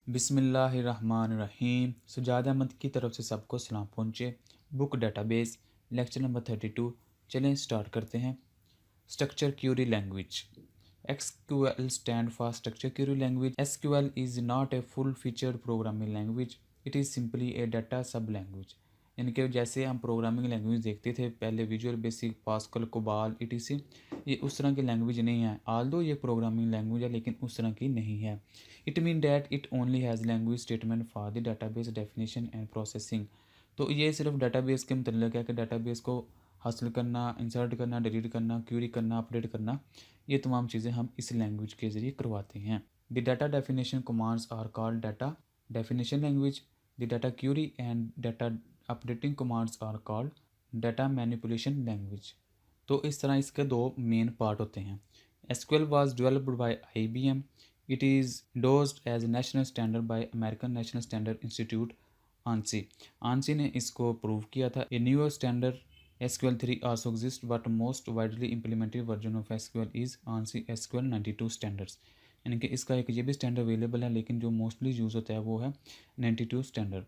बिस्मिल्लाहिर्रहमानिर्रहीम। सुजाद अहमद की तरफ से सबको सलाम पहुँचे। Book database lecture number 32। चलें स्टार्ट करते हैं। Structure query language. SQL stand for structure query language. SQL is not a full featured programming language, it is simply a data sub language. इनके जैसे हम प्रोग्रामिंग लैंग्वेज देखते थे पहले, visual basic, Pascal, COBOL, ETC, ये उस तरह की लैंग्वेज नहीं है। आल्दो ये प्रोग्रामिंग लैंग्वेज है लेकिन उस तरह की नहीं है। It mean that it only has language statement for the database definition and processing. तो ये सिर्फ डाटाबेस के मतलब है कि डाटाबेस को हासिल करना, इंसर्ट करना, डिलीट करना, क्यूरी करना, अपडेट करना, ये तमाम चीज़ें हम इस लैंग्वेज के ज़रिए करवाते हैं। The data definition commands are called data definition language. The data query and data updating commands are called data manipulation language. तो इस तरह इसके दो मेन पार्ट होते हैं। SQL was developed by IBM. It is endorsed as a national standard by American National Standard Institute ANSI. ANSI ने इसको prove किया था। A newer standard SQL 3 also exists, but most widely implemented version of SQL is ANSI SQL 92 standards. यानी कि इसका एक ये भी स्टैंडर्ड अवेलेबल है, लेकिन जो मोस्टली यूज़ होता है वो है 92 standard.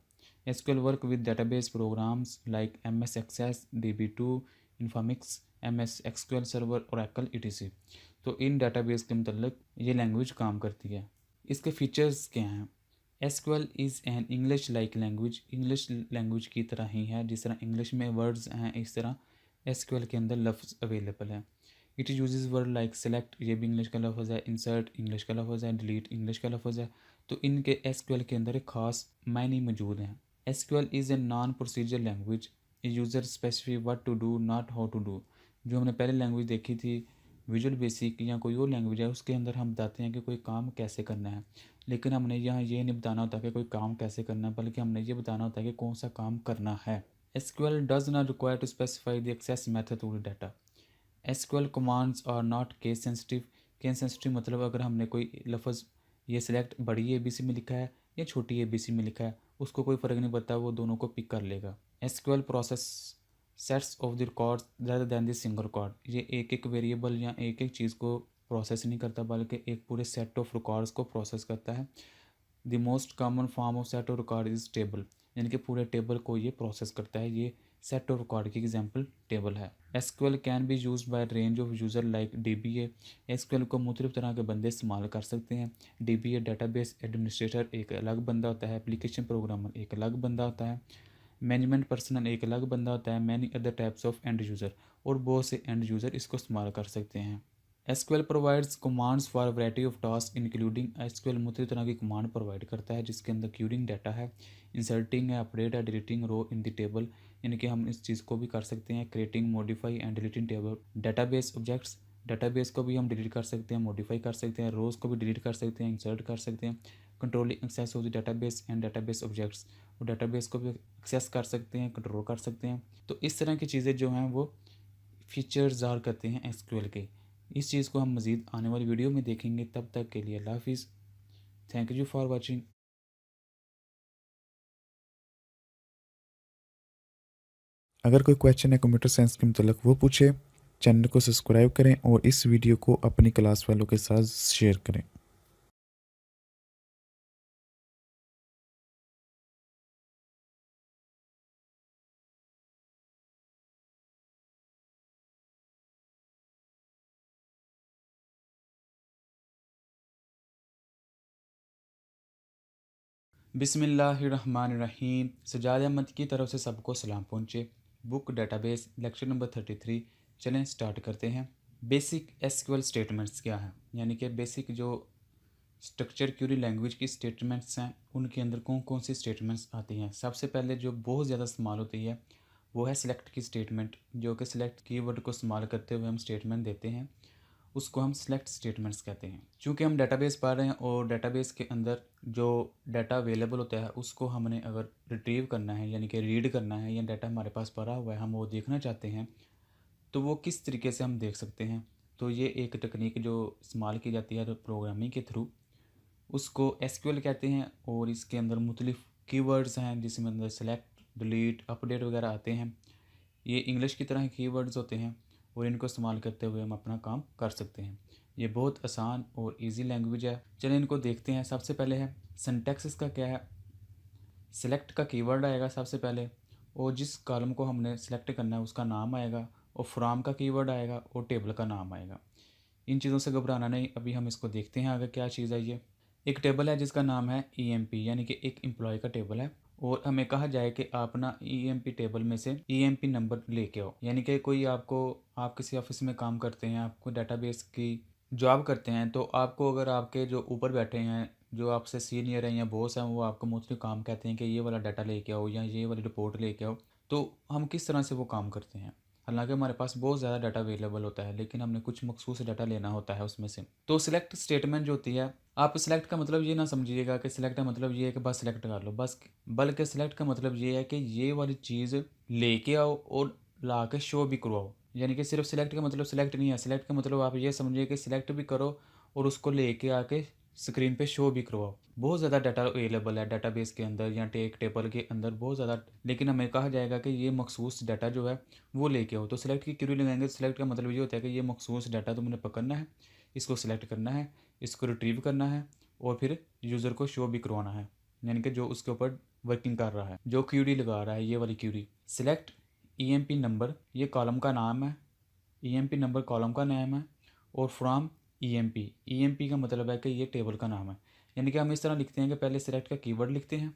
SQL work with database programs like MS Access, DB2, Informix, MS SQL server, Oracle, ETC। तो इन डेटाबेस के मतलब ये लैंग्वेज काम करती है। इसके फीचर्स क्या हैं? SQL is an English like language. English language की तरह ही है, जिस तरह इंग्लिश में वर्ड्स हैं इस तरह SQL के अंदर लफ्ज़ अवेलेबल है। It uses word like select, ये भी इंग्लिश का लफ्ज़ है, इंसर्ट इंग्लिश का लफ्ज़ है, डिलीट इंग्लिश का लफ्ज़ है। तो इनके SQL के अंदर एक ख़ास मायने मौजूद हैं। SQL is a non procedure language, user specific what to do not how to do. जो हमने पहले लैंग्वेज देखी थी विजुअल बेसिक या कोई और लैंग्वेज है, उसके अंदर हम बताते हैं कि कोई काम कैसे करना है, लेकिन हमने यहाँ ये नहीं बताना होता कि कोई काम कैसे करना है, बल्कि हमने ये बताना होता है कि कौन सा काम करना है। SQL does not require to specify the access method to the data. SQL commands are not case sensitive. Case sensitive मतलब अगर हमने कोई लफ्ज़ ये सिलेक्ट बड़ी ABC में लिखा है या छोटी ABC में लिखा है, उसको कोई फ़र्क नहीं पड़ता, वो दोनों को पिक कर लेगा। SQL process sets of the records rather than the single record. ये एक एक वेरिएबल या एक एक चीज़ को प्रोसेस नहीं करता, बल्कि एक पूरे सेट ऑफ रिकॉर्ड्स को प्रोसेस करता है। The most common form of set of record is table, यानी कि पूरे टेबल को ये प्रोसेस करता है। ये सेट ऑफ रिकॉर्ड की एग्जांपल टेबल है। SQL can be use by range of user like DBA। SQL को मुख्तलिफ तरह के बंदे इस्तेमाल कर सकते हैं। DBA डेटाबेस एडमिनिस्ट्रेटर एक अलग बंदा होता है, एप्लीकेशन प्रोग्रामर एक अलग बंदा होता है, मैनेजमेंट पर्सनल एक अलग बंदा होता है, many other types of end user, और बहुत से एंड यूज़र इसको इस्तेमाल कर सकते हैं। SQL provides commands for variety of task including. SQL मुख्तलिफ तरह की कमांड प्रोवाइड करता है, जिसके अंदर क्यूरिंग डाटा है, इंसर्टिंग है, अपडेट है, deleting row in the table, यानी कि हम इस चीज़ को भी कर सकते हैं, creating, modify and deleting table. Database objects, database को भी हम डिलीट कर सकते हैं, मॉडिफाई कर सकते हैं, रोज़ को भी डिलीट कर सकते हैं, इंसर्ट कर सकते हैं। Controlling access of the database and database objects, और डेटाबेस को भी एक्सेस कर सकते हैं, कंट्रोल कर सकते हैं। तो इस तरह की चीज़ें जो हैं वो फीचर्स ज़ाहिर करते हैं SQL के। इस चीज़ को हम मज़ीद आने वाली वीडियो में देखेंगे। तब तक के लिए अल्लाह हाफिज़। Thank you for watching. अगर कोई क्वेश्चन है कंप्यूटर साइंस के मतलब वो पूछे। चैनल को सब्सक्राइब करें और इस वीडियो को अपनी क्लास वालों के साथ शेयर करें। बिस्मिल्लाहिर्रहमानिर्रहीम। सजाद अहमद की तरफ से सबको सलाम पहुँचे। Book database lecture number 33। चलें स्टार्ट करते हैं। बेसिक SQL स्टेटमेंट्स क्या हैं, यानी कि बेसिक जो स्ट्रक्चर क्यूरी लैंग्वेज की स्टेटमेंट्स हैं, उनके अंदर कौन कौन सी स्टेटमेंट्स आती हैं। सबसे पहले जो बहुत ज़्यादा इस्तेमाल होती है वो है सिलेक्ट की स्टेटमेंट, जो कि सिलेक्ट कीवर्ड को इस्तेमाल करते हुए हम स्टेटमेंट देते हैं, उसको हम सिलेक्ट स्टेटमेंट्स कहते हैं। चूँकि हम डेटाबेस पढ़ रहे हैं और डेटाबेस के अंदर जो डाटा अवेलेबल होता है उसको हमने अगर रिट्रीव करना है, यानी कि रीड करना है, या डाटा हमारे पास पड़ा हुआ है हम वो देखना चाहते हैं, तो वो किस तरीके से हम देख सकते हैं। तो ये एक तकनीक जो इस्तेमाल की जाती है प्रोग्रामिंग के थ्रू, उसको SQL कहते हैं। और इसके अंदर मुख्तलिफ कीवर्ड्स हैं, जिसमें अंदर सेलेक्ट, डिलीट, अपडेट वगैरह आते हैं। ये इंग्लिश की तरह कीवर्ड्स होते हैं और इनको इस्तेमाल करते हुए हम अपना काम कर सकते हैं। ये बहुत आसान और इजी लैंग्वेज है। चलिए इनको देखते हैं। सबसे पहले है सिंटैक्स। इसका क्या है, सिलेक्ट का कीवर्ड आएगा सबसे पहले, और जिस कॉलम को हमने सेलेक्ट करना है उसका नाम आएगा, और फ्रॉम का कीवर्ड आएगा, और टेबल का नाम आएगा। इन चीज़ों से घबराना नहीं, अभी हम इसको देखते हैं आगे क्या चीज़ है। ये एक टेबल है जिसका नाम है ईएमपी, यानी कि एक एम्प्लॉय का टेबल है, और हमें कहा जाए कि आप ना ईएमपी टेबल में से ईएमपी नंबर लेके आओ। यानी कि कोई आपको, आप किसी ऑफिस में काम करते हैं, आपको डेटाबेस की जॉब करते हैं, तो आपको अगर आपके जो ऊपर बैठे हैं, जो आपसे सीनियर हैं या बॉस हैं, वो आपको मोस्टली काम कहते हैं कि ये वाला डाटा लेके आओ या ये वाली रिपोर्ट लेके आओ, तो हम किस तरह से वो काम करते हैं। हालांकि हमारे पास बहुत ज़्यादा डाटा अवेलेबल होता है, लेकिन हमने कुछ मखसूस डाटा लेना होता है उसमें से। तो सिलेक्ट स्टेटमेंट जो होती है, आप सिलेक्ट का मतलब ये ना समझिएगा कि सिलेक्ट का मतलब ये है कि बस सिलेक्ट कर लो बस, बल्कि सिलेक्ट का मतलब ये है कि ये वाली चीज़ लेके आओ और ला के शो भी करवाओ। यानी कि सिर्फ सिलेक्ट का मतलब सिलेक्ट नहीं है, सिलेक्ट का मतलब आप ये समझिए कि सिलेक्ट भी करो और उसको लेके आके स्क्रीन पे शो भी करवाओ। बहुत ज़्यादा डाटा अवेलेबल है डेटाबेस के अंदर या टेक टेबल के अंदर, बहुत ज़्यादा, लेकिन हमें कहा जाएगा कि ये मखसूस डाटा जो है वो लेके आओ। तो सिलेक्ट की क्वेरी लगाएंगे, सिलेक्ट का मतलब ये होता है कि ये मखसूस डाटा तुमने पकड़ना है, इसको सिलेक्ट करना है, इसको रिट्रीव करना है, और फिर यूज़र को शो भी करवाना है, यानी कि जो उसके ऊपर वर्किंग कर रहा है, जो क्यूरी लगा रहा है, ये वाली क्यूरी। सिलेक्ट ईएमपी नंबर, ये कॉलम का नाम है, ईएमपी नंबर कॉलम का नाम है, और फ्रॉम ईएमपी, ईएमपी का मतलब है कि ये टेबल का नाम है। यानी कि हम इस तरह लिखते हैं कि पहले सिलेक्ट का कीवर्ड लिखते हैं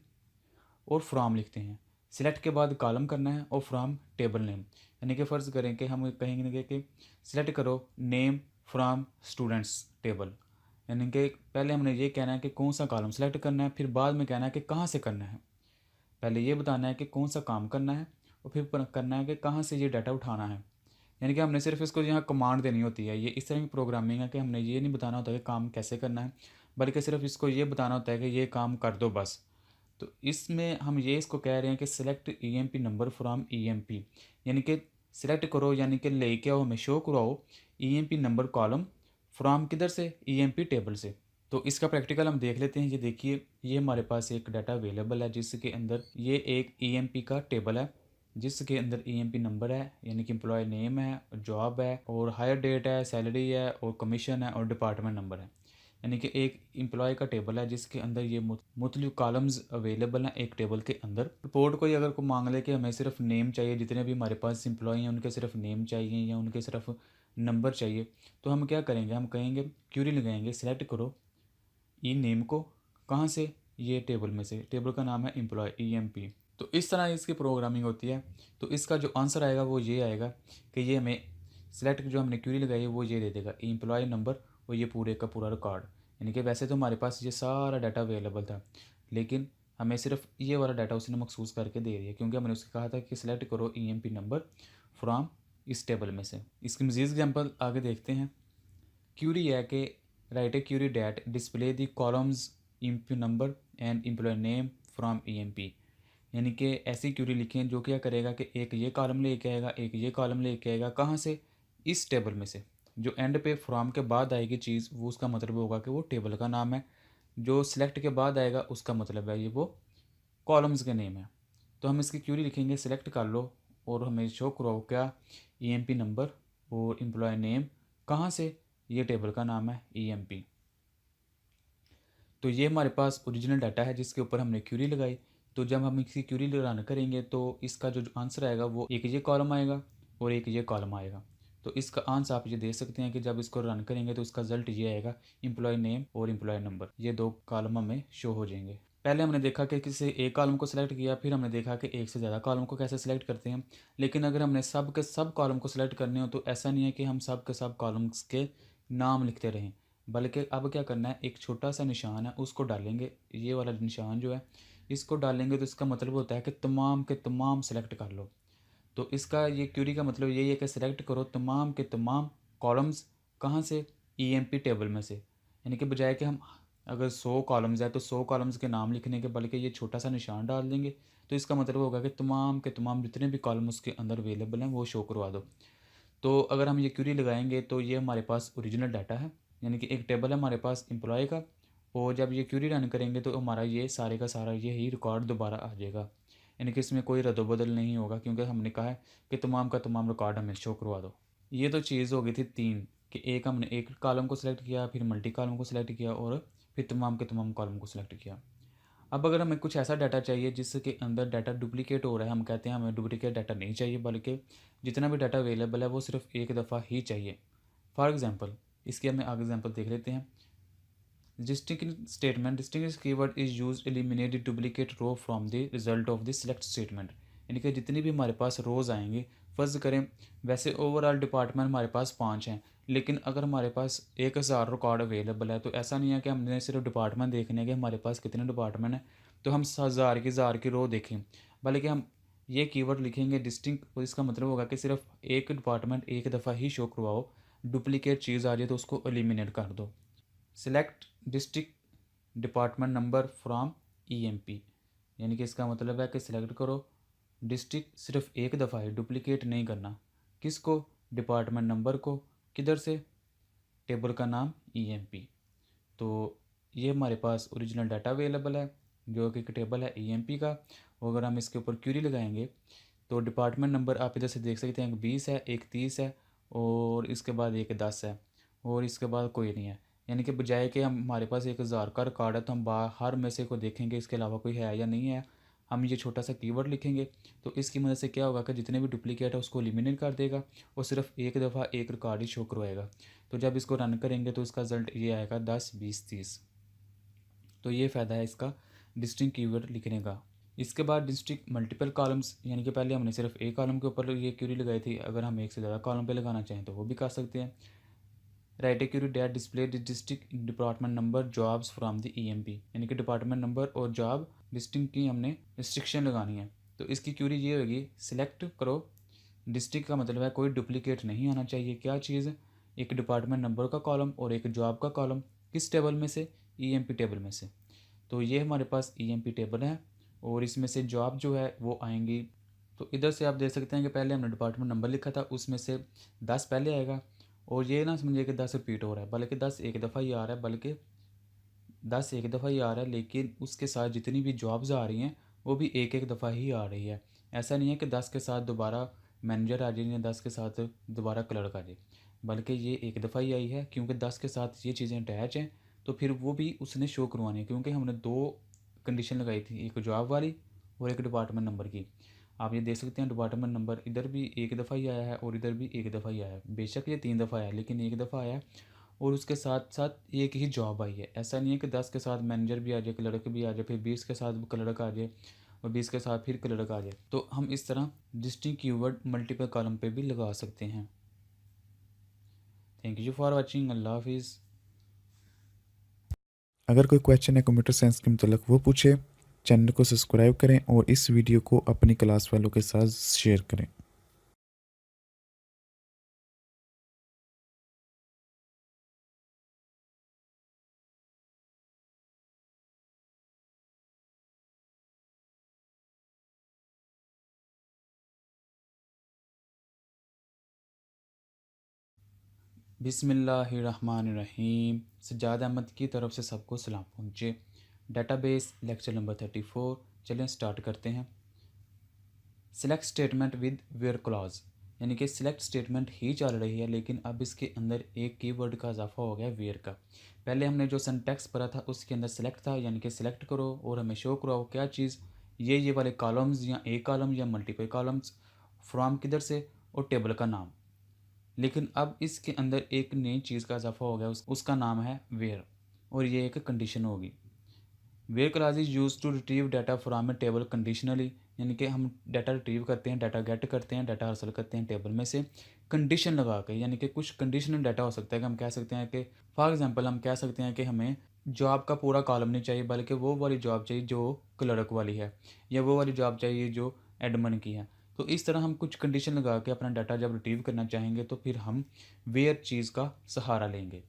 और फ्रॉम लिखते हैं। सिलेक्ट के बाद कॉलम करना है और फ्रॉम टेबल नेम। यानी कि फ़र्ज़ करें कि हम कहेंगे कि सिलेक्ट करो नेम फ्रॉम स्टूडेंट्स टेबल, यानी कि पहले हमने ये कहना है कि कौन सा कॉलम सेलेक्ट करना है, फिर बाद में कहना है कि कहाँ से करना है। पहले ये बताना है कि कौन सा काम करना है, और फिर करना है कि कहाँ से ये डाटा उठाना है। यानी कि हमने सिर्फ इसको यहाँ कमांड देनी होती है। ये इस तरह की प्रोग्रामिंग है कि हमने ये नहीं बताना होता कि काम कैसे करना है, बल्कि सिर्फ इसको ये बताना होता है कि ये काम कर दो बस। तो इसमें हम ये इसको कह रहे हैं कि select EMP number from EMP, यानी कि सिलेक्ट करो, यानी कि लेके आओ, हमें शो कराओ ईएमपी नंबर कॉलम फ्रॉम किधर से, ईएमपी टेबल से। तो इसका प्रैक्टिकल हम देख लेते हैं। ये देखिए, ये हमारे पास एक डाटा अवेलेबल है जिसके अंदर ये एक ईएमपी का टेबल है, जिसके अंदर ईएमपी नंबर है, यानी कि एम्प्लॉय नेम है, जॉब है, और हायर डेट है, सैलरी है, और कमीशन है, और डिपार्टमेंट नंबर है। यानी कि एक एम्प्लॉय का टेबल है जिसके अंदर ये मुख्तलिफ कॉलम्स अवेलेबल हैं एक टेबल के अंदर। रिपोर्ट कोई अगर को मांग ले कि हमें सिर्फ नेम चाहिए, जितने भी हमारे पास एम्प्लॉय हैं उनके सिर्फ नेम चाहिए या उनके सिर्फ नंबर चाहिए, तो हम क्या करेंगे, हम कहेंगे क्यूरी लगाएंगे, सिलेक्ट करो ई नेम को, कहाँ से, ये टेबल में से, टेबल का नाम है एम्प्लॉय ईएमपी। तो इस तरह इसकी प्रोग्रामिंग होती है। तो इसका जो आंसर आएगा वो ये आएगा कि ये हमें सिलेक्ट जो हमने क्यूरी लगाई है वो ये दे देगा एम्प्लॉय नंबर और ये पूरे का पूरा रिकॉर्ड। यानी कि वैसे तो हमारे पास ये सारा डाटा अवेलेबल था, लेकिन हमें सिर्फ ये वाला डाटा उसने मखसूस करके दे दिया, क्योंकि हमने उससे कहा था कि सिलेक्ट करो ईएमपी नंबर फ्रॉम इस टेबल में से। इसकी मज़ीद एग्जांपल आगे देखते हैं। क्यूरी है कि write a query that display the columns EMP number and employee name from EMP. यानी कि ऐसी क्यूरी लिखें जो क्या करेगा कि एक ये कॉलम लेके आएगा, एक ये कॉलम लेके आएगा, कहाँ से, इस टेबल में से। जो एंड पे फ्रॉम के बाद आएगी चीज़ वो उसका मतलब होगा कि वो टेबल का नाम है, जो सिलेक्ट के बाद आएगा उसका मतलब है ये वो कॉलम्स के नेम है। तो हम इसकी क्यूरी लिखेंगे सिलेक्ट कर लो और हमें शो करो क्या, ईएमपी नंबर और एम्प्लॉय नेम, कहाँ से, ये टेबल का नाम है ईएमपी। तो ये हमारे पास ओरिजिनल डाटा है जिसके ऊपर हमने क्यूरी लगाई। तो जब हम इसकी क्यूरी रन करेंगे तो इसका जो आंसर आएगा वो एक ये कॉलम आएगा और एक ये कॉलम आएगा। तो इसका आंसर आप ये दे सकते हैं कि जब इसको रन करेंगे तो इसका रिजल्ट ये आएगा एम्प्लॉय नेम और एम्प्लॉय नंबर, ये दो कॉलम हमें शो हो जाएंगे। पहले हमने देखा कि किसी एक कॉलम को सिलेक्ट किया, फिर हमने देखा कि एक से ज़्यादा कॉलम को कैसे सिलेक्ट करते हैं। लेकिन अगर हमने सब के सब कॉलम को सिलेक्ट करने हो तो ऐसा नहीं है कि हम सब के सब कॉलम्स के नाम लिखते रहें, बल्कि अब क्या करना है, एक छोटा सा निशान है उसको डालेंगे, ये वाला निशान जो है इसको डालेंगे, तो इसका मतलब होता है कि तमाम के तमाम सेलेक्ट कर लो। तो इसका ये क्यूरी का मतलब यही है कि सिलेक्ट करो तमाम के तमाम कॉलम्स, कहाँ से, ईएमपी टेबल में से। यानी कि बजाय कि हम अगर 100 कॉलम्स है तो 100 कॉलम्स के नाम लिखने के बल्कि ये छोटा सा निशान डाल देंगे, तो इसका मतलब होगा कि तमाम के तमाम जितने भी कॉलम उसके अंदर अवेलेबल हैं वो शो करवा दो। तो अगर हम ये क्यूरी लगाएंगे तो ये हमारे पास ओरिजिनल डाटा है, यानी कि एक टेबल है हमारे पास एम्प्लॉय का, और जब ये क्यूरी रन करेंगे तो हमारा ये सारे का सारा ये ही रिकॉर्ड दोबारा आ जाएगा। यानी कि इसमें कोई रद्दोबदल नहीं होगा, क्योंकि हमने कहा है कि तमाम का तमाम रिकॉर्ड हमें शो करवा दो। ये तो चीज़ हो गई थी 3। कि एक हमने एक कॉलम को सिलेक्ट किया, फिर मल्टी कॉलम को सिलेक्ट किया और फिर तमाम के तमाम कॉलम को सिलेक्ट किया। अब अगर हमें कुछ ऐसा डाटा चाहिए जिसके अंदर डाटा डुप्लीकेट हो रहा है, हम कहते हैं हमें डुप्लीकेट डाटा नहीं चाहिए, बल्कि जितना भी डाटा अवेलेबल है वो सिर्फ एक दफ़ा ही चाहिए। फॉर एग्जांपल, इसकी हमें आगे एग्जांपल देख लेते हैं। Distinct keyword is use eliminate the duplicate row from the result of the select statement. यानी कि जितनी भी हमारे पास रोज़ आएंगे, फ़र्ज़ करें वैसे ओवरऑल डिपार्टमेंट हमारे पास 5 हैं, लेकिन अगर हमारे पास 1000 रिकॉर्ड अवेलेबल है तो ऐसा नहीं है कि हमने सिर्फ डिपार्टमेंट देखने के हमारे पास कितने डिपार्टमेंट हैं तो हम हज़ार की रो देखें, बल्कि हम ये कीवर्ड लिखेंगे डिस्टिंक्ट, और इसका मतलब होगा कि सिर्फ एक डिपार्टमेंट एक दफ़ा ही शो करवाओ, डुप्लीकेट चीज़ आ जाए तो उसको एलिमिनेट कर दो। Select district department number from EMP, यानी कि इसका मतलब है कि सिलेक्ट करो डिस्ट्रिक्ट सिर्फ एक दफ़ा है, डुप्लीकेट नहीं करना। किसको? डिपार्टमेंट नंबर को। किधर से? टेबल का नाम ईएमपी। तो ये हमारे पास ओरिजिनल डाटा अवेलेबल है जो कि एक टेबल है ईएमपी का। और अगर हम इसके ऊपर क्यूरी लगाएंगे तो डिपार्टमेंट नंबर आप इधर से देख सकते हैं, एक 20 है, एक 30 है और इसके बाद एक 10 है और इसके बाद कोई नहीं है। यानी कि बजाय कि हम हमारे पास 1000 का रिकॉर्ड है तो हम बाहर में से को देखेंगे इसके अलावा कोई है या नहीं है, हम ये छोटा सा कीवर्ड लिखेंगे तो इसकी मदद से क्या होगा कि जितने भी डुप्लीकेट है उसको एलिमिनेट कर देगा और सिर्फ एक दफ़ा एक रिकॉर्ड ही शो करवाएगा। तो जब इसको रन करेंगे तो इसका रिजल्ट ये आएगा 10, 20, 30। तो ये फ़ायदा है इसका डिस्टिंक्ट कीवर्ड लिखने का। इसके बाद डिस्ट्रिक्ट मल्टीपल कॉलम्स, यानी कि पहले हमने सिर्फ एक कॉलम के ऊपर ये क्यूरी लगाई थी, अगर हम एक से ज़्यादा कॉलम पे लगाना चाहें तो वो भी कर सकते हैं। Write a query that display district department number jobs from the EMP, यानी कि डिपार्टमेंट नंबर और जॉब डिस्टिंक्ट की हमने रिस्ट्रिक्शन लगानी है। तो इसकी क्यूरी ये होगी, सिलेक्ट करो डिस्ट्रिक्ट का मतलब है कोई डुप्लीकेट नहीं आना चाहिए। क्या चीज़? एक डिपार्टमेंट नंबर का कॉलम और एक जॉब का कॉलम। किस टेबल में से? ईएमपी टेबल में से। तो ये हमारे पास ईएमपी टेबल है और इसमें से जॉब जो है वो आएंगी। तो इधर से आप देख सकते हैं कि पहले हमने डिपार्टमेंट नंबर लिखा था, उसमें से 10 पहले आएगा और ये ना समझिए कि 10 रिपीट हो रहा है, बल्कि 10 एक दफ़ा ही आ रहा है, बल्कि 10 एक दफ़ा ही आ रहा है, लेकिन उसके साथ जितनी भी जॉब्स आ रही हैं वो भी एक एक दफ़ा ही आ रही है। ऐसा नहीं है कि 10 के साथ दोबारा मैनेजर आ जाए या 10 के साथ दोबारा क्लर्क आ जाए, बल्कि ये एक दफ़ा ही आई है क्योंकि 10 के साथ ये चीज़ें अटैच हैं तो फिर वो भी उसने शो करवानी है, क्योंकि हमने दो कंडीशन लगाई थी, एक जॉब वाली और एक डिपार्टमेंट नंबर की। आप ये देख सकते हैं डिपार्टमेंट नंबर इधर भी एक दफ़ा ही आया है और इधर भी एक दफ़ा ही आया है। बेशक ये 3 दफ़ा आया लेकिन एक दफ़ा आया है और उसके साथ साथ एक ही जॉब आई है। ऐसा नहीं है कि 10 के साथ मैनेजर भी आ जाए, क्लर्क भी आ जाए, फिर 20 के साथ क्लर्क आ जाए और 20 के साथ फिर क्लर्क आ जाए। तो हम इस तरह डिस्टिंक्ट कीवर्ड मल्टीपल कॉलम पे भी लगा सकते हैं। Thank you for watching. अल्लाह हाफिज़। अगर कोई क्वेश्चन है कंप्यूटर साइंस के मतलब वो पूछे, चैनल को सब्सक्राइब करें और इस वीडियो को अपनी क्लास वालों के साथ शेयर करें। बिस्मिल्लाहिर्रहमानिर्रहीम। सज्जाद अहमद की तरफ से सबको सलाम पहुँचे। Database lecture number 34। चलें स्टार्ट करते हैं। Select statement with where clause, यानी कि सिलेक्ट स्टेटमेंट ही चल रही है लेकिन अब इसके अंदर एक कीवर्ड का इजाफा हो गया वेयर का। पहले हमने जो सिंटैक्स पढ़ा था उसके अंदर सिलेक्ट था, यानी कि सिलेक्ट करो और हमें शो कराओ क्या चीज़, ये वाले कॉलम्स या एक कॉलम या मल्टीपल कॉलम्स। फ्रॉम किधर से? और टेबल का नाम। लेकिन अब इसके अंदर एक नई चीज़ का इजाफा हो गया, उसका नाम है वेयर और ये एक कंडीशन होगी। Where clause is use to retrieve data from a table conditionally, यानी कि हम डाटा रिट्रीव करते हैं, डाटा गेट करते हैं, डाटा हासिल करते हैं टेबल में से कंडीशन लगा के। यानी कि कुछ कंडीशनल डाटा हो सकता है कि हम कह सकते हैं कि फॉर एग्जांपल हम कह सकते हैं कि हमें जॉब का पूरा कॉलम नहीं चाहिए, बल्कि वो वाली जॉब चाहिए जो क्लर्क वाली है, या वो वाली जॉब चाहिए जो एडमन की है। तो इस तरह हम कुछ कंडीशन लगा के अपना डाटा जब रिट्रीव करना चाहेंगे तो फिर हम वेयर चीज़ का सहारा लेंगे।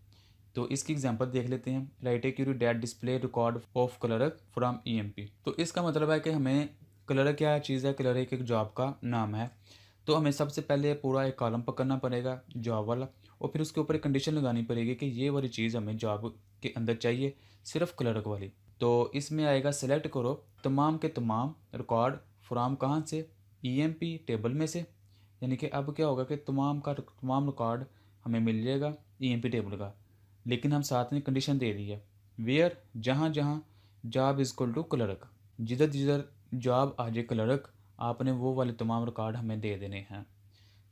तो इसकी एग्जांपल देख लेते हैं। Write a query that display record of clerk from EMP. तो इसका मतलब है कि हमें क्लर्क क्या चीज़ है, क्लर्क एक जॉब का नाम है। तो हमें सबसे पहले पूरा एक कॉलम पकड़ना पड़ेगा जॉब वाला और फिर उसके ऊपर एक कंडीशन लगानी पड़ेगी कि ये वाली चीज़ हमें जॉब के अंदर चाहिए, सिर्फ क्लर्क वाली। तो इसमें आएगा सेलेक्ट करो तमाम के तमाम रिकॉर्ड फ्रॉम कहाँ से? ईएमपी टेबल में से। यानी कि अब क्या होगा कि तमाम का तमाम रिकॉर्ड हमें मिल जाएगा ईएमपी टेबल का, लेकिन हम साथ में कंडीशन दे दी है वेयर जहाँ जहाँ job is equal to clerk, जिधर जिधर जॉब आ जाए क्लर्क, आपने वो वाले तमाम रिकॉर्ड हमें दे देने हैं।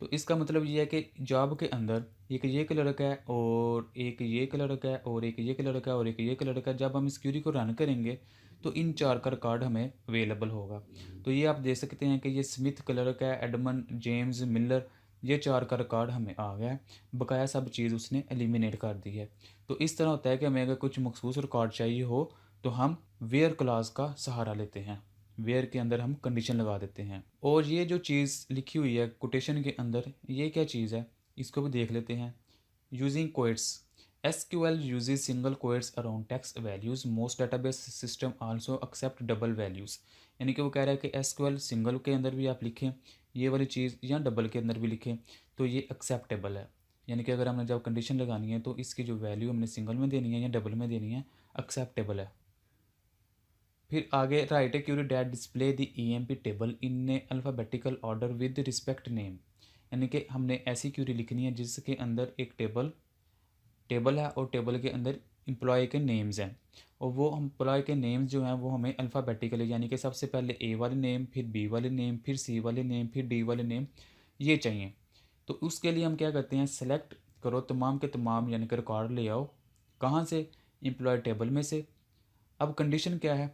तो इसका मतलब ये है कि जॉब के अंदर एक ये क्लर्क है और एक ये क्लर्क है और एक ये क्लर्क है और एक ये क्लर्क है। जब हम इस क्यूरी को रन करेंगे तो इन चार का रिकॉर्ड हमें अवेलेबल होगा। तो ये आप देख सकते हैं कि ये स्मिथ क्लर्क है, एडमन, जेम्स, मिलर, ये चार का रिकॉर्ड हमें आ गया है। बकाया सब चीज़ उसने एलिमिनेट कर दी है। तो इस तरह होता है कि हमें अगर कुछ मखसूस रिकॉर्ड चाहिए हो तो हम वेयर क्लास का सहारा लेते हैं। वेयर के अंदर हम कंडीशन लगा देते हैं। और ये जो चीज़ लिखी हुई है कोटेशन के अंदर, ये क्या चीज़ है इसको भी देख लेते हैं। Using quotes, SQL uses single quotes around text values. Most database system also accept double values. यानी कि वो कह रहा है कि SQL सिंगल के अंदर भी आप लिखें ये वाली चीज़ या डबल के अंदर भी लिखें तो ये एक्सेप्टेबल है। यानी कि अगर हमने जब कंडीशन लगानी है तो इसकी जो वैल्यू हमने सिंगल में देनी है या डबल में देनी है, एक्सेप्टेबल है। फिर आगे write a query that display the EMP table in a alphabetical order with respect name. यानी कि हमने ऐसी क्यूरी लिखनी है जिसके अंदर एक टेबल है और टेबल के अंदर एम्प्लॉय के नेम्स हैं, और वो एम्प्लॉय के नेम्स जो हैं वो हमें अल्फ़ाबेटिकली, यानी कि सबसे पहले ए वाले नेम, फिर बी वाले नेम, फिर सी वाले नेम, फिर डी वाले नेम, ये चाहिए। तो उसके लिए हम क्या करते हैं, सेलेक्ट करो तमाम के तमाम, यानी कि रिकॉर्ड ले आओ। कहाँ से? एम्प्लॉय टेबल में से। अब कंडीशन क्या है?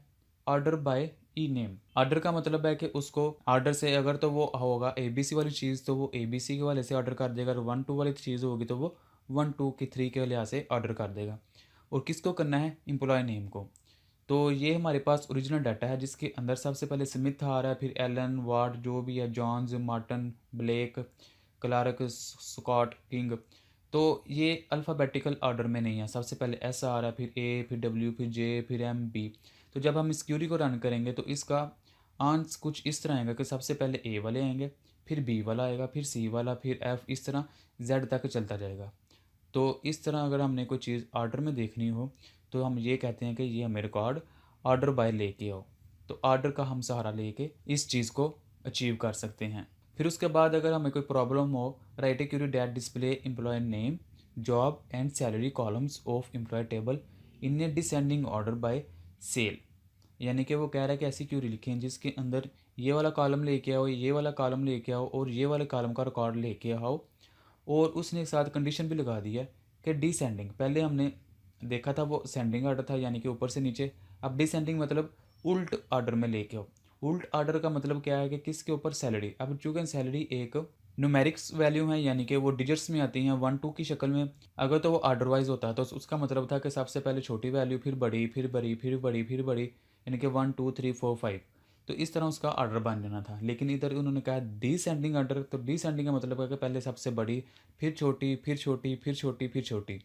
Order by E name. Order का मतलब है कि उसको ऑर्डर से, अगर तो वो होगा ABC वाली चीज़ तो वो ABC के वाले से ऑर्डर कर देगा, अगर 1 2 वाली चीज़ होगी तो वो 1 2 के 3 के लिहाज से ऑर्डर कर देगा। और किसको करना है? एम्प्लॉय नेम को। तो ये हमारे पास ओरिजिनल डाटा है जिसके अंदर सबसे पहले स्मिथ आ रहा है, फिर एलन, वार्ड, जो भी है, Jones, Martin, Blake, Clark, Scott, King. तो ये अल्फ़ाबेटिकल ऑर्डर में नहीं है। सबसे पहले S आ रहा है, फिर A, फिर W, फिर J, फिर M, B। तो जब हम इस क्यूरी को रन करेंगे तो इसका आंसर कुछ इस तरह आएगा कि सबसे पहले A वाले आएंगे, फिर B वाला आएगा, फिर C वाला, फिर F, इस तरह Z तक चलता जाएगा। तो इस तरह अगर हमने कोई चीज़ ऑर्डर में देखनी हो तो हम ये कहते हैं कि ये हमें रिकॉर्ड ऑर्डर बाय लेके आओ। तो ऑर्डर का हम सहारा लेके इस चीज़ को अचीव कर सकते हैं। फिर उसके बाद अगर हमें कोई प्रॉब्लम हो, write a query that display employee name, job and salary columns of employee table in a descending order by sal. यानी कि वो कह रहा है कि ऐसी क्यूरी लिखें जिसके अंदर ये वाला कॉलम लेके आओ, ये वाला कॉलम लेके आओ और ये वाले कॉलम का रिकॉर्ड लेके आओ। और उसने एक साथ कंडीशन भी लगा दी है कि डिसेंडिंग, पहले हमने देखा था वो सेंडिंग ऑर्डर था यानी कि ऊपर से नीचे, अब डिसेंडिंग मतलब उल्ट ऑर्डर में लेके आओ। उल्ट ऑर्डर का मतलब क्या है कि किसके ऊपर? सैलरी। अब चूँकि सैलरी एक न्यूमेरिक्स वैल्यू है, यानी कि वो डिजिट्स में आती हैं 1 2 की शक्ल में। अगर तो वो ऑर्डर वाइज होता है तो उसका मतलब था कि सबसे पहले छोटी वैल्यू, फिर बड़ी, फिर बड़ी, फिर बड़ी, फिर बड़ी, यानी कि 1 2 3 4 5। तो इस तरह उसका ऑर्डर बन जाना था। लेकिन इधर उन्होंने कहा डिसेंडिंग ऑर्डर। तो डिसेंडिंग का मतलब है कि पहले सबसे बड़ी, फिर छोटी, फिर छोटी, फिर छोटी, फिर छोटी।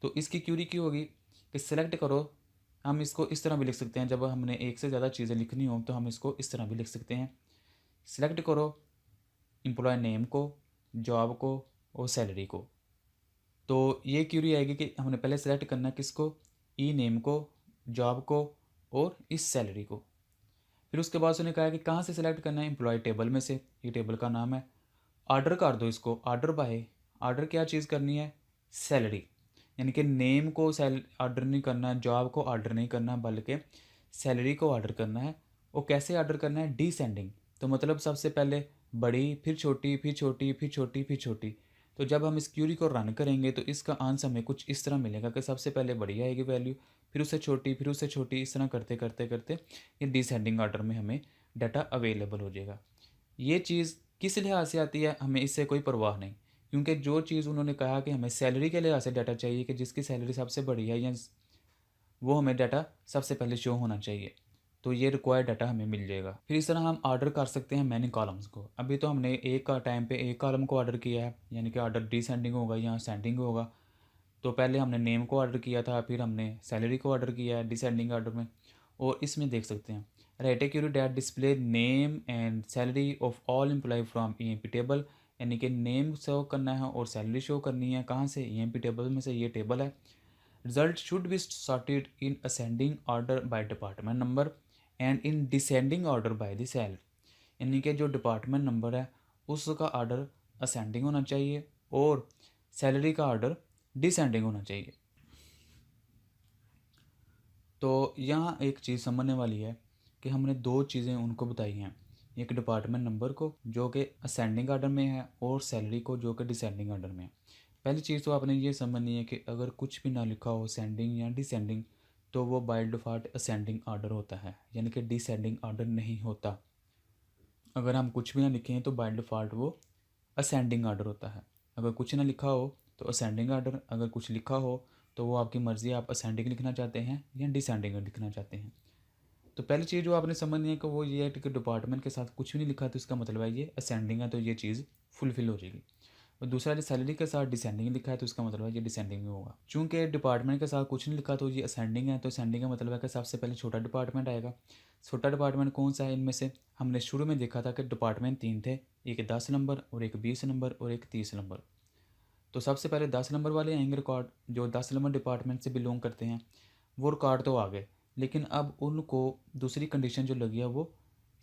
तो इसकी क्यूरी की होगी कि सेलेक्ट करो। हम इसको इस तरह भी लिख सकते हैं, जब हमने एक से ज़्यादा चीज़ें लिखनी हो तो हम इसको इस तरह भी लिख सकते हैं। सेलेक्ट करो एम्प्लॉय नेम को, जॉब को और सैलरी को। तो ये क्यूरी आएगी कि हमने पहले सेलेक्ट करना है किसको? ई नेम को, जॉब को और इस सैलरी को। फिर उसके बाद उसने कहा कि कहाँ से सेलेक्ट करना है? एम्प्लॉय टेबल में से। ये टेबल का नाम है। ऑर्डर कर दो इसको, ऑर्डर बाय। ऑर्डर क्या चीज़ करनी है? सैलरी। यानी कि नेम को ऑर्डर नहीं करना, जॉब को ऑर्डर नहीं करना, बल्कि सैलरी को ऑर्डर करना है। वो कैसे ऑर्डर करना है? डिसेंडिंग। तो मतलब सबसे पहले बड़ी, फिर छोटी, फिर छोटी, फिर छोटी, फिर छोटी। तो जब हम इस क्यूरी को रन करेंगे तो इसका आंसर हमें कुछ इस तरह मिलेगा कि सबसे पहले बड़ी आएगी वैल्यू, फिर उससे छोटी, फिर उससे छोटी, इस तरह करते करते करते ये डिसेंडिंग ऑर्डर में हमें डाटा अवेलेबल हो जाएगा। ये चीज़ किस लिहाज से आती है, हमें इससे कोई परवाह नहीं, क्योंकि जो चीज़ उन्होंने कहा कि हमें सैलरी के लिहाज से डाटा चाहिए कि जिसकी सैलरी सबसे बड़ी है, या वो हमें डाटा सबसे पहले शो होना चाहिए। तो ये रिक्वायर्ड डाटा हमें मिल जाएगा। फिर इस तरह हम ऑर्डर कर सकते हैं मैनी कॉलम्स को। अभी तो हमने एक का टाइम पे एक कॉलम को ऑर्डर किया है, यानी कि ऑर्डर डिसेंडिंग होगा या सेंडिंग होगा। तो पहले हमने नेम को ऑर्डर किया था, फिर हमने सैलरी को ऑर्डर किया है डिसेंडिंग ऑर्डर में। और इसमें देख सकते हैं write a query that display name and salary of all employee from EMP table. यानी कि नेम शो करना है और सैलरी शो करनी है। कहाँ से? EMP टेबल में से। ये टेबल है। Result should be sorted in ascending order by department number and in descending order by the sal. यानी कि जो डिपार्टमेंट नंबर है उसका ऑर्डर असेंडिंग होना चाहिए और सैलरी का ऑर्डर डिसेंडिंग होना चाहिए। तो यहाँ एक चीज़ समझने वाली है कि हमने दो चीज़ें उनको बताई हैं, एक डिपार्टमेंट नंबर को जो कि असेंडिंग आर्डर में है और सैलरी को जो कि डिसेंडिंग आर्डर में है। पहली चीज़ तो आपने ये समझनी है कि अगर कुछ भी ना लिखा हो सेंडिंग या डिसेंडिंग तो वो बाय डिफ़ॉल्ट असेंडिंग आर्डर होता है, यानी कि डिसेंडिंग आर्डर नहीं होता। अगर हम कुछ भी ना लिखें तो बाय डिफ़ॉल्ट वो असेंडिंग आर्डर होता है। अगर कुछ ना लिखा हो तो असेंडिंग आर्डर, अगर कुछ लिखा हो तो वो आपकी मर्ज़ी, आप असेंडिंग लिखना चाहते हैं या डिसेंडिंग लिखना चाहते हैं। तो पहली चीज़ जो आपने समझनी है कि वो ये है कि डिपार्टमेंट के साथ कुछ भी नहीं लिखा तो इसका मतलब है ये असेंडिंग है, तो ये चीज़ फुलफिल हो जाएगी। और दूसरा, जो सैलरी के साथ डिसेंडिंग लिखा है तो इसका मतलब है ये डिसेंडिंग में होगा। चूंकि डिपार्टमेंट के साथ कुछ नहीं लिखा तो ये असेंडिंग है, तो असेंडिंग का मतलब है कि सबसे पहले छोटा डिपार्टमेंट आएगा। छोटा डिपार्टमेंट कौन सा है इनमें से? हमने शुरू में देखा था कि डिपार्टमेंट 3 थे, एक 10 नंबर और एक 20 नंबर और एक 30 नंबर। तो सबसे पहले 10 नंबर वाले आएंगे रिकॉर्ड, जो 10 नंबर डिपार्टमेंट से बिलोंग करते हैं। वो रिकॉर्ड तो आ गए, लेकिन अब उनको दूसरी कंडीशन जो लगी है वो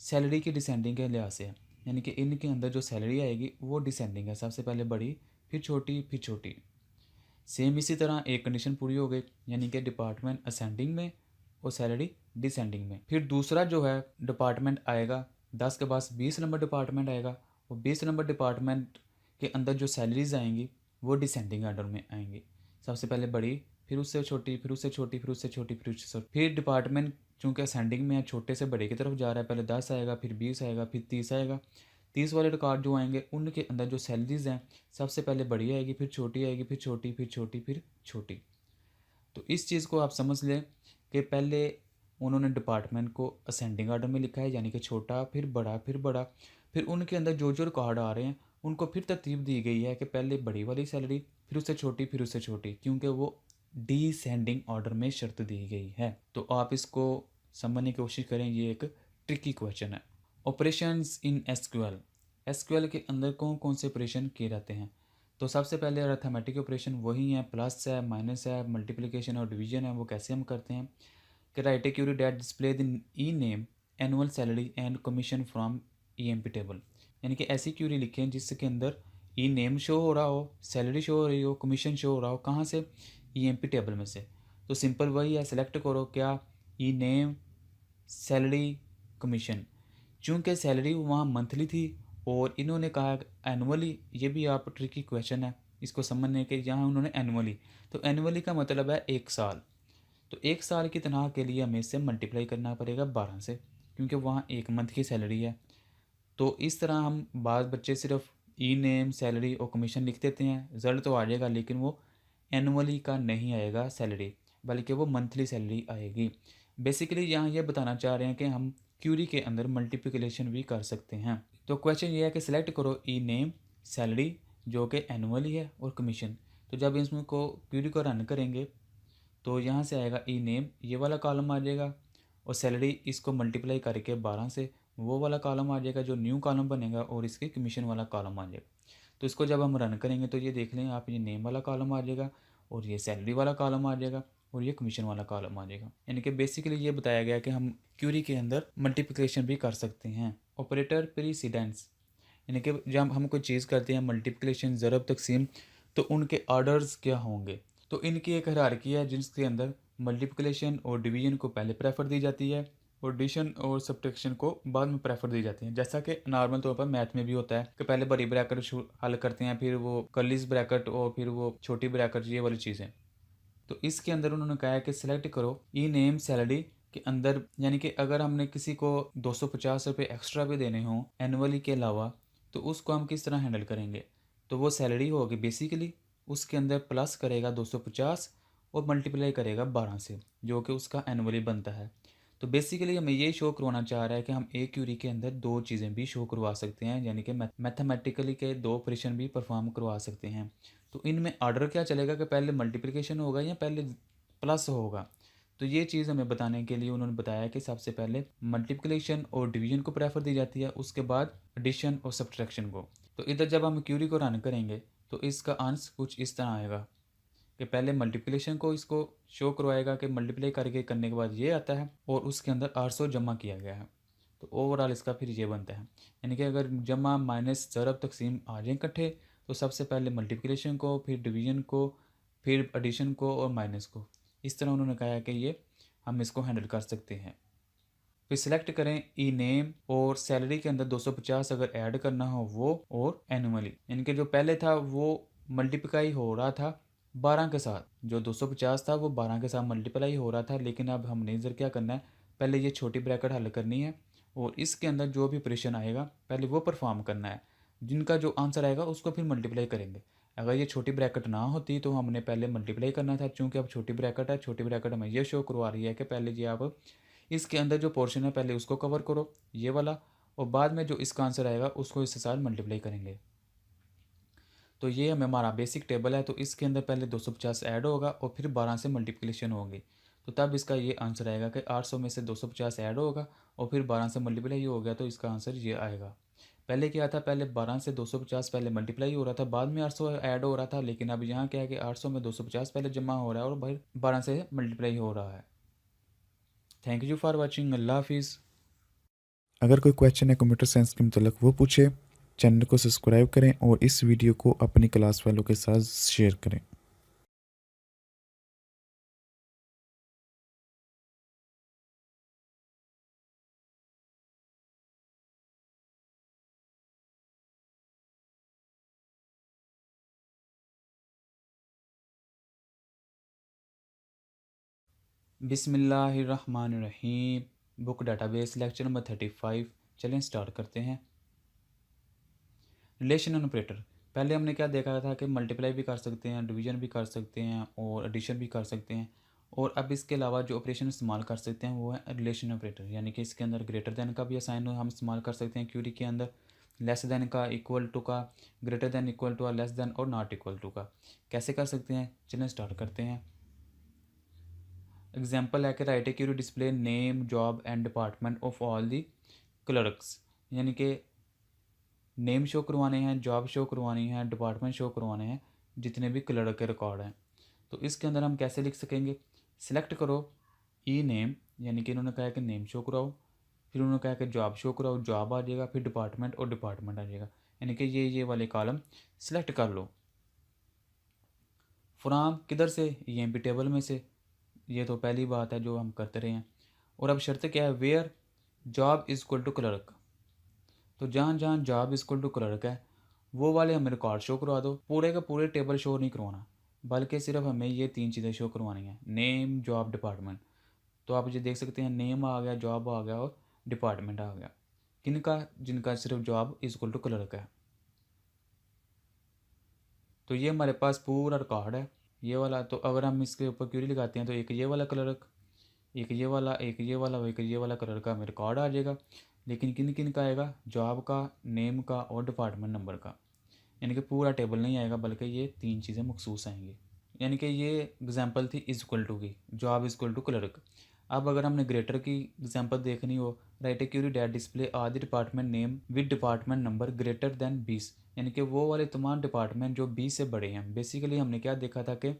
सैलरी की डिसेंडिंग के लिहाज से है, यानी कि इनके अंदर जो सैलरी आएगी वो डिसेंडिंग है, सबसे पहले बड़ी फिर छोटी फिर छोटी। सेम इसी तरह एक कंडीशन पूरी हो गई, यानी कि डिपार्टमेंट असेंडिंग में और सैलरी डिसेंडिंग में। फिर दूसरा जो है डिपार्टमेंट आएगा, 10 के बाद 20 नंबर डिपार्टमेंट आएगा, और 20 नंबर डिपार्टमेंट के अंदर जो सैलरीज आएंगी वो डिसेंडिंग आर्डर में आएंगी, सबसे पहले बड़ी फिर उससे छोटी फिर उससे छोटी फिर उससे छोटी फिर उससे छोटी। फिर डिपार्टमेंट चूँकि असेंडिंग में है, छोटे से बड़े की तरफ जा रहा है, पहले 10 आएगा फिर 20 आएगा फिर 30 आएगा। 30 वाले रिकॉर्ड जो आएंगे उनके अंदर जो सैलरीज हैं सबसे पहले बड़ी आएगी फिर छोटी आएगी फिर छोटी फिर छोटी फिर छोटी। तो इस चीज़ को आप समझ लें कि पहले उन्होंने डिपार्टमेंट को असेंडिंग आर्डर में लिखा है, यानी कि छोटा फिर बड़ा फिर बड़ा। फिर उनके अंदर जो जो रिकॉर्ड आ रहे हैं उनको फिर तरतीब दी गई है कि पहले बड़ी वाली सैलरी फिर उससे छोटी फिर उससे छोटी, क्योंकि वो डिसेंडिंग ऑर्डर में शर्त दी गई है। तो आप इसको समझने की कोशिश करें, ये एक ट्रिकी क्वेश्चन है। ऑपरेशंस इन एसक्यूएल, एसक्यूएल के अंदर कौन कौन से ऑपरेशन किए जाते हैं? तो सबसे पहले अर्थमेटिक ऑपरेशन वही है, प्लस है माइनस है मल्टीप्लिकेशन और डिवीजन है। वो कैसे हम करते हैं कि write a query that display the E name annual salary and commission from EMP table, यानी कि ऐसी क्यूरी लिखें जिसके अंदर ई नेम शो हो रहा हो, सैलरी शो हो रही हो, कमीशन शो हो रहा हो, कहाँ से? ईएमपी टेबल में से। तो सिंपल वही है, सेलेक्ट करो क्या, ई नेम सैलरी कमीशन। चूँकि सैलरी वहाँ मंथली थी और इन्होंने कहा एनुअली, ये भी आप ट्रिकी क्वेश्चन है इसको समझने के, यहाँ उन्होंने एनुअली, तो एनुअली का मतलब है एक साल। तो एक साल की तनख्वाह के लिए हमें इससे मल्टीप्लाई करना पड़ेगा 12 से, क्योंकि वहाँ एक मंथ की सैलरी है। तो इस तरह हम बाद बच्चे सिर्फ ई नेम सैलरी और कमीशन लिख देते हैं, रिजल्ट तो आ जाएगा लेकिन वो एनुअली का नहीं आएगा सैलरी, बल्कि वो मंथली सैलरी आएगी। बेसिकली यहाँ ये बताना चाह रहे हैं कि हम क्यूरी के अंदर मल्टीप्लिकेशन भी कर सकते हैं। तो क्वेश्चन ये है कि सिलेक्ट करो ई नेम सैलरी जो कि एनुअली है और कमीशन। तो जब इसमें को क्यूरी को रन करेंगे तो यहाँ से आएगा ई नेम, ये वाला कॉलम आ जाएगा, और सैलरी इसको मल्टीप्लाई करके 12 से वो वाला कॉलम आ जाएगा जो न्यू कॉलम बनेगा, और इसके कमीशन वाला कॉलम आ जाएगा। तो इसको जब हम रन करेंगे तो ये देख लें आप, ये नेम वाला कॉलम आ जाएगा और ये सैलरी वाला कॉलम आ जाएगा और ये कमीशन वाला कॉलम आ जाएगा। यानी कि बेसिकली ये बताया गया कि हम क्यूरी के अंदर मल्टीप्लिकेशन भी कर सकते हैं। ऑपरेटर प्रीसीडेंस, यानी कि जब हम कोई चीज़ करते हैं मल्टीप्लिकेशन ज़रब तकसीम, तो उनके ऑर्डर्स क्या होंगे? तो इनकी एक हायरार्की है जिसके अंदर मल्टीप्लिकेशन और डिवीजन को पहले प्रेफर दी जाती है और एडिशन और सब्ट्रैक्शन को बाद में प्रेफर दी जाती है, जैसा कि नॉर्मल तौर पर मैथ में भी होता है कि पहले बड़ी ब्रैकेट हल करते हैं, फिर वो कर्लीज ब्रैकेट और फिर वो छोटी ब्रैकेट, ये वाली चीज़ें। तो इसके अंदर उन्होंने कहा है कि सिलेक्ट करो ई नेम सैलरी के अंदर, यानी कि अगर हमने किसी को 250 रुपये एक्स्ट्रा भी देने हों एनुअली के अलावा, तो उसको हम किस तरह हैंडल करेंगे? तो वो सैलरी होगी बेसिकली, उसके अंदर प्लस करेगा 250 और मल्टीप्लाई करेगा 12 से, जो कि उसका एनुअली बनता है। तो बेसिकली हमें ये शो करवाना चाह रहा है कि हम एक क्यूरी के अंदर दो चीज़ें भी शो करवा सकते हैं, यानी कि मैथमेटिकली के दो ऑपरेशन भी परफॉर्म करवा सकते हैं। तो इनमें ऑर्डर क्या चलेगा कि पहले मल्टीप्लिकेशन होगा या पहले प्लस होगा? तो ये चीज़ हमें बताने के लिए उन्होंने बताया कि सबसे पहले मल्टीप्लिकेशन और डिवीजन को प्रेफर दी जाती है, उसके बाद एडिशन और सब्ट्रैक्शन को। तो इधर जब हम क्यूरी को रन करेंगे तो इसका आंसर कुछ इस तरह आएगा कि पहले मल्टीप्लिकेशन को इसको शो करवाएगा कि मल्टीप्लाई करके करने के बाद ये आता है और उसके अंदर 800 जमा किया गया है। तो ओवरऑल इसका फिर ये बनता है, यानी कि अगर जमा माइनस ज़रब तकसीम आ जाए इकट्ठे, तो सबसे पहले मल्टीप्लिकेशन को फिर डिवीजन को फिर एडिशन को और माइनस को। इस तरह उन्होंने कहा है कि ये हम इसको हैंडल कर सकते हैं। फिर सिलेक्ट करें ई नेम और सैलरी के अंदर 250 अगर ऐड करना हो वो, और एनुअली, यानी कि जो पहले था वो मल्टीप्लाई हो रहा था 12 के साथ, जो 250 था वो 12 के साथ मल्टीप्लाई हो रहा था। लेकिन अब हमने इधर क्या करना है, पहले ये छोटी ब्रैकेट हल करनी है और इसके अंदर जो भी ऑपरेशन आएगा पहले वो परफॉर्म करना है, जिनका जो आंसर आएगा उसको फिर मल्टीप्लाई करेंगे। अगर ये छोटी ब्रैकेट ना होती तो हमने पहले मल्टीप्लाई करना था, चूँकि अब छोटी ब्रैकेट है, छोटी ब्रैकेट हमें ये शो करवा रही है कि पहले ये आप इसके अंदर जो पोर्शन है पहले उसको कवर करो, ये वाला, और बाद में जो इसका आंसर आएगा उसको इसके साथ मल्टीप्लाई करेंगे। तो ये हमें हमारा बेसिक टेबल है, तो इसके अंदर पहले 250 ऐड होगा और फिर 12 से मल्टीप्लिकेशन होगी, तो तब इसका ये आंसर आएगा कि 800 में से 250 ऐड होगा और फिर 12 से मल्टीप्लाई हो गया, तो इसका आंसर ये आएगा। पहले क्या था, पहले 12 से 250 पहले मल्टीप्लाई हो रहा था, बाद में 800 ऐड हो रहा था, लेकिन अब यहाँ क्या है कि 800 में 250 पहले जमा हो रहा है और भाई 12 से मल्टीप्लाई हो रहा है। Thank you for watching. अल्लाह हाफिज़। अगर कोई क्वेश्चन है कंप्यूटर साइंस के मतलब वो पूछे, चैनल को सब्सक्राइब करें और इस वीडियो को अपनी क्लास वालों के साथ शेयर करें। बिस्मिल्लाहिर्रहमानिर्रहीम। Book database lecture number 35। चलें स्टार्ट करते हैं। रिलेशन ऑपरेटर, पहले हमने क्या देखा था कि मल्टीप्लाई भी कर सकते हैं, डिवीजन भी कर सकते हैं और एडिशन भी कर सकते हैं। और अब इसके अलावा जो ऑपरेशन इस्तेमाल कर सकते हैं वो है रिलेशन ऑपरेटर, यानी कि इसके अंदर ग्रेटर देन का भी असाइन हम इस्तेमाल कर सकते हैं क्यूरी के अंदर, लेस देन का, इक्वल टू का, greater than, equal to, less than और नॉट इक्वल टू का। कैसे कर सकते हैं, चलें स्टार्ट करते हैं। एग्जाम्पल है कि write a query display name, job and department of all the clerks, यानी कि नेम शो करवाने हैं, जॉब शो करवानी है, डिपार्टमेंट शो करवाने हैं, जितने भी क्लर्क के रिकॉर्ड हैं। तो इसके अंदर हम कैसे लिख सकेंगे, सिलेक्ट करो ई नेम, यानी कि इन्होंने कहा है कि नेम शो कराओ, फिर उन्होंने कहा कि जॉब शो कराओ, जॉब आ जाएगा, फिर डिपार्टमेंट और डिपार्टमेंट आ जाएगा, यानी कि ये वाले कॉलम सिलेक्ट कर लो। फ्राम किधर से, ये भी टेबल में से, ये तो पहली बात है जो हम करते रहे हैं। और अब शर्त क्या है, where job is equal to clerk, तो जहाँ जहाँ job is equal to clerk है वो वाले हमें रिकॉर्ड शो करवा दो, पूरे का पूरे टेबल शो नहीं करवाना, बल्कि सिर्फ हमें ये 3 चीज़ें शो करवानी है, नेम, जॉब, डिपार्टमेंट। तो आप ये देख सकते हैं, नेम आ गया, जॉब आ गया और डिपार्टमेंट आ गया, किनका, जिनका सिर्फ job is equal to clerk है। तो ये हमारे पास पूरा रिकॉर्ड है ये वाला। तो अगर हम इसके ऊपर क्यूरी लगाते हैं तो एक ये वाला क्लर्क, एक ये वाला, एक ये वाला, एक ये वाला कलर का हमें रिकॉर्ड आ जाएगा। लेकिन किन किन का आएगा, जॉब का, नेम का और डिपार्टमेंट नंबर का, यानी कि पूरा टेबल नहीं आएगा, बल्कि ये 3 चीज़ें मखसूस आएंगी। यानी कि ये एग्जांपल थी इज इक्वल टू की, job is equal to clerk. अब अगर हमने ग्रेटर की एग्जांपल देखनी हो, write a query that display are the department name with department number greater than 20, यानी कि वो वाले तमाम डिपार्टमेंट जो 20 से बड़े हैं। बेसिकली हमने क्या देखा था कि,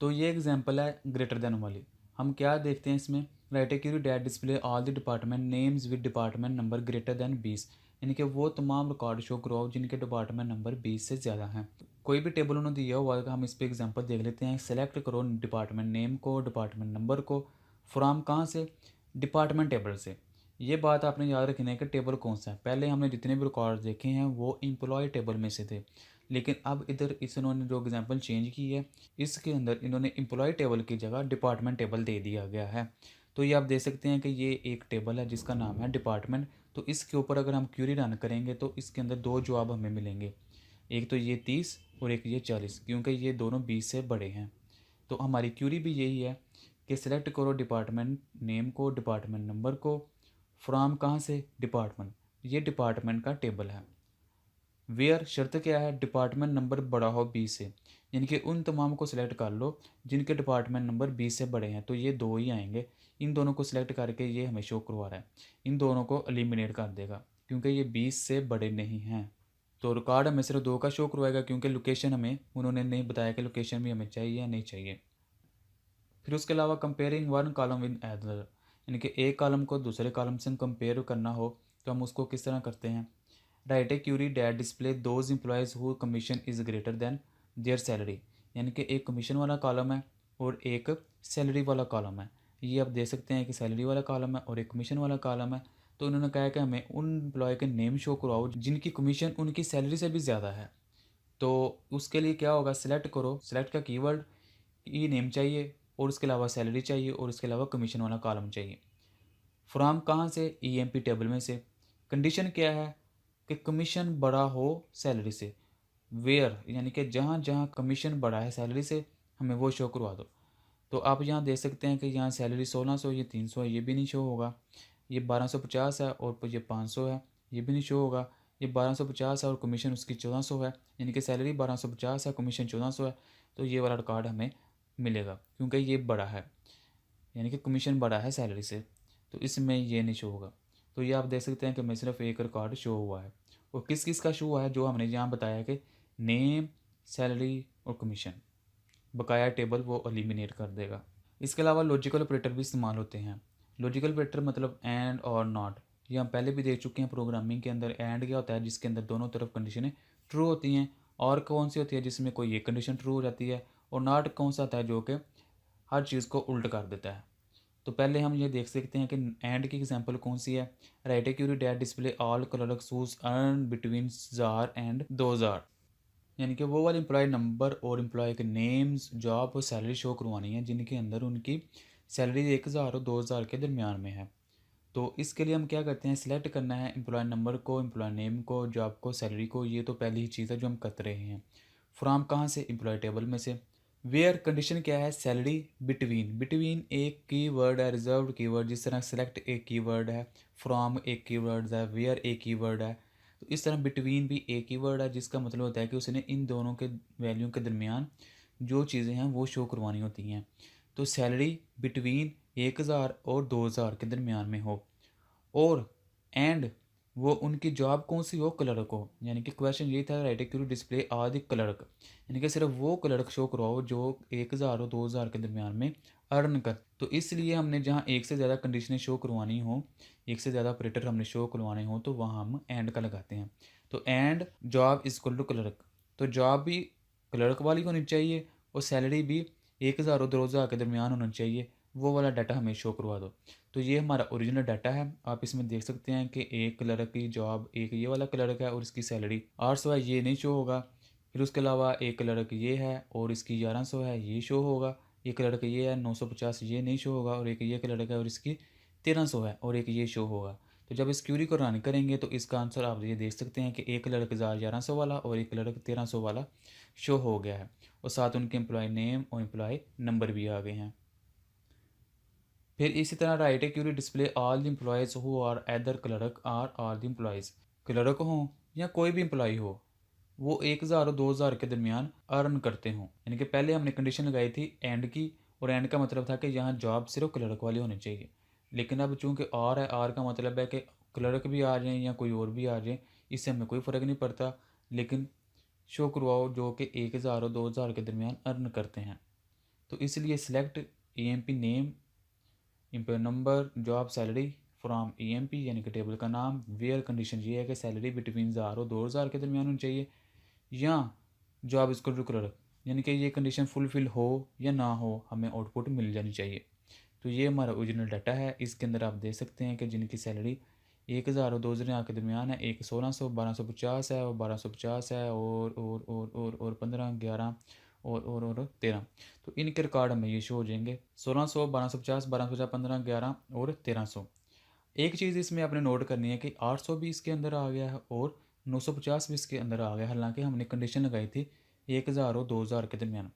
तो ये एग्जांपल है ग्रेटर देन वाली। हम क्या देखते हैं इसमें, write a query that display all the department names with department number greater than 20, यानी कि वो तमाम रिकॉर्ड शो करवाओ जिनके डिपार्टमेंट नंबर 20 से ज़्यादा हैं। कोई भी टेबल उन्होंने दिया हुआ है, हम इस पर एग्जांपल देख लेते हैं। सेलेक्ट करो डिपार्टमेंट नेम को, डिपार्टमेंट नंबर को, फ्रॉम कहाँ से, डिपार्टमेंट टेबल से। ये बात आपने याद रखनी है कि टेबल कौन सा है। पहले हमने जितने भी रिकॉर्ड देखे हैं वो एम्प्लॉय टेबल में से थे, लेकिन अब इधर इन्होंने जो एग्जांपल चेंज की है, इसके अंदर इन्होंने एम्प्लॉय टेबल की जगह डिपार्टमेंट टेबल दे दिया गया है। तो ये आप देख सकते हैं कि ये एक टेबल है जिसका नाम है डिपार्टमेंट। तो इसके ऊपर अगर हम क्यूरी रन करेंगे तो इसके अंदर 2 जवाब हमें मिलेंगे, एक तो ये 30 और एक ये 40, क्योंकि ये दोनों 20 से बड़े हैं। तो हमारी क्यूरी भी यही है कि सिलेक्ट करो डिपार्टमेंट नेम को, डिपार्टमेंट नंबर को, फ्रॉम कहाँ से, डिपार्टमेंट, ये डिपार्टमेंट का टेबल है। वेयर शर्त क्या है, डिपार्टमेंट नंबर बड़ा हो 20 से, यानी कि उन तमाम को सिलेक्ट कर लो जिनके डिपार्टमेंट नंबर 20 से बड़े हैं, तो ये 2 ही आएंगे। इन दोनों को सिलेक्ट करके ये हमें शो करवा रहा है, इन दोनों को एलिमिनेट कर देगा क्योंकि ये 20 से बड़े नहीं हैं। तो रिकॉर्ड हमें सिर्फ 2 का शो करवाएगा, क्योंकि लोकेशन हमें उन्होंने नहीं बताया कि लोकेशन भी हमें चाहिए या नहीं चाहिए। फिर उसके अलावा comparing one column with other, यानी कि एक कॉलम को दूसरे कॉलम से कंपेयर करना हो तो हम उसको किस तरह करते हैं। Write a query that display those employees who commission is greater than their salary, यानी कि एक कमीशन वाला कॉलम है और एक सैलरी वाला कॉलम है। ये आप देख सकते हैं कि सैलरी वाला कॉलम है और एक कमीशन वाला कॉलम है। तो उन्होंने कहा है कि हमें उन एम्प्लॉय के नेम शो करवाओ जिनकी कमीशन उनकी सैलरी से भी ज़्यादा है। तो उसके लिए क्या होगा, सेलेक्ट करो, सेलेक्ट का कीवर्ड ई नेम चाहिए और उसके अलावा सैलरी चाहिए और इसके अलावा कमीशन वाला कॉलम चाहिए। फ्रॉम कहाँ से, ईएमपी टेबल में से। कंडीशन क्या है कि कमीशन बड़ा हो सैलरी से। वेयर यानी कि जहाँ जहाँ कमीशन बड़ा है सैलरी से हमें वो शो करवा दो। तो आप यहाँ देख सकते हैं कि यहाँ सैलरी 1600, ये 300 है, ये भी नहीं शो होगा। ये 1250 है और ये 500 है, ये भी नहीं शो होगा। ये 1250 है और कमीशन उसकी 1400 है, यानी कि सैलरी 1250 है, कमीशन 1400 है। तो ये वाला रिकॉर्ड हमें मिलेगा क्योंकि ये बड़ा है, यानी कि कमीशन बड़ा है सैलरी से, तो इसमें ये नहीं शो होगा। तो ये आप देख सकते हैं कि मैं सिर्फ एक रिकॉर्ड शो हुआ है। और किस किस का शो हुआ है, जो हमने यहाँ बताया कि नेम, सैलरी और कमीशन। बकाया टेबल वो एलिमिनेट कर देगा। इसके अलावा लॉजिकल ऑपरेटर भी इस्तेमाल होते हैं। लॉजिकल ऑपरेटर मतलब एंड और नॉट। ये हम पहले भी देख चुके हैं प्रोग्रामिंग के अंदर। एंड क्या होता है, जिसके अंदर दोनों तरफ कंडीशनें ट्रू होती हैं। और कौन सी होती है, जिसमें कोई एक कंडीशन ट्रू हो जाती है। और नॉट कौन सा होता है, जो कि हर चीज़ को उल्ट कर देता है। तो पहले हम ये देख सकते हैं कि एंड की एग्जांपल कौन सी है। Write a query that display all clerks whose earn between jar and 2000, यानी कि वो वाले एम्प्लॉय नंबर और एम्प्लॉय के नेम्स, जॉब और सैलरी शो करवानी है जिनके अंदर उनकी सैलरी 1000 और 2000 के दरमियान में है। तो इसके लिए हम क्या करते हैं, सिलेक्ट करना है एम्प्लॉय नंबर को, एम्प्लॉय नेम को, जॉब को, सैलरी को। ये तो पहली ही चीज़ है जो हम कर रहे हैं। फ्रॉम कहाँ से, एम्प्लॉय टेबल में से। वेयर कंडीशन क्या है, सैलरी बिटवीन। बिटवीन एक की वर्ड है, रिजर्व्ड कीवर्ड। जिस तरह सेलेक्ट एक कीवर्ड है, फ्रॉम एक कीवर्ड है, वेयर एक कीवर्ड है, तो इस तरह बिटवीन भी एक कीवर्ड है, जिसका मतलब होता है कि उसने इन दोनों के वैल्यू के दरमियान जो चीज़ें हैं वो शो करवानी होती हैं। तो सैलरी बिटवीन 1000 और 2000 के दरमियान में हो। और एंड वो उनकी जॉब कौन सी हो, क्लर्क हो। यानी कि क्वेश्चन ये था, राइट एक्यूरेट डिस्प्ले आदि क्लर्क, यानी कि सिर्फ वो क्लर्क शो करवाओ जो 1000 और 2000 के दरमियान में अर्न कर। तो इसलिए हमने जहाँ एक से ज़्यादा कंडीशनें शो करवानी हो, एक से ज़्यादा ऑपरेटर हमने शो करवाने हो, तो वहाँ हम एंड का लगाते हैं। तो and job is equal to clerk. तो जॉब भी क्लर्क वाली होनी चाहिए और सैलरी भी 1000 और 2000 के दरमियान होना चाहिए। वो वाला डाटा हमें शो करवा दो। तो ये हमारा ओरिजिनल डाटा है। आप इसमें देख सकते हैं कि एक क्लर्क की जॉब, एक ये वाला क्लर्क है और इसकी सैलरी 800 है, ये नहीं शो होगा। फिर उसके अलावा एक क्लर्क ये है और इसकी 1100 है, ये शो होगा। एक क्लर्क ये है 950, ये नहीं शो होगा। और एक ये क्लर्क है और इसकी 1300 है और एक ये शो होगा। तो जब इस क्यूरी को रन करेंगे तो इसका आंसर आप ये देख सकते हैं कि एक क्लर्क 1100 वाला और एक क्लर्क 1300 वाला शो हो गया है। और साथ उनके एम्प्लॉय नेम और एम्प्लॉय नंबर भी आ गए हैं। फिर इसी तरह राइट है query display all the employees who are either clerk or all the employees. Clerk हों या कोई भी एम्प्लॉय हो, वो 1000 और 2000 के दरमियान अर्न करते हों। यानी कि पहले हमने कंडीशन लगाई थी एंड की, और एंड का मतलब था कि यहाँ जॉब सिर्फ क्लर्क वाली होनी चाहिए। लेकिन अब चूंकि आर है, आर का मतलब है कि क्लर्क भी आ जाएँ या कोई और भी आ जाए, इससे हमें कोई फ़र्क नहीं पड़ता। लेकिन शो करवाओ जो कि 1000 और 2000 के दरमियान अर्न करते हैं। तो इसलिए select EMP name, employee number, job, salary from EMP यानी कि टेबल का नाम। वेयर कंडीशन ये है कि सैलरी बिटवीन 1000 और 2000 के दरमियान होनी चाहिए, या जॉब इसको टू क्लर्क, यानी कि ये कंडीशन फुलफिल हो या ना हो, हमें आउटपुट मिल जानी चाहिए। तो ये हमारा ओरिजिनल डाटा है। इसके अंदर आप देख सकते हैं कि जिनकी सैलरी 1000 और 2000 के दरमियान है, एक 1600, 1250 है और 1250 है और 15, 11 और 13। तो इनके रिकॉर्ड हमें ये शो हो जाएंगे 1600, 1250, 1250, 15, 11 और 1300। एक चीज़ इसमें आपने नोट करनी है कि 800 भी इसके अंदर आ गया है और 950 भी इसके अंदर आ गया। हालांकि हमने कंडीशन लगाई थी 1000 और 2000 के दरमियान।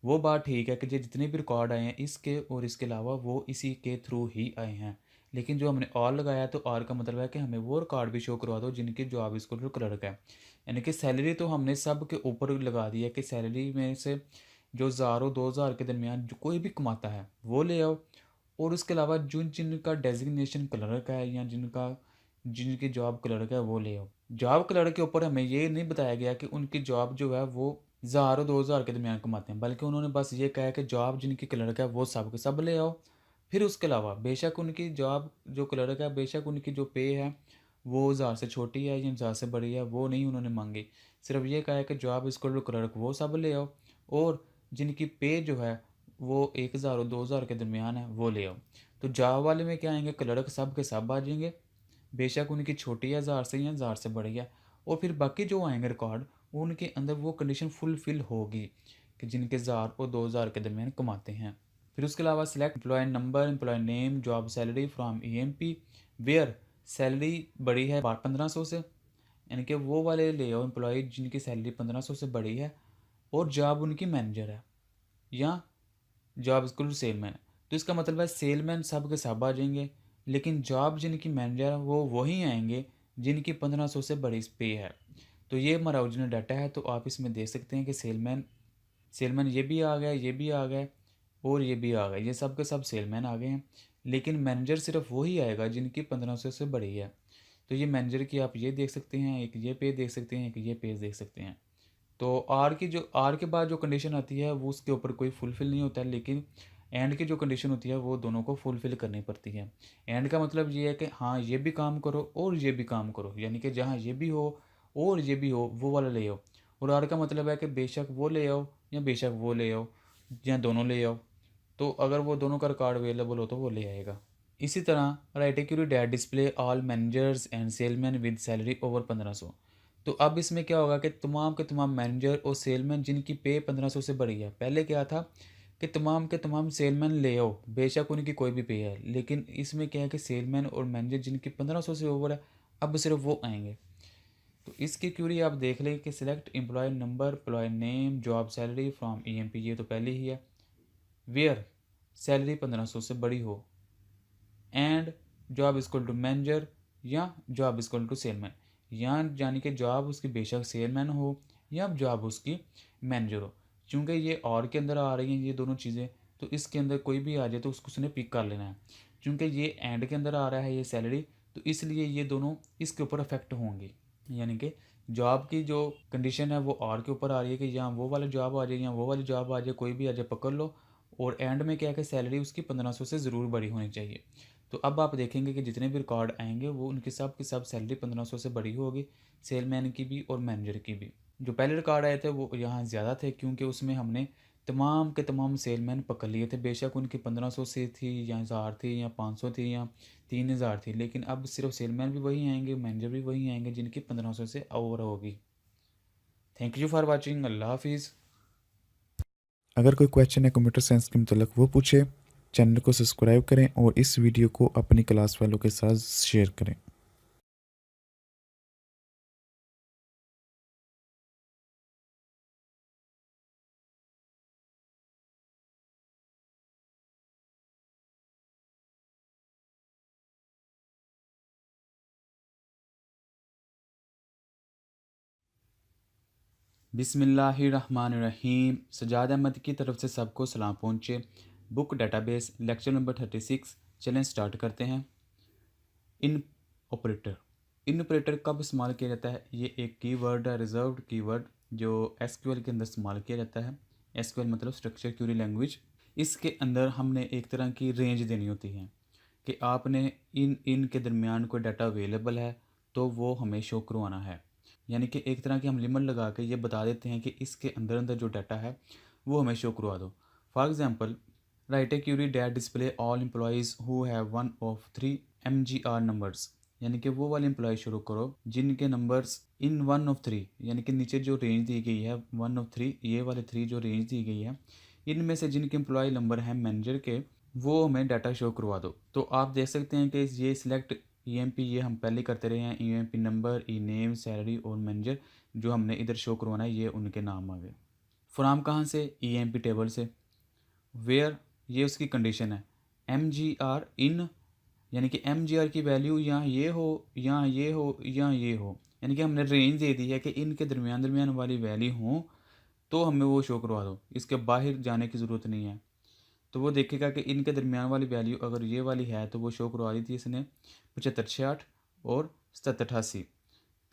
वो बात ठीक है कि ये जितने भी रिकॉर्ड आए हैं इसके और इसके अलावा वो इसी के थ्रू ही आए हैं। लेकिन जो हमने और लगाया, तो और का मतलब है कि हमें वो रिकॉर्ड भी शो करवा दो जिनकी जॉब इसको जो क्लर्क है। यानी कि सैलरी तो हमने सब के ऊपर लगा दी है कि सैलरी में से जो 1000 और 2000 के दरमियान जो कोई भी कमाता है वो ले आओ। और उसके अलावा जिनका डेजिग्नेशन क्लर्क है या जिनकी जॉब क्लर्क है वो ले आओ। जॉब क्लर्क के ऊपर हमें ये नहीं बताया गया कि उनकी जॉब जो है वो 1000 और 2000 के दरमियान कमाते हैं, बल्कि उन्होंने बस ये कहा है कि जॉब जिनकी क्लर्क है वो सब के सब ले आओ। फिर उसके अलावा बेशक उनकी जॉब जो क्लर्क है, बेशक उनकी जो पे है वो 1000 से छोटी है या 1000 से बड़ी है, वो नहीं उन्होंने मांगी। सिर्फ ये कहा है कि जॉब इसको क्लर्क वो सब ले आओ। और जिनकी पे जो है वो 1000 और 2000 के दरमियान है वो ले आओ। तो जावा वाले में क्या आएंगे, क्लर्क सब के सब आ जाएंगे, बेशक उनकी छोटी है 1000 से या 1000 से बड़ी है। और फिर बाकी जो आएंगे रिकॉर्ड उनके अंदर वो कंडीशन फुलफिल होगी कि जिनके 1000 और 2000 के दरमियान कमाते हैं। फिर उसके अलावा select employ number, employ name, job salary from EMP where salary बड़ी है 1500 से, यानी कि वो वाले ले आओ एम्प्लॉय जिनकी सैलरी 1500 से बड़ी है और जॉब उनकी मैनेजर है या जॉब इक्वल टू सेलमैन। तो इसका मतलब है सेलमैन सब के सब आ जाएंगे, लेकिन जॉब जिनकी मैनेजर है वो वही आएंगे जिनकी 1500 से बड़ी पे है। तो ये हमारा ओरिजिनल डाटा है। तो आप इसमें देख सकते हैं कि सेलमैन सेलमैन ये भी आ गया, ये भी आ गया और ये भी आ गया, ये सब के सब सेलमैन आ गए हैं, लेकिन मैनेजर सिर्फ वही आएगा जिनकी 1500 से बड़ी है। तो ये मैनेजर की आप ये देख सकते हैं, एक ये पेज देख सकते हैं, एक ये पेज देख सकते हैं। तो आर के बाद जो कंडीशन आती है वो उसके ऊपर कोई फुलफ़िल नहीं होता है, लेकिन एंड की जो कंडीशन होती है वो दोनों को फुलफ़िल करनी पड़ती है। एंड का मतलब ये है कि हाँ ये भी काम करो और ये भी काम करो, यानी कि जहाँ ये भी हो और ये भी हो वो वाला ले आओ। और आर का मतलब है कि बेशक वो ले आओ या बेशक वो ले आओ या दोनों ले आओ। तो अगर वो दोनों का रिकॉर्ड अवेलेबल हो तो वो ले आएगा। इसी तरह right accurate that display all managers and salesman with salary over 1500। तो अब इसमें क्या होगा कि तमाम के तमाम मैनेजर और सेलमैन जिनकी पे 1500 से बड़ी है, पहले क्या था कि तमाम के तमाम सेलमैन ले आओ बेशक उनकी कोई भी पे है, लेकिन इसमें क्या है कि सेलमैन और मैनेजर जिनकी 1500 से ओवर है अब सिर्फ वो आएंगे। तो इसकी क्यूरी आप देख लें कि select employ number, employ name, job salary from EMP, ये तो पहले ही है, वेयर सैलरी 1500 से बड़ी हो and job equal to manager या जॉब इक्वल टू सेलमैन, या यानी कि जॉब उसकी बेशक सेलमैन हो या जॉब उसकी मैनेजर हो। चूँकि ये और के अंदर आ रही हैं ये दोनों चीज़ें, तो इसके अंदर कोई भी आ जाए तो उसको उसने पिक कर लेना है। चूँकि ये एंड के अंदर आ रहा है ये सैलरी, तो इसलिए ये दोनों इसके ऊपर अफेक्ट होंगी, यानी कि जॉब की जो कंडीशन है वो और के ऊपर आ रही है कि यहाँ वो वाला जॉब आ जाए या वो वाली जॉब आ जाए, कोई भी आ जाए पकड़ लो। और एंड में क्या है कि सैलरी उसकी 1500 से ज़रूर बड़ी होनी चाहिए। तो अब आप देखेंगे कि जितने भी रिकॉर्ड आएंगे वो उनके सब की सब सैलरी 1500 से बड़ी होगी, सेलमैन की भी और मैनेजर की भी। जो पहले रिकॉर्ड आए थे वो यहाँ ज़्यादा थे क्योंकि उसमें हमने तमाम के तमाम सेलमैन पकड़ लिए थे, बेशक उनकी 1500 से थी या 1000 थी या 500 थी या 3000 थी, लेकिन अब सिर्फ सेलमैन भी वही आएंगे, मैनेजर भी वही आएंगे जिनकी 1500 से ओवर होगी। Thank you for watching. अल्लाह हाफिज़। अगर कोई क्वेश्चन है कंप्यूटर साइंस के मतलब वो पूछे, चैनल को सब्सक्राइब करें और इस वीडियो को अपनी क्लास वालों के साथ शेयर करें। बिस्मिल्लाहिर्रहमानिर्रहीम। सजाद अहमद की तरफ से सबको सलाम पहुँचे। Book database lecture number 36। चलें स्टार्ट करते हैं। इन ऑपरेटर, इन ऑपरेटर कब इस्तेमाल किया जाता है? ये एक कीवर्ड है, रिजर्व्ड कीवर्ड, जो एसक्यूएल के अंदर इस्तेमाल किया जाता है। एसक्यूएल मतलब स्ट्रक्चर क्यूरी लैंग्वेज। इसके अंदर हमने एक तरह की रेंज देनी होती है कि आपने इन के दरमियान कोई डाटा अवेलेबल है तो वो हमें शो करवाना है, यानी कि एक तरह की हम लिमिट लगा के ये बता देते हैं कि इसके अंदर अंदर जो डाटा है वो हमें शो करवा दो। For example, write a query that display all employees who have one of 3 MGR numbers, यानी कि वो वाले एम्प्लॉय शुरू करो जिनके नंबर्स इन 1 of 3, यानी कि नीचे जो रेंज दी गई है 1 of 3, ये वाले 3 जो रेंज दी गई है इनमें से जिनके एम्प्लॉय नंबर हैं मैनेजर के, वो हमें डाटा शो करवा दो। तो आप देख सकते हैं कि ये सिलेक्ट ईएमपी ये हम पहले करते रहे हैं, ईएमपी नंबर, ई नेम, सैलरी और मैनेजर जो हमने इधर शो करवाना है ये उनके नाम आ गए। फ्राम कहाँ से? ईएमपी टेबल से। वेयर, ये उसकी कंडीशन है। MGR इन, यानी कि MGR की वैल्यू यहाँ ये हो या ये हो या ये हो, यानी कि हमने रेंज दे दी है कि इनके दरमियान दरमियान वाली वैल्यू हो तो हमें वो शो करवा दो, इसके बाहर जाने की ज़रूरत नहीं है। तो वो देखेगा कि इनके दरमियान वाली वैल्यू अगर ये वाली है तो वो शो करवा दी थी इसने 75 66 और 77 88,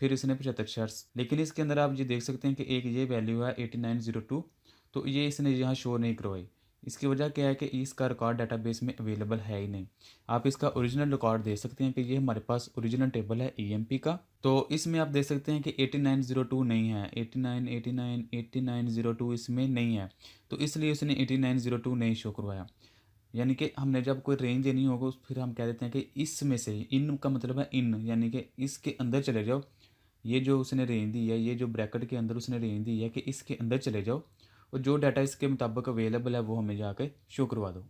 फिर इसने 75 66। लेकिन इसके अंदर आप ये देख सकते हैं कि एक ये वैल्यू है 8902, तो ये इसने यहाँ शो नहीं करवाई। इसकी वजह क्या है कि इसका रिकॉर्ड डाटाबेस में अवेलेबल है ही नहीं। आप इसका ओरिजिनल रिकॉर्ड देख सकते हैं कि ये हमारे पास ओरिजिनल टेबल है ईएमपी का। तो इसमें आप देख सकते हैं कि 8902 नहीं है, 89 इसमें नहीं है, तो इसलिए उसने 8902 नहीं शो करवाया। यानी कि हमने जब कोई रेंज देनी होगा फिर हम कह देते हैं कि इसमें से, इन का मतलब है इन, यानी कि इसके अंदर चले जाओ। ये जो उसने रेंज दी है, ये जो ब्रैकेट के अंदर उसने रेंज दी है कि इसके अंदर चले जाओ और जो डाटा इसके मुताबिक अवेलेबल है वो हमें जाके शो करवा दो।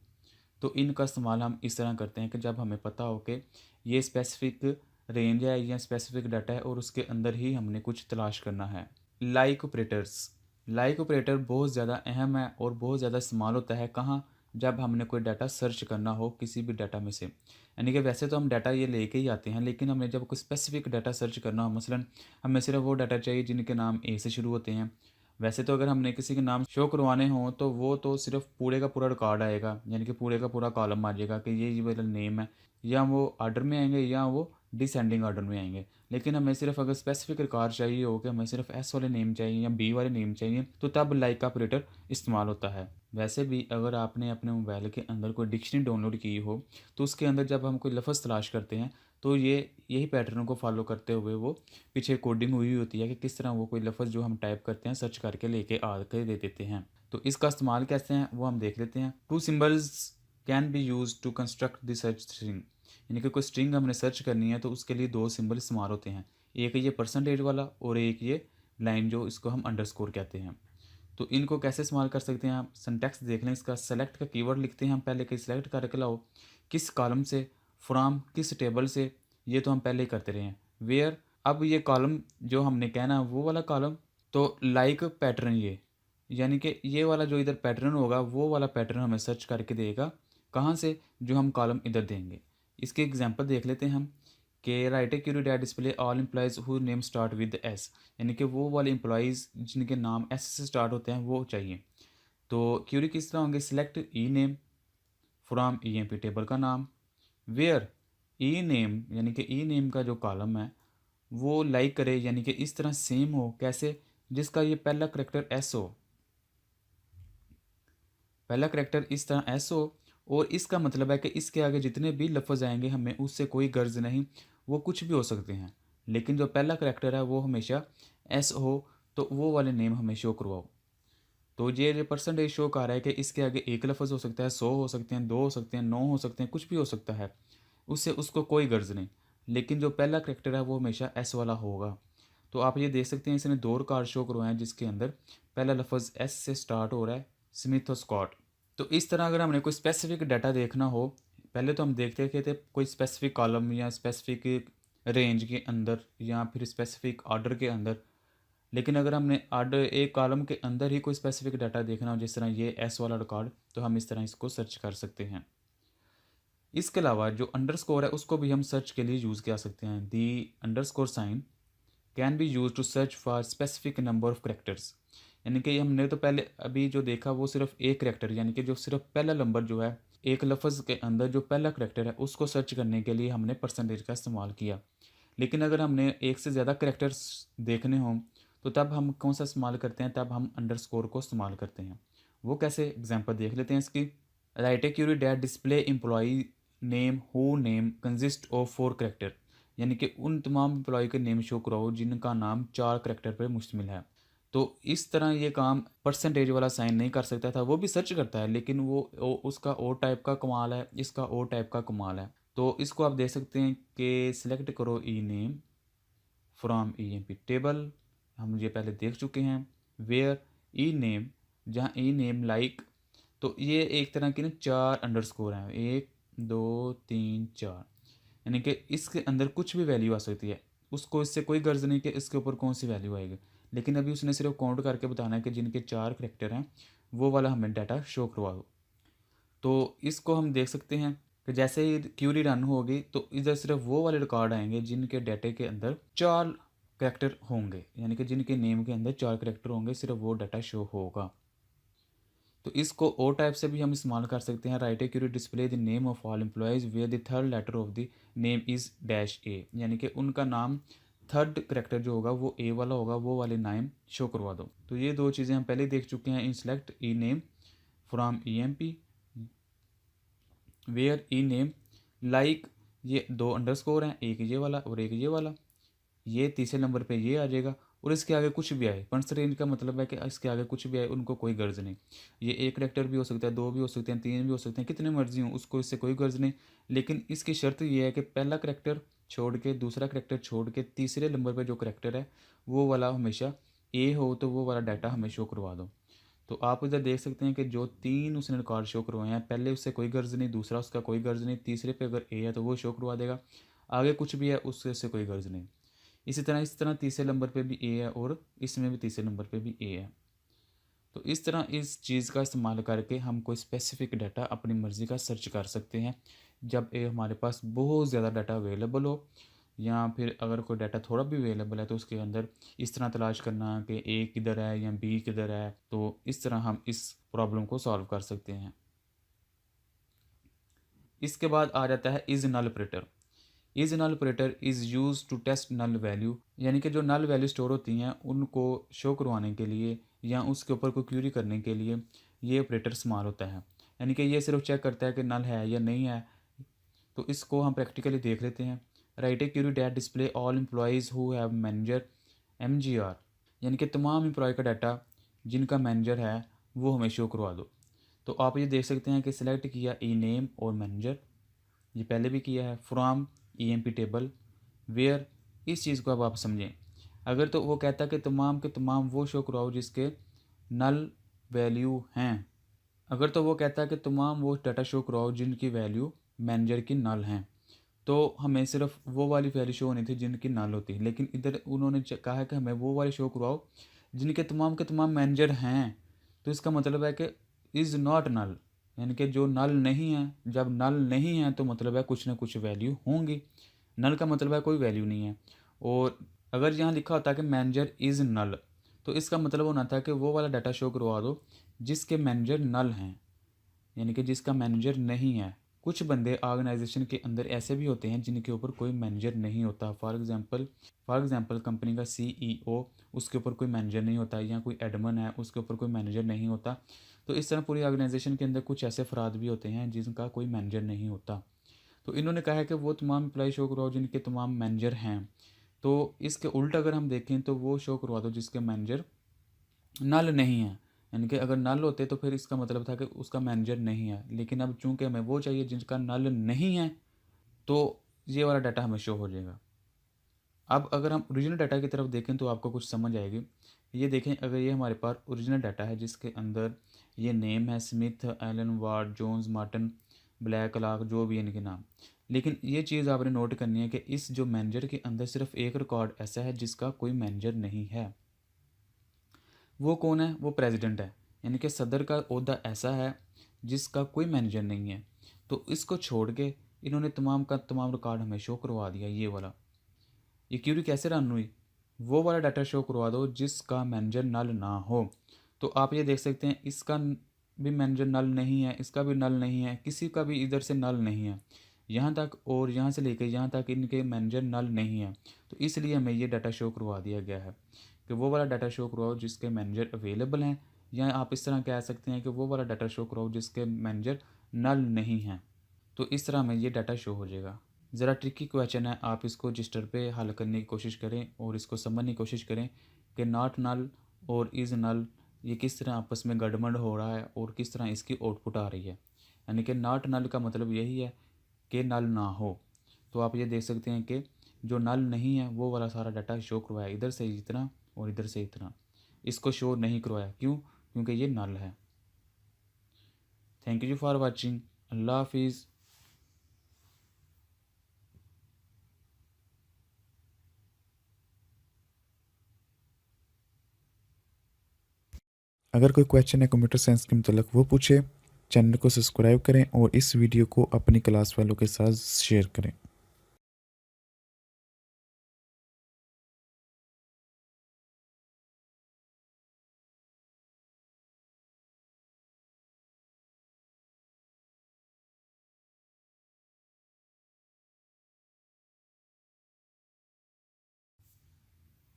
तो इनका इस्तेमाल हम इस तरह करते हैं कि जब हमें पता हो कि ये स्पेसिफिक रेंज है या स्पेसिफिक डाटा है और उसके अंदर ही हमने कुछ तलाश करना है। लाइक ऑपरेटर्स, लाइक ऑपरेटर बहुत ज़्यादा अहम है और बहुत ज़्यादा इस्तेमाल होता है कहाँ, जब हमने कोई डाटा सर्च करना हो किसी भी डाटा में से। यानी कि वैसे तो हम डाटा ये लेके ही आते हैं, लेकिन हमने जब कोई स्पेसिफिक डाटा सर्च करना हो, मसलन हमें सिर्फ वो डाटा चाहिए जिनके नाम ए से शुरू होते हैं। वैसे तो अगर हमने किसी के नाम शो करवाने हों तो वो तो सिर्फ पूरे का पूरा रिकॉर्ड आएगा, यानी कि पूरे का पूरा कॉलम आ जाएगा कि ये वाला नेम है, या वो ऑर्डर में आएंगे या वो डिसेंडिंग ऑर्डर में आएंगे। लेकिन हमें सिर्फ अगर स्पेसिफिक रिकॉर्ड चाहिए हो कि हमें सिर्फ एस वाले नेम चाहिए या बी वाले नेम चाहिए, तो तब लाइक का ऑपरेटर इस्तेमाल होता है। वैसे भी अगर आपने अपने मोबाइल के अंदर कोई डिक्शनरी डाउनलोड की हो तो उसके अंदर जब हम कोई लफ्ज़ तलाश करते हैं तो ये यही पैटर्न को फॉलो करते हुए वो पीछे कोडिंग हुई होती है कि किस तरह वो कोई लफ्ज़ जो हम टाइप करते हैं सर्च करके लेके आ के दे देते हैं। तो इसका इस्तेमाल कैसे हैं वो हम देख लेते हैं। Two symbols can be use to construct the search string, यानी कि कोई स्ट्रिंग हमने सर्च करनी है तो उसके लिए दो सिंबल इस्तेमाल होते हैं, एक ये परसेंटेज वाला और एक ये लाइन जो इसको हम अंडरस्कोर कहते हैं। तो इनको कैसे इस्तेमाल कर सकते हैं आप सिंटैक्स देख लें इसका। सेलेक्ट का कीवर्ड लिखते हैं हम पहले कि सिलेक्ट करके लाओ किस कॉलम से, फ्रॉम किस टेबल से, ये तो हम पहले ही करते रहे हैं। वेयर, अब ये कॉलम जो हमने कहना है वो वाला कॉलम, तो लाइक पैटर्न ये, यानी कि ये वाला जो इधर पैटर्न होगा वो वाला पैटर्न हमें सर्च करके देगा, कहाँ से, जो हम कॉलम इधर देंगे। इसके एग्जांपल देख लेते हैं हम कि write a query that display all employees who name start with S, यानी कि वो वाले एम्प्लॉयज़ जिनके नाम एस से स्टार्ट होते हैं वो चाहिए। तो क्यूरी किस तरह होंगे, select E name from E M P table का नाम, वेयर ई नेम, यानी कि ई नेम का जो कॉलम है वो लाइक करे, यानी कि इस तरह सेम हो, कैसे, जिसका ये पहला करेक्टर एस हो, पहला करेक्टर इस तरह एस हो, और इसका मतलब है कि इसके आगे जितने भी लफ्ज़ आएंगे हमें उससे कोई गर्ज नहीं, वो कुछ भी हो सकते हैं, लेकिन जो पहला करेक्टर है वो हमेशा एस हो, तो वो वाले नेम हमें शो करवाओ। तो ये परसेंटेज शो कर रहा है कि इसके आगे एक लफ्ज़ हो सकता है, 100 हो सकते हैं, 2 हो सकते हैं, 9 हो सकते हैं, कुछ भी हो सकता है, उससे उसको कोई गर्ज नहीं, लेकिन जो पहला करेक्टर है वो हमेशा एस वाला होगा। तो आप ये देख सकते हैं इसने दो रिकॉर्ड शो करवाए हैं जिसके अंदर पहला लफ्ज़ एस से स्टार्ट हो रहा है, स्मिथ और स्कॉट। तो इस तरह अगर हमने कोई स्पेसिफिक डाटा देखना हो, पहले तो हम देखते थे कोई स्पेसिफिक कॉलम या स्पेसिफिक रेंज के अंदर या फिर स्पेसिफिक ऑर्डर के अंदर, लेकिन अगर हमने ऑर्डर एक कॉलम के अंदर ही कोई स्पेसिफिक डाटा देखना हो, जिस तरह ये एस वाला रिकॉर्ड, तो हम इस तरह इसको सर्च कर सकते हैं। इसके अलावा जो अंडरस्कोर है उसको भी हम सर्च के लिए यूज़ कर सकते हैं। The underscore sign can be use to search for specific number of characters, यानी कि हमने तो पहले अभी जो देखा वो सिर्फ एक करेक्टर, यानी कि जो सिर्फ पहला नंबर जो है एक लफ्ज़ के अंदर जो पहला करेक्टर है उसको सर्च करने के लिए हमने परसेंटेज का इस्तेमाल किया। लेकिन अगर हमने एक से ज़्यादा करेक्टर्स देखने हों तो तब हम कौन सा इस्तेमाल करते हैं, तब हम अंडरस्कोर को इस्तेमाल करते हैं। वो कैसे, एग्जांपल देख लेते हैं इसकी। Write a query that display employee name who name consist of 4 character, यानी कि उन तमाम एम्प्लॉय के नेम शो कराओ जिनका नाम 4 करेक्टर पर मुश्तमिल है। तो इस तरह ये काम परसेंटेज वाला साइन नहीं कर सकता था, वो भी सर्च करता है लेकिन वो उसका ओ टाइप का कमाल है, इसका ओ टाइप का कमाल है। तो इसको आप देख सकते हैं कि सिलेक्ट करो E name from E M P table, हम ये पहले देख चुके हैं। वेयर ई नेम, जहाँ ई नेम लाइक, तो ये एक तरह की ना 4 अंडरस्कोर हैं, 1 2 3 4, यानी कि इसके अंदर कुछ भी वैल्यू आ सकती है, उसको इससे कोई गर्ज नहीं कि इसके ऊपर कौन सी वैल्यू आएगी, लेकिन अभी उसने सिर्फ काउंट करके बताना है कि जिनके 4 करेक्टर हैं वो वाला हमें डाटा शो करवा दो। तो इसको हम देख सकते हैं कि जैसे ही क्यूरी रन होगी तो इधर सिर्फ वो वाले रिकॉर्ड आएंगे जिनके डाटे के अंदर 4 करेक्टर होंगे, यानी कि जिनके नेम के अंदर 4 करेक्टर होंगे, सिर्फ वो डाटा शो होगा। तो इसको ओ टाइप से भी हम इस्तेमाल कर सकते हैं। Write a query display the name of all employees where the third letter of the name is dash a, यानी कि उनका नाम थर्ड करेक्टर जो होगा वो ए वाला होगा, वो वाले नाम शो करवा दो। तो ये दो चीज़ें हम पहले देख चुके हैं इन select E name from EMP where E name like, ये 2 अंडरस्कोर हैं, एक ये वाला और एक ये वाला, ये तीसरे नंबर पे ये आ जाएगा। और इसके आगे कुछ भी आए, पंच रेंज का मतलब है कि इसके आगे कुछ भी आए उनको कोई गर्ज नहीं। ये एक करेक्टर भी हो सकता है, 2 भी हो सकते हैं, 3 भी हो सकते हैं, कितने मर्जी हों, उसको इससे कोई गर्ज नहीं। लेकिन इसकी शर्त ये है कि पहला करेक्टर छोड़ के, दूसरा करेक्टर छोड़ के, तीसरे नंबर पर जो करेक्टर है वो वाला हमेशा ए हो, तो वो वाला डाटा हमें शो करवा दो। तो आप इधर देख सकते हैं कि जो 3 उसने रिकॉर्ड शो करवाए हैं, पहले उससे कोई गर्ज नहीं, दूसरा उसका कोई गर्ज नहीं, तीसरे पे अगर ए है तो वो शो करवा देगा, आगे कुछ भी है उससे कोई गर्ज नहीं। इसी तरह तीसरे नंबर पे भी ए है और इसमें भी तीसरे नंबर पे भी ए है। तो इस तरह इस चीज़ का इस्तेमाल करके हम कोई स्पेसिफिक डाटा अपनी मर्ज़ी का सर्च कर सकते हैं। जब ए हमारे पास बहुत ज़्यादा डाटा अवेलेबल हो, या फिर अगर कोई डाटा थोड़ा भी अवेलेबल है तो उसके अंदर इस तरह तलाश करना कि ए किधर है या बी किधर है, तो इस तरह हम इस प्रॉब्लम को सॉल्व कर सकते हैं। इसके बाद आ जाता है is null operator. Is null operator is use to test null value, यानी कि जो नल वैल्यू स्टोर होती हैं उनको शो करवाने के लिए या उसके ऊपर कोई क्यूरी करने के लिए ये ऑपरेटर इस्तेमाल होता है। यानी कि ये सिर्फ चेक करता है कि नल है या नहीं है। तो इसको हम प्रैक्टिकली देख लेते हैं। Write a query that display all employees who have manager MGR, यानी कि तमाम एम्प्लॉय का डाटा जिनका मैनेजर है वो हमें शो करवा दो। तो आप ये देख सकते हैं कि सिलेक्ट किया ई नेम और मैनेजर, ये पहले भी किया है, फ्रॉम EMP टेबल वेयर, इस चीज़ को अब आप समझें। अगर तो वो कहता है कि तमाम के तमाम वो शो कराओ जिसके नल वैल्यू हैं, अगर तो वो कहता है कि तमाम वो डाटा शो कराओ जिनकी वैल्यू मैनेजर की नल हैं, तो हमें सिर्फ वो वाली वैल्यू शो होनी थी जिनकी नल होती। लेकिन इधर उन्होंने कहा है कि हमें वो वाली शो करवाओ जिनके तमाम के तमाम मैनेजर हैं। तो इसका मतलब है कि इज़ नॉट नल, यानी कि जो नल नहीं है। जब नल नहीं है तो मतलब है कुछ ना कुछ वैल्यू होंगी। नल का मतलब है कोई वैल्यू नहीं है। और अगर यहाँ लिखा होता है कि मैनेजर इज़ नल, तो इसका मतलब होना था कि वो वाला डाटा शो करवा दो जिसके मैनेजर नल हैं, यानी कि जिसका मैनेजर नहीं है। कुछ बंदे ऑर्गेनाइजेशन के अंदर ऐसे भी होते हैं जिनके ऊपर कोई मैनेजर नहीं होता। फॉर एग्जांपल कंपनी का CEO, उसके ऊपर कोई मैनेजर नहीं होता, या कोई एडमन है उसके ऊपर कोई मैनेजर नहीं होता। तो इस तरह पूरी ऑर्गेनाइजेशन के अंदर कुछ ऐसे अफराद भी होते हैं जिनका कोई मैनेजर नहीं होता। तो इन्होंने कहा है कि वो तमाम एम्प्लॉय शो करवाओ जिनके तमाम मैनेजर हैं। तो इसके उल्ट अगर हम देखें तो वो शो करवा दो जिसके मैनेजर नल नहीं है। यानी कि अगर नल होते तो फिर इसका मतलब था कि उसका मैनेजर नहीं है। लेकिन अब चूंकि हमें वो चाहिए जिनका नल नहीं है, तो ये वाला डाटा हमें शो हो जाएगा। अब अगर हम ओरिजिनल डाटा की तरफ देखें तो आपको कुछ समझ आएगी। ये देखें, अगर ये हमारे पास ओरिजिनल डाटा है जिसके अंदर ये नेम है Smith, Allen, Ward, Jones, Martin, Blake, Clark, जो भी है इनके नाम। लेकिन ये चीज़ आपने नोट करनी है कि इस जो मैनेजर के अंदर सिर्फ एक रिकॉर्ड ऐसा है जिसका कोई मैनेजर नहीं है। वो कौन है? वो प्रेसिडेंट है। यानी कि सदर का ओहदा ऐसा है जिसका कोई मैनेजर नहीं है। तो इसको छोड़ के इन्होंने तमाम का तमाम रिकॉर्ड हमें शो करवा दिया। ये वाला, ये क्यूरी कैसे रन हुई? वो वाला डाटा शो करवा दो जिसका मैनेजर नल ना हो। तो आप ये देख सकते हैं इसका भी मैनेजर नल नहीं है, इसका भी नल नहीं है, किसी का भी इधर से नल नहीं है। यहाँ तक और यहाँ से लेकर यहाँ तक इनके मैनेजर नल नहीं है। तो इसलिए हमें ये डाटा शो करवा दिया गया है कि वो वाला डाटा शो करवाओ जिसके मैनेजर अवेलेबल हैं, या आप इस तरह कह सकते हैं कि वो वाला डाटा शो करवाओ जिसके मैनेजर नल नहीं हैं। तो इस तरह में ये डाटा शो हो जाएगा। ज़रा ट्रिकी क्वेश्चन है, आप इसको रजिस्टर पे हल करने की कोशिश करें और इसको समझने की कोशिश करें कि नॉट नल और इज़ नल ये किस तरह आपस में गड़बड़ हो रहा है और किस तरह इसकी आउटपुट आ रही है। यानी कि नॉट नल का मतलब यही है कि नल ना हो। तो आप ये देख सकते हैं कि जो नल नहीं है वो वाला सारा डाटा शो करवाया, इधर से इतना और इधर से इतना, इसको शो नहीं करवाया। क्यों? क्योंकि ये नल है। Thank you for watching. अल्लाह हाफिज़। अगर कोई क्वेश्चन है कंप्यूटर साइंस के मतलब वो पूछे, चैनल को सब्सक्राइब करें और इस वीडियो को अपनी क्लास वालों के साथ शेयर करें।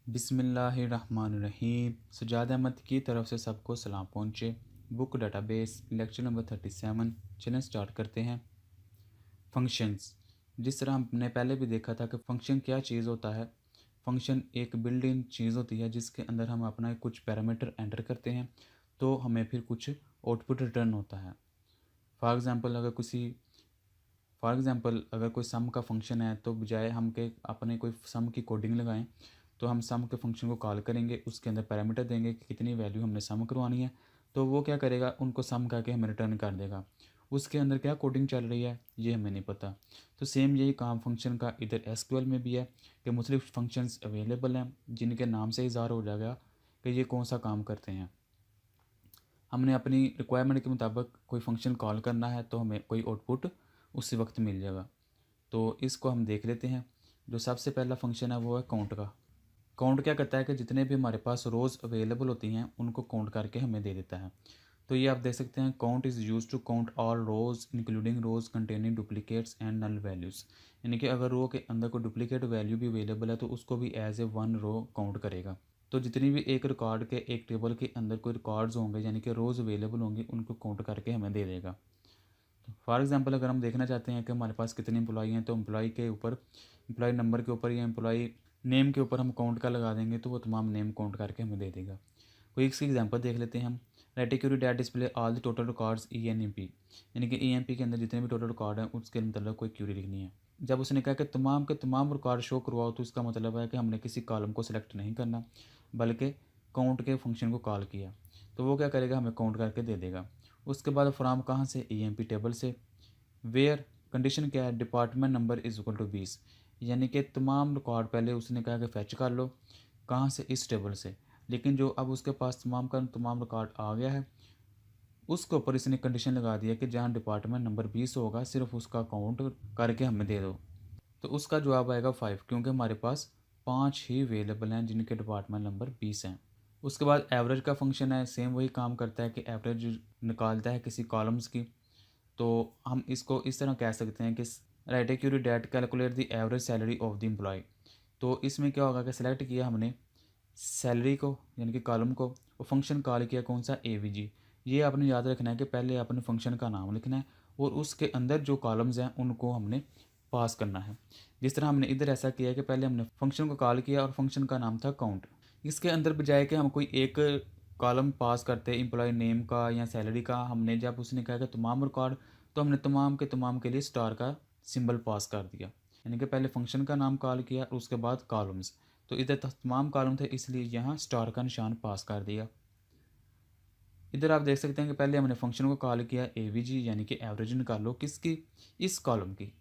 बिस्मिल्लाहिर्रहमानिर्रहीम। सजाद अहमद की तरफ से सबको सलाम पहुँचे। Book database lecture number 37। चलें स्टार्ट करते हैं। फंक्शंस, जिस तरह हमने पहले भी देखा था कि फंक्शन क्या चीज़ होता है। फंक्शन एक बिल्ड इन चीज़ होती है जिसके अंदर हम अपना कुछ पैरामीटर एंटर करते हैं तो हमें फिर कुछ आउटपुट रिटर्न होता है। फॉर एग्ज़ाम्पल अगर कोई सम का फंक्शन है तो बजाय हम के अपने कोई सम की कोडिंग लगाएं तो हम सम के फंक्शन को कॉल करेंगे, उसके अंदर पैरामीटर देंगे कि कितनी वैल्यू हमने सम करवानी है, तो वो क्या करेगा, उनको सम करके हमें रिटर्न कर देगा। उसके अंदर क्या कोडिंग चल रही है ये हमें नहीं पता। तो सेम यही काम फंक्शन का इधर एसक्यूएल में भी है कि मुख्तलिफ फंक्शंस अवेलेबल हैं जिनके नाम से इज़हार हो जाएगा कि ये कौन सा काम करते हैं। हमने अपनी रिक्वायरमेंट के मुताबिक कोई फंक्शन कॉल करना है तो हमें कोई आउटपुट उसी वक्त मिल जाएगा। तो इसको हम देख लेते हैं। जो सबसे पहला फंक्शन है वो है काउंट का। काउंट क्या करता है कि जितने भी हमारे पास रोज़ अवेलेबल होती हैं उनको काउंट करके हमें दे देता है। तो ये आप देख सकते हैं, count is use to count all rows including rows containing duplicates and null values. यानी कि अगर रो के अंदर कोई डुप्लीकेट वैल्यू भी अवेलेबल है तो उसको भी as a one row count करेगा। तो जितनी भी एक रिकॉर्ड के एक टेबल के अंदर कोई रिकॉर्ड्स होंगे यानी कि रोज़ अवेलेबल होंगे उनको काउंट करके हमें दे देगा। फॉर एग्जांपल अगर हम देखना चाहते हैं कि हमारे पास कितने एम्प्लॉई हैं तो एम्प्लॉई के ऊपर, एम्प्लॉई नंबर के ऊपर या एम्प्लॉई नेम के ऊपर हम काउंट का लगा देंगे तो वो तमाम नेम काउंट करके हमें दे देगा। कोई इसकी एग्जांपल देख लेते हैं हम। Right a query that display all the total records ENMP, यानी कि EMP के अंदर जितने भी टोटल रिकॉर्ड हैं उसके मतलब कोई क्यूरी लिखनी है। जब उसने कहा कि तमाम के तमाम रिकॉर्ड शो करवाओ तो इसका मतलब है कि हमने किसी कॉलम को सिलेक्ट नहीं करना बल्कि काउंट के फंक्शन को कॉल किया, तो वो क्या करेगा, हमें काउंट करके दे देगा। उसके बाद फ्राम कहाँ से, EMP टेबल से। वेयर कंडीशन क्या है, department number is equal to 20, यानी कि तमाम रिकॉर्ड पहले उसने कहा कि फैच कर लो कहाँ से, इस टेबल से। लेकिन जो अब उसके पास तमाम का तमाम रिकॉर्ड आ गया है उसके ऊपर इसने कंडीशन लगा दिया कि जहाँ डिपार्टमेंट नंबर 20 होगा सिर्फ उसका काउंट करके हमें दे दो। तो उसका जवाब आएगा 5, क्योंकि हमारे पास 5 ही अवेलेबल हैं जिनके डिपार्टमेंट नंबर 20 हैं। उसके बाद एवरेज का फंक्शन है, सेम वही काम करता है कि एवरेज निकालता है किसी कॉलम्स की। तो हम इसको इस तरह कह सकते हैं कि write a query that calculate the average salary of the employ. तो इसमें क्या होगा कि सेलेक्ट किया हमने सैलरी को यानी कि कॉलम को, और फंक्शन कॉल किया कौन सा, AVG। ये आपने याद रखना है कि पहले आपने फंक्शन का नाम लिखना है और उसके अंदर जो कॉलम्स हैं उनको हमने पास करना है। जिस तरह हमने इधर ऐसा किया है कि पहले हमने फंक्शन को कॉल किया और फंक्शन का नाम था काउंट। इसके अंदर बजाय कि हम कोई एक कॉलम पास करते एम्प्लॉय नेम का या सैलरी का, हमने जब उसने कहा कि तमाम रिकॉर्ड, तो हमने तमाम के लिए स्टार का सिंबल पास कर दिया। यानी कि पहले फंक्शन का नाम कॉल किया और उसके बाद कॉलम्स। तो इधर तमाम कॉलम थे इसलिए यहाँ स्टार का निशान पास कर दिया। इधर आप देख सकते हैं कि पहले हमने फंक्शन को कॉल किया AVG यानी कि एवरेज निकालो किसकी, इस कॉलम की।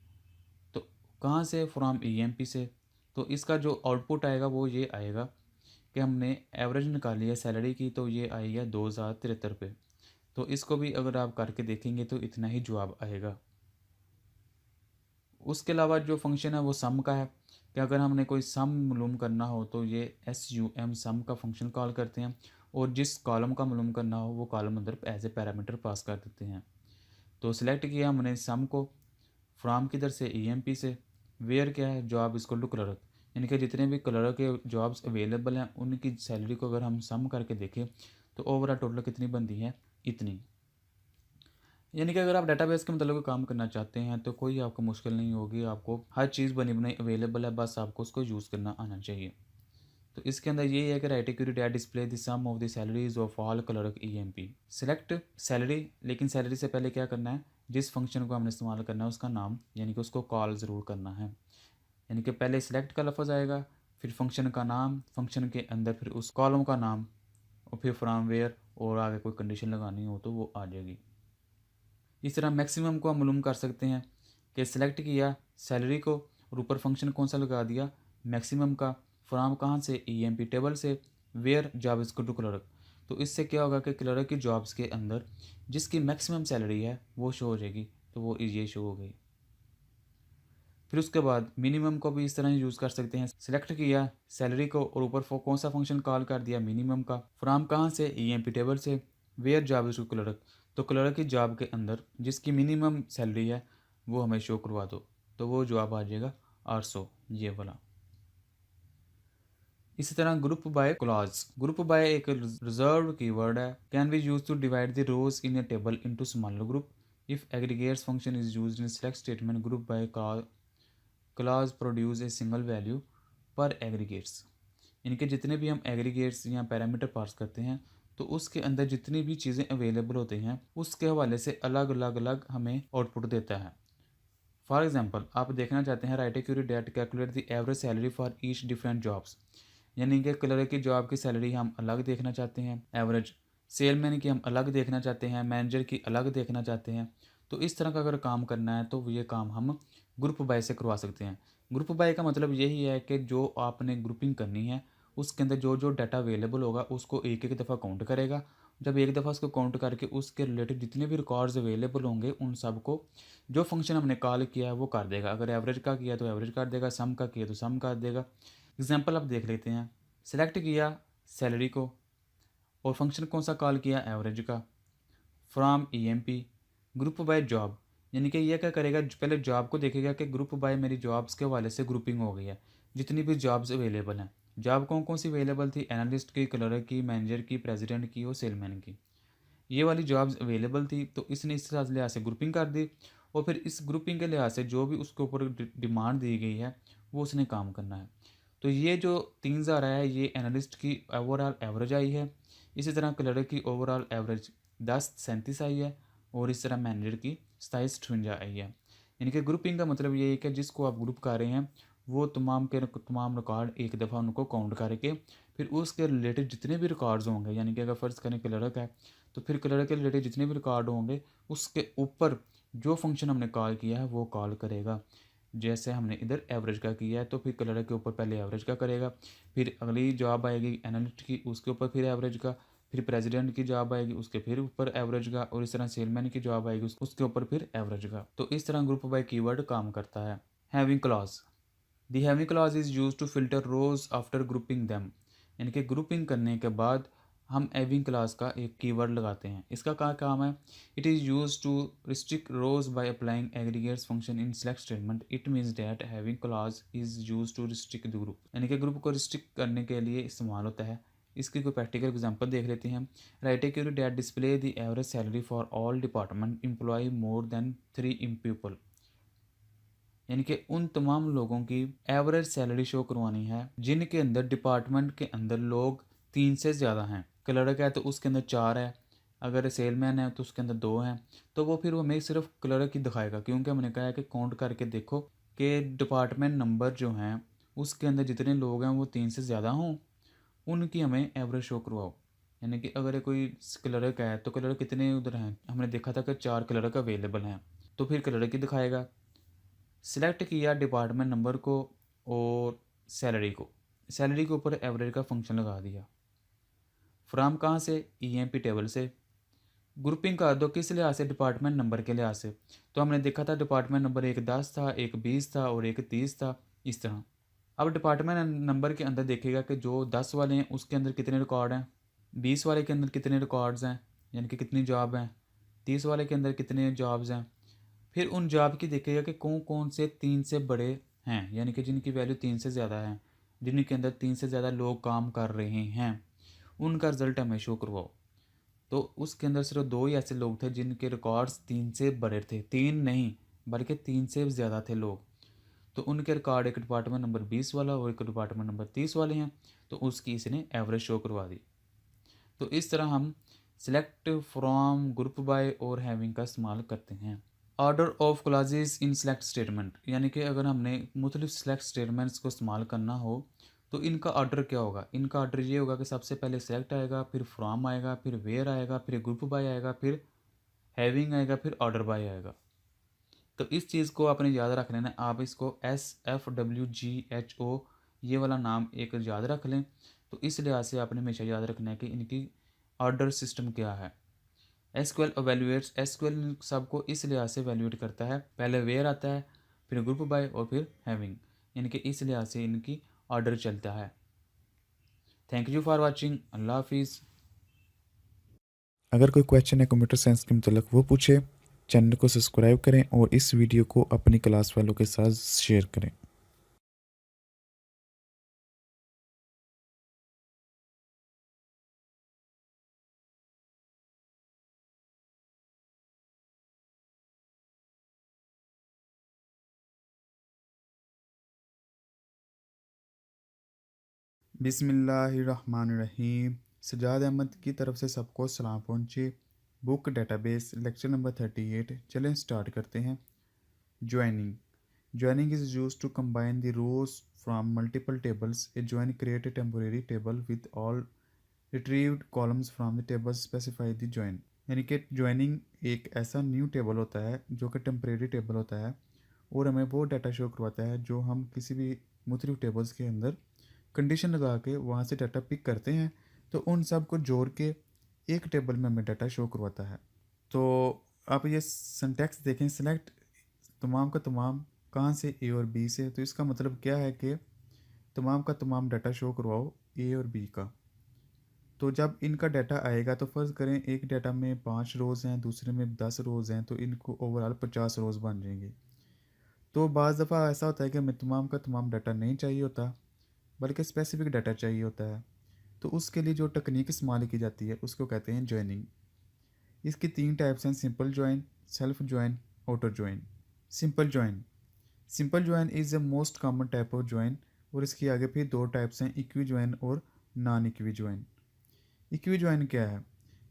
तो कहाँ से, फ्रॉम EMP से। तो इसका जो आउटपुट आएगा वो ये आएगा कि हमने एवरेज निकाली है सैलरी की, तो ये आई है 2073 पे। तो इसको भी अगर आप करके देखेंगे तो इतना ही जवाब आएगा। उसके अलावा जो फंक्शन है वो सम का है कि अगर हमने कोई सम मालूम करना हो तो ये SUM सम का फंक्शन कॉल करते हैं, और जिस कॉलम का मालूम करना हो वो कॉलम अंदर एज ए पैरामीटर पास कर देते हैं। तो सिलेक्ट किया हमने सम को, फ्राम किधर से, EMP से। वेयर क्या है, जॉब इसको टू क्लर्क, यानी कि जितने भी क्लर्क के जॉब्स अवेलेबल हैं उनकी सैलरी को अगर हम सम करके देखें तो ओवरऑल टोटल कितनी बनती है, इतनी। यानी कि अगर आप डेटाबेस के मतलब काम करना चाहते हैं तो कोई आपको मुश्किल नहीं होगी, आपको हर चीज़ बनी बनाई अवेलेबल है, बस आपको उसको यूज़ करना आना चाहिए। तो इसके अंदर ये है कि write query that display the sum of the salaries of all clerk EMP। Select salary, लेकिन सैलरी से पहले क्या करना है, जिस फंक्शन को हमने इस्तेमाल करना है उसका नाम यानी कि उसको कॉल ज़रूर करना है। यानी कि पहले सिलेक्ट का लफ्ज़ आएगा, फिर फंक्शन का नाम, फंक्शन के अंदर फिर उस कॉलम का नाम, और फिर फ्रॉम वेयर, और आगे कोई कंडीशन लगानी हो तो वो आ जाएगी। इस तरह मैक्सिमम को हम मालूम कर सकते हैं कि सिलेक्ट किया सैलरी को और ऊपर फंक्शन कौन सा लगा दिया, मैक्सिमम का। फ्राम कहाँ से, EMP टेबल से। वेयर जॉब इसको टू क्लर्क। तो इससे क्या होगा कि क्लर्क की जॉब्स के अंदर जिसकी मैक्सिमम सैलरी है वो शो हो जाएगी, तो वो ये शो हो गई। फिर उसके बाद मिनिमम को भी इस तरह यूज़ कर सकते हैं। सिलेक्ट किया सैलरी को और ऊपर कौन सा फंक्शन कॉल कर दिया, मिनिमम का। फ्राम कहाँ से, EMP टेबल से। Where job is to clerk, तो क्लर्क की जॉब के अंदर जिसकी मिनिमम सैलरी है वो हमें शो करवा दो, तो वो जवाब आ जाएगा 800, ये वाला। इसी तरह group by clause, group by एक रिजर्व कीवर्ड है, can be use to divide the rows in a table into smaller group. If aggregates function is used in select statement, group by clause produce a single value per aggregates. इनके जितने भी हम aggregates या parameter pass करते हैं तो उसके अंदर जितनी भी चीज़ें अवेलेबल होती हैं उसके हवाले से अलग अलग अलग हमें आउटपुट देता है। फॉर एग्जांपल, आप देखना चाहते हैं write a query that calculate the average salary for each different jobs, यानी कि क्लर्क की जॉब की सैलरी हम अलग देखना चाहते हैं, एवरेज सेलमैन की हम अलग देखना चाहते हैं, मैनेजर की अलग देखना चाहते हैं। तो इस तरह का अगर काम करना है तो ये काम हम ग्रुप बाय से करवा सकते हैं। ग्रुप बाय का मतलब यही है कि जो आपने ग्रुपिंग करनी है उसके अंदर जो जो डाटा अवेलेबल होगा उसको एक एक दफ़ा काउंट करेगा। जब एक दफ़ा उसको काउंट करके उसके रिलेटेड जितने भी रिकॉर्ड्स अवेलेबल होंगे उन सब को जो फंक्शन हमने कॉल किया है वो कर देगा। अगर एवरेज का किया तो एवरेज कर देगा, सम का किया तो सम कर देगा। एग्जांपल आप देख लेते हैं। सेलेक्ट किया सैलरी को और फंक्शन कौन सा कॉल किया, एवरेज का, from EMP group by job, यानी कि यह क्या करेगा, पहले जॉब को देखेगा कि ग्रुप बाय मेरी जॉब्स के हवाले से ग्रुपिंग हो गई है, जितनी भी जॉब्स अवेलेबल हैं। जॉब कौन कौन सी अवेलेबल थी, एनालिस्ट की, क्लर्क की, मैनेजर की, प्रेसिडेंट की और सेलमैन की। ये वाली जॉब्स अवेलेबल थी तो इसने इस लिहाज से ग्रुपिंग कर दी और फिर इस ग्रुपिंग के लिहाज से जो भी उसके ऊपर डिमांड दी गई है वो उसने काम करना है। तो ये जो 3000 आया है ये एनालिस्ट की ओवरऑल एवरेज आई है। इसी तरह क्लर्क की ओवरऑल एवरेज 1037 आई है और इस तरह मैनेजर की 2758 आई है। यानी कि ग्रुपिंग का मतलब ये है कि जिसको आप ग्रुप कर रहे हैं वो तमाम के तमाम रिकॉर्ड एक दफ़ा उनको काउंट करके फिर उसके रिलेटेड जितने भी रिकॉर्ड्स होंगे, यानी कि अगर फ़र्ज़ करें क्लर्क है तो फिर क्लर्क के रिलेटेड जितने भी रिकॉर्ड होंगे उसके ऊपर जो फंक्शन हमने कॉल किया है वो कॉल करेगा। जैसे हमने इधर एवरेज का किया है तो फिर क्लर्क के ऊपर पहले एवरेज का करेगा, फिर अगली जॉब आएगी एनालिस्ट की उसके ऊपर फिर एवरेज का, फिर प्रेसिडेंट की जॉब आएगी उसके फिर ऊपर एवरेज का और इस तरह सेलमैन की जॉब आएगी उसके ऊपर फिर एवरेज का। तो इस तरह ग्रुप बाय कीवर्ड काम करता है। Having clause, the having clause is use to filter rows after grouping them, यानी कि ग्रुपिंग करने के बाद हम हैविंग क्लॉज का एक कीवर्ड लगाते हैं। इसका क्या काम है, it is use to restrict rows by applying aggregates function in select statement. It means that having clause is use to restrict the group, यानी कि ग्रुप को रिस्ट्रिक्ट करने के लिए इस्तेमाल होता है। इसकी कोई प्रैक्टिकल एग्जांपल देख लेते हैं। Write a query that display the average salary for all department employ more than 3 people, यानी कि उन तमाम लोगों की एवरेज सैलरी शो करवानी है जिनके अंदर डिपार्टमेंट के अंदर लोग 3 से ज़्यादा हैं। क्लर्क है तो उसके अंदर 4 है, अगर सेलमैन है तो उसके अंदर 2 हैं। तो वो फिर हमें सिर्फ क्लर्क ही दिखाएगा क्योंकि हमने कहा है कि काउंट करके देखो कि डिपार्टमेंट नंबर जो हैं उसके अंदर जितने लोग हैं वो 3 से ज़्यादा हों, उनकी हमें एवरेज शो करवाओ। यानी कि अगर कोई क्लर्क है तो क्लर्क कितने उधर हैं, हमने देखा था कि 4 क्लर्क अवेलेबल हैं तो फिर क्लर्क ही दिखाएगा। सिलेक्ट किया डिपार्टमेंट नंबर को और सैलरी को, सैलरी के ऊपर एवरेज का फंक्शन लगा दिया। फ्रॉम कहाँ से, ईएमपी टेबल से। ग्रुपिंग कर दो किस लिहाज से, डिपार्टमेंट नंबर के लिहाज से। तो हमने देखा था डिपार्टमेंट नंबर एक 10 था, एक 20 था और एक 30 था, इस तरह। अब डिपार्टमेंट नंबर के अंदर देखेगा कि जो 10 वाले हैं उसके अंदर कितने रिकॉर्ड हैं, 20 वाले के अंदर कितने रिकॉर्ड्स हैं, यानी कि कितनी जॉब हैं, 30 वाले के अंदर कितने जॉब्स हैं। फिर उन जॉब की देखेगा कि कौन कौन से 3 से बड़े हैं, यानी कि जिनकी वैल्यू 3 से ज़्यादा है, जिनके अंदर 3 से ज़्यादा लोग काम कर रहे हैं, उनका रिजल्ट हमें शो करवाओ। तो उसके अंदर सिर्फ 2 ही ऐसे लोग थे जिनके रिकॉर्ड्स 3 से बड़े थे, 3 नहीं बल्कि 3 से ज़्यादा थे लोग। तो उनके रिकॉर्ड एक डिपार्टमेंट नंबर 20 वाला और एक डिपार्टमेंट नंबर 30 वाले हैं, तो उसकी इसने एवरेज शो करवा दी। तो इस तरह हम सिलेक्ट फ्रॉम, ग्रुप बाय और हैविंग का इस्तेमाल करते हैं। Order of clauses in select statement, यानी कि अगर हमने मुख्तलिफ सेलेक्ट स्टेटमेंट्स को इस्तेमाल करना हो तो इनका ऑर्डर क्या होगा। इनका ऑर्डर ये होगा कि सबसे पहले सेलेक्ट आएगा, फिर फ्रॉम आएगा, फिर वेयर आएगा, फिर ग्रुप बाय आएगा, फिर हैविंग आएगा, फिर ऑर्डर बाय आएगा। तो इस चीज़ को आपने याद रख लेना है। आप इसको SFWGHO ये वाला नाम एक याद रख लें। तो इस लिहाज से आपने हमेशा याद रखना है कि इनकी ऑर्डर सिस्टम क्या है। एसक्यूएल एवेल्यूएट्स, एसक्यूएल सबको इस लिहाज से एवेल्यूएट करता है, पहले वेयर आता है, फिर ग्रुप बाय और फिर हैविंग, यानी कि इस लिहाज से इनकी ऑर्डर चलता है। Thank you for watching. अल्लाह हाफिज़। अगर कोई क्वेश्चन है कंप्यूटर साइंस के मतलब वो पूछे, चैनल को सब्सक्राइब करें और इस वीडियो को अपनी क्लास वालों के साथ शेयर करें। बिस्मिल्लाहिर्रहमानिर्रहीम। सजाद अहमद की तरफ से सबको सलाम पहुँचे। Book database lecture number 38। चलें स्टार्ट करते हैं। Joining joining is use to combine the rows from multiple tables. A join create a temporary table with all retrieved columns from the table specify the join. यानी कि joining एक ऐसा new table होता है जो कि टेम्परेरी टेबल होता है और हमें वो डाटा शो करवाता है जो हम किसी भी मुख्तलिफ टेबल्स के अंदर कंडीशन लगा के वहाँ से डाटा पिक करते हैं, तो उन सब को जोड़ के एक टेबल में हमें डाटा शो करवाता है। तो आप ये सिंटैक्स देखें, सेलेक्ट तमाम का तमाम कहाँ से, ए और बी से। तो इसका मतलब क्या है कि तमाम का तमाम डाटा शो करवाओ ए और बी का। तो जब इनका डाटा आएगा तो फ़र्ज़ करें एक डाटा में 5 रोज़ हैं, दूसरे में 10 रोज़ हैं, तो इनको ओवरऑल 50 रोज़ बन जाएंगे। तो बाज़ दफ़ा ऐसा होता है कि हमें तमाम का तमाम डाटा नहीं चाहिए होता, बल्कि स्पेसिफिक डाटा चाहिए होता है। तो उसके लिए जो तकनीक इस्तेमाल की जाती है उसको कहते हैं जॉइनिंग। इसकी 3 टाइप्स हैं: simple join, self join, auto join. Simple join simple join is the most common type of join. और इसके आगे फिर 2 टाइप्स हैं, इक्वी जॉइन और non equi join. Equi join क्या है?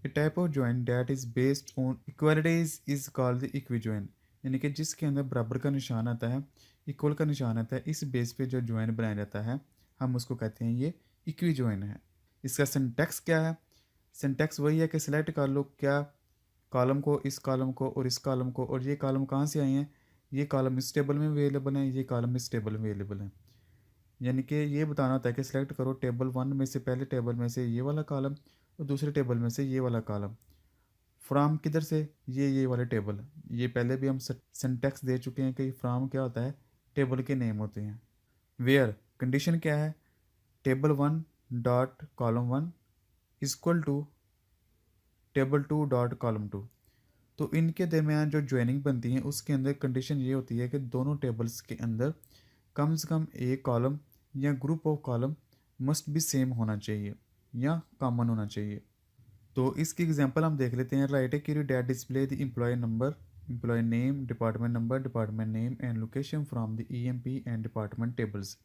A type of join that is based on equalities is called the equi join. यानी कि जिसके अंदर बराबर का निशान आता है, इक्वल का निशान आता है, इस बेस पे जो जॉइन बनाया जाता है हम उसको कहते हैं ये इक्वी जॉइन है। इसका सिंटैक्स क्या है? सिंटैक्स वही है कि सिलेक्ट कर लो क्या कॉलम को, इस कॉलम को और इस कॉलम को, और ये कॉलम कहाँ से आए हैं, ये कॉलम इस टेबल में अवेलेबल हैं, ये कॉलम इस टेबल में अवेलेबल हैं। यानी कि ये बताना होता है कि सिलेक्ट करो टेबल 1 में से, पहले टेबल में से ये वाला कॉलम और दूसरे टेबल में से ये वाला कॉलम। फ्राम किधर से? ये वाले टेबल। ये पहले भी हम सिंटैक्स दे चुके हैं कि फ्राम क्या होता है, टेबल के नेम होते हैं। वेयर कंडीशन क्या है? Table 1 dot column 1 equal to table 2 dot column 2। तो इनके दरमियान जो ज्वाइनिंग बनती है उसके अंदर कंडीशन ये होती है कि दोनों टेबल्स के अंदर कम से कम एक कॉलम या ग्रुप ऑफ कॉलम मस्ट भी सेम होना चाहिए या कॉमन होना चाहिए। तो इसकी एग्जांपल हम देख लेते हैं। Write a query that display the employ number, employ name, department number, department name and location from the EMP and department tables.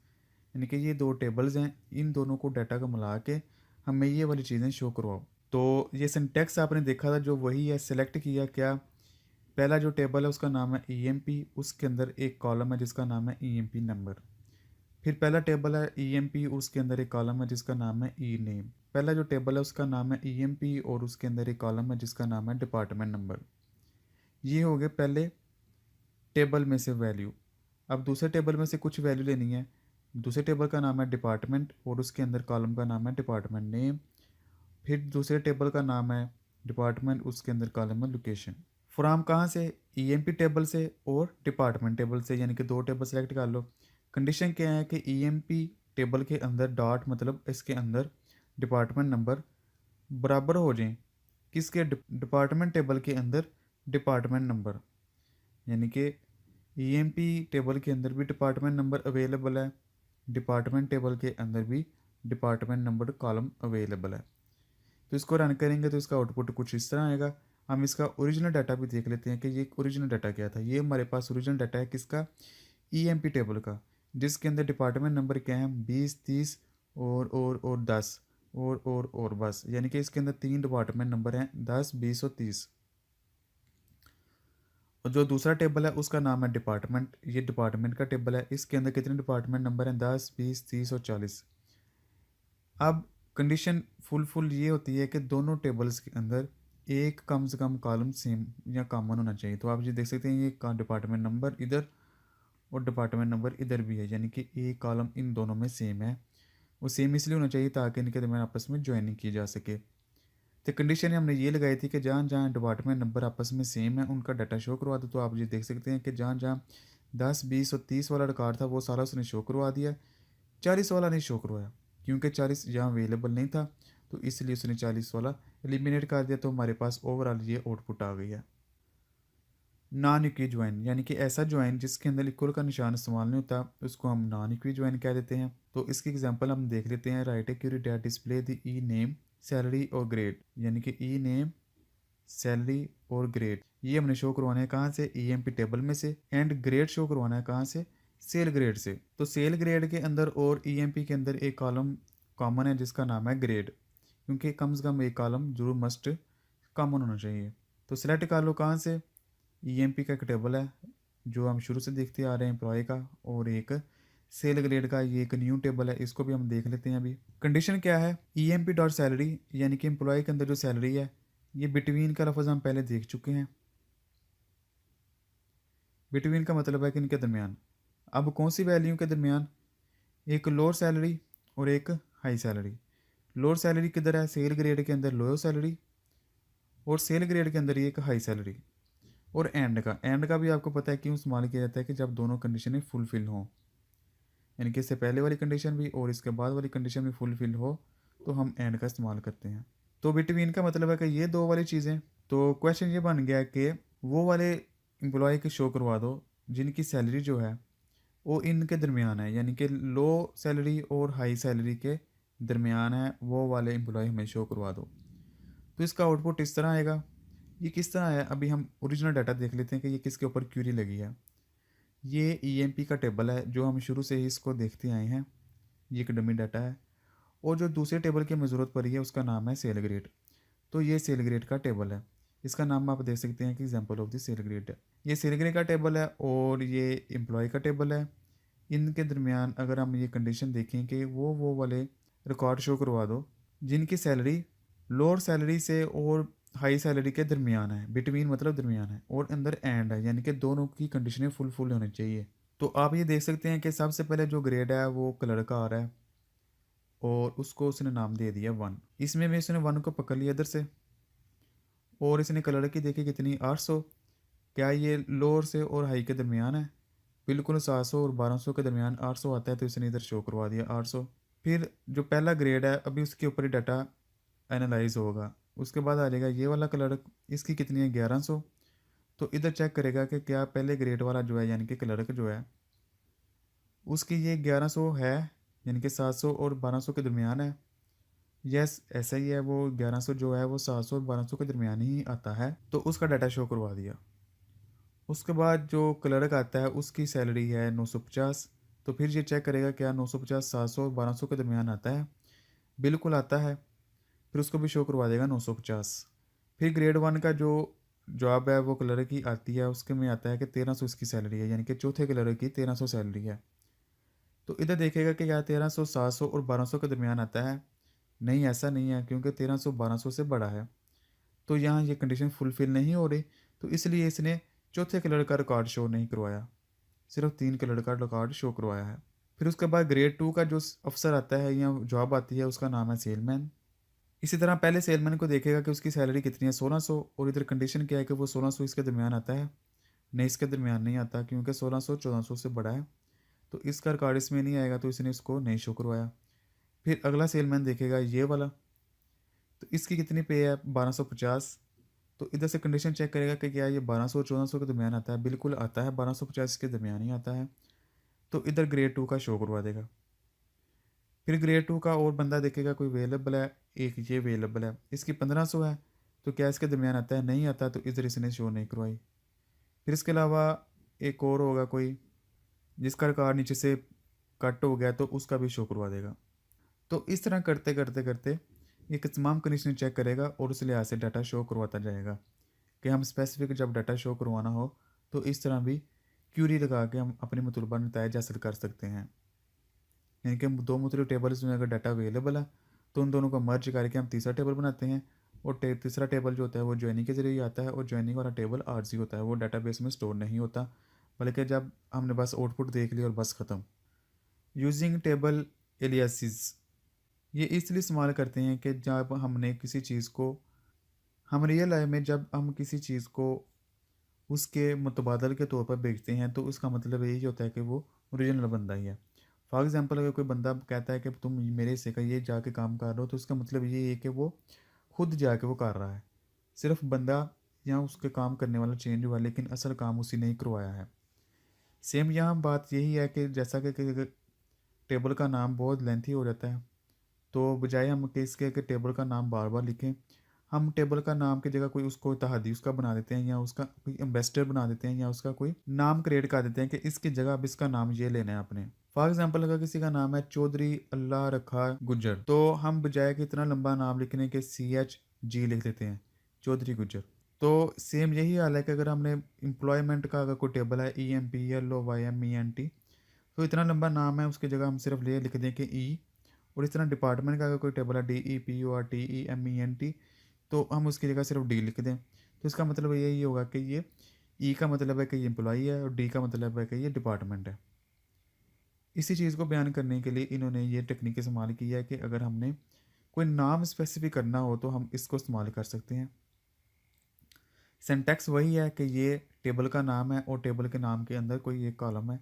यानी कि ये 2 टेबल्स हैं, इन दोनों को डाटा को मिला के हमें ये वाली चीज़ें शो करवाओ। तो ये सिंटैक्स आपने देखा था जो वही है। सेलेक्ट किया क्या, पहला जो टेबल है उसका नाम है ईएमपी, उसके अंदर एक कॉलम है जिसका नाम है ईएमपी नंबर। फिर पहला टेबल है ईएमपी, उसके अंदर एक कॉलम है जिसका नाम है ई नेम। पहला जो टेबल है उसका नाम है ईएमपी और उसके अंदर एक कॉलम है जिसका नाम है डिपार्टमेंट नंबर। ये हो गए पहले टेबल में से वैल्यू। अब दूसरे टेबल में से कुछ वैल्यू लेनी है। दूसरे टेबल का नाम है डिपार्टमेंट और उसके अंदर कॉलम का नाम है डिपार्टमेंट नेम। फिर दूसरे टेबल का नाम है डिपार्टमेंट, उसके अंदर कॉलम है लोकेशन। फ्रॉम कहाँ से? ईएमपी टेबल से और डिपार्टमेंट टेबल से, यानी कि 2 टेबल सेलेक्ट कर लो। कंडीशन क्या है कि ईएमपी टेबल के अंदर डॉट मतलब इसके अंदर डिपार्टमेंट नंबर बराबर हो जाएं किसके? डिपार्टमेंट टेबल के अंदर डिपार्टमेंट नंबर। यानी कि ईएमपी टेबल के अंदर भी डिपार्टमेंट नंबर अवेलेबल है, डिपार्टमेंट टेबल के अंदर भी डिपार्टमेंट नंबर कॉलम अवेलेबल है। तो इसको रन करेंगे तो इसका आउटपुट कुछ इस तरह आएगा। हम इसका ओरिजिनल डाटा भी देख लेते हैं कि ये ओरिजिनल डाटा क्या था। ये हमारे पास ओरिजिनल डाटा है किसका? ईएमपी टेबल का, जिसके अंदर डिपार्टमेंट नंबर क्या है? 20, 30 और 10 और बस। यानी कि इसके अंदर 3 डिपार्टमेंट नंबर हैं, 10, 20 और 30। और जो दूसरा टेबल है उसका नाम है डिपार्टमेंट। ये डिपार्टमेंट का टेबल है, इसके अंदर कितने डिपार्टमेंट नंबर हैं? 10, 20, 30 और 40। अब कंडीशन फुल ये होती है कि दोनों टेबल्स के अंदर एक कम से कम कॉलम सेम या कॉमन होना चाहिए। तो आप ये देख सकते हैं ये डिपार्टमेंट नंबर इधर और डिपार्टमेंट नंबर इधर भी है, यानी कि एक कॉलम इन दोनों में सेम है। वो सेम इसलिए होना चाहिए ताकि इनके दरमियान आपस में ज्वाइनिंग की जा सके। तो कंडीशन हमने ये लगाई थी कि जहाँ जहाँ डिपार्टमेंट नंबर आपस में सेम है उनका डाटा शो करवा दो। तो आप ये देख सकते हैं कि जहाँ जहाँ 10, 20 और 30 वाला रिकॉर्ड था वो सारा उसने शो करवा दिया, 40 वाला नहीं शो करवाया क्योंकि 40 यहाँ अवेलेबल नहीं था, तो इसलिए उसने 40 वाला एलिमिनेट कर दिया। तो हमारे पास ओवरऑल ये आउटपुट आ गई है। नॉन इक्वी ज्वाइन यानी कि ऐसा ज्वाइन जिसके अंदर इक्वल का निशान इस्तेमाल नहीं होता उसको हम नॉन इक्वी ज्वाइन कह देते हैं। तो इसकी एग्जांपल हम देख लेते हैं। Write a query that display the E name, salary और ग्रेड। यानी कि ई नेम, सैलरी और ग्रेड ये हमने शो करवाना है कहाँ से? ईएमपी टेबल में से। एंड ग्रेड शो करवाना है कहाँ से? सेल ग्रेड से। तो सेल ग्रेड के अंदर और ईएमपी के अंदर एक कॉलम कॉमन है जिसका नाम है ग्रेड, क्योंकि कम से कम एक कॉलम जरूर मस्ट कॉमन होना चाहिए। तो सिलेक्ट कर लो कहाँ से, ईएमपी का एक टेबल है जो हम शुरू से देखते आ रहे हैं एम्प्लॉय का, और एक सेल ग्रेड का ये एक न्यू टेबल है, इसको भी हम देख लेते हैं अभी। कंडीशन क्या है, ईएमपी डॉट सैलरी यानी कि एम्प्लॉय के अंदर जो सैलरी है, ये बिटवीन का लफ्ज़ हम पहले देख चुके हैं। बिटवीन का मतलब है कि इनके दरमियान। अब कौन सी वैल्यू के दरमियान, एक लोअर सैलरी और एक हाई सैलरी। लोअर सैलरी किधर है, सेल ग्रेड के अंदर लोअर सैलरी, और सेल ग्रेड के अंदर ये एक हाई सैलरी। और एंड का भी आपको पता है क्यों इस्तेमाल किया जाता है, कि जब दोनों कंडीशनें फुलफिल हों, यानी कि इससे पहले वाली कंडीशन भी और इसके बाद वाली कंडीशन भी फुलफिल हो, तो हम एंड का इस्तेमाल करते हैं। तो बिटवीन का मतलब है कि ये दो वाली चीज़ें। तो क्वेश्चन ये बन गया कि वो वाले एम्प्लॉय के शो करवा दो जिनकी सैलरी जो है वो इनके दरमियान है, यानी कि लो सैलरी और हाई सैलरी के दरमियान है, वो वाले एम्प्लॉय हमें शो करवा दो। तो इसका आउटपुट इस तरह आएगा। ये किस तरह है, अभी हम ओरिजिनल डाटा देख लेते हैं कि ये किसके ऊपर क्यूरी लगी है। ये ईएमपी का टेबल है जो हम शुरू से ही इसको देखते आए हैं, ये एक डमी डाटा है। और जो दूसरे टेबल की हमें ज़रूरत पड़ी है उसका नाम है सेल ग्रेड। तो ये सेल ग्रेड का टेबल है, इसका नाम आप देख सकते हैं कि example of the sal grade है। ये सेल ग्रेड का टेबल है और ये एम्प्लॉय का टेबल है। इनके दरमियान अगर हम ये कंडीशन देखें कि वो वाले रिकॉर्ड शो करवा दो जिनकी सैलरी लोअर सैलरी से और हाई सैलरी के दरमियान है, बिटवीन मतलब दरमियान है, और अंदर एंड है, यानी कि दोनों की कंडीशनें फुल होनी चाहिए। तो आप ये देख सकते हैं कि सबसे पहले जो ग्रेड है वो कलर का आ रहा है और उसको उसने नाम दे दिया 1। इसमें भी उसने 1 को पकड़ लिया इधर से, और इसने कलर की देखी कितनी 800। क्या ये लोअर से और हाई के दरमियान है, बिल्कुल 700 और 1200 के दरमियान 800 आता है, तो इसने इधर शो करवा दिया 800। फिर जो पहला ग्रेड है अभी उसके ऊपर ही डाटा एनालाइज होगा, उसके बाद आ जाएगा ये वाला क्लर्क, इसकी कितनी है 1100। तो इधर चेक करेगा कि क्या पहले ग्रेड वाला जो है यानी कि क्लर्क जो है उसकी ये 1100 है, यानी कि 700 और 1200 के दरमियान है। यस ऐसा ही है, वो 1100 जो है वो 700 और 1200 के दरमियान ही आता है, तो उसका डाटा शो करवा दिया। उसके बाद जो क्लर्क आता है उसकी सैलरी है 950। तो फिर ये चेक करेगा क्या 950 700 और 1200 के दरमियान आता है, बिल्कुल आता है, फिर उसको भी शो करवा देगा 950। फिर ग्रेड 1 का जो जॉब है वो कलर की आती है, उसके में आता है कि 1300 इसकी सैलरी है, यानी कि चौथे कलर की 1300 सैलरी है। तो इधर देखेगा कि क्या 1300 700 और 1200 के दरमियान आता है, नहीं ऐसा नहीं है, क्योंकि 1300 1200 से बड़ा है, तो यहाँ ये कंडीशन फुलफिल नहीं हो रही, तो इसलिए इसने चौथे कलर का रिकॉर्ड शो नहीं करवाया, सिर्फ 3 कलर का रिकॉर्ड शो करवाया है। फिर उसके बाद ग्रेड 2 का जो अफसर आता है या जॉब आती है उसका नाम है सेलमैन। इसी तरह पहले सेलमैन को देखेगा कि उसकी सैलरी कितनी है 1600, और इधर कंडीशन क्या है कि वो 1600 इसके दरमियान आता है, नहीं इसके दरमियान नहीं आता, क्योंकि 1600 1400 से बड़ा है, तो इसका रिकॉर्ड इसमें नहीं आएगा, तो इसने इसको नहीं शो करवाया। फिर अगला सेलमैन देखेगा ये वाला, तो इसकी कितनी पे है 1250। तो इधर से कंडीशन चेक करेगा कि क्या ये 1200 और 1400 के दरमियान आता है, बिल्कुल आता है, 1250 के दरमियान ही आता है, तो इधर ग्रेड 2 का शो करवा देगा। फिर ग्रेड 2 का और बंदा देखेगा कोई अवेलेबल है, एक ये अवेलेबल है, इसकी 1500 है, तो क्या इसके दरमियान आता है, नहीं आता, तो इधर इसने शो नहीं करवाई। फिर इसके अलावा एक और होगा कोई जिसका रिकॉर्ड नीचे से कट हो गया, तो उसका भी शो करवा देगा। तो इस तरह करते करते करते ये तमाम कंडीशन चेक करेगा और उस लिहाज से डाटा शो करवाता जाएगा, कि हम स्पेसिफिक जब डाटा शो करवाना हो तो इस तरह भी क्यूरी लगा के हम अपनी मतलूबा नताइज हासिल कर सकते हैं। यानी कि दो मुख्तलिफ टेबल्स में अगर डाटा अवेलेबल है तो उन दोनों को मर्ज करके हम तीसरा टेबल बनाते हैं, और तीसरा टेबल जो होता है वो ज्वाइनिंग के जरिए आता है, और ज्वाइनिंग वाला टेबल आरजी होता है, वो डाटाबेस में स्टोर नहीं होता, बल्कि जब हमने बस आउटपुट देख लिया और बस ख़त्म। यूजिंग टेबल एलियासिस, ये इसलिए इस्तेमाल करते हैं कि जब हमने किसी चीज़ को, हम रियल लाइफ में जब हम किसी चीज़ को उसके मुतबादल के तौर पर बेचते हैं तो उसका मतलब यही होता है कि वो ओरिजिनल बंदा ही है। फॉर एग्ज़ाम्पल अगर कोई बंदा कहता है कि तुम मेरे हिस्से का ये जाके काम कर रहे हो, तो उसका मतलब ये है कि वो खुद जाके वो कर रहा है, सिर्फ बंदा या उसके काम करने वाला चेंज हुआ, लेकिन असल काम उसी ने ही करवाया है। सेम यहाँ बात यही है कि जैसा कि टेबल का नाम बहुत लेंथी हो जाता है, तो बजाय हम कि इसके कि टेबल का नाम बार बार लिखें, हम टेबल का नाम की जगह कोई उसको तहदी उसका बना देते हैं, या उसका कोई एम्बेसडर बना देते हैं, या उसका कोई नाम क्रिएट कर देते हैं कि इसकी जगह अब इसका नाम ये लेना है आपने। फॉर एग्जाम्पल अगर किसी का नाम है चौधरी अल्लाह रखा गुज्जर, तो हम बजाय कि इतना लंबा नाम लिखने के CHG लिख देते हैं, चौधरी गुज्जर। तो सेम यही हाल है कि अगर हमने एम्प्लॉयमेंट का अगर कोई टेबल है EMPLOYMENT, तो इतना लंबा नाम है उसकी जगह हम सिर्फ लिख दें कि ई। और इस तरह डिपार्टमेंट का अगर कोई टेबल है DEPORTEMENT, तो हम उसकी जगह सिर्फ डी लिख दें। तो इसका मतलब यही होगा कि ये ई का मतलब है कि ये एम्प्लॉई है, और डी का मतलब है कि ये डिपार्टमेंट है। इसी चीज़ को बयान करने के लिए इन्होंने ये टेक्निक इस्तेमाल की है कि अगर हमने कोई नाम स्पेसिफिक करना हो तो हम इसको इस्तेमाल कर सकते हैं। सिंटैक्स वही है कि ये टेबल का नाम है और टेबल के नाम के अंदर कोई एक कॉलम है,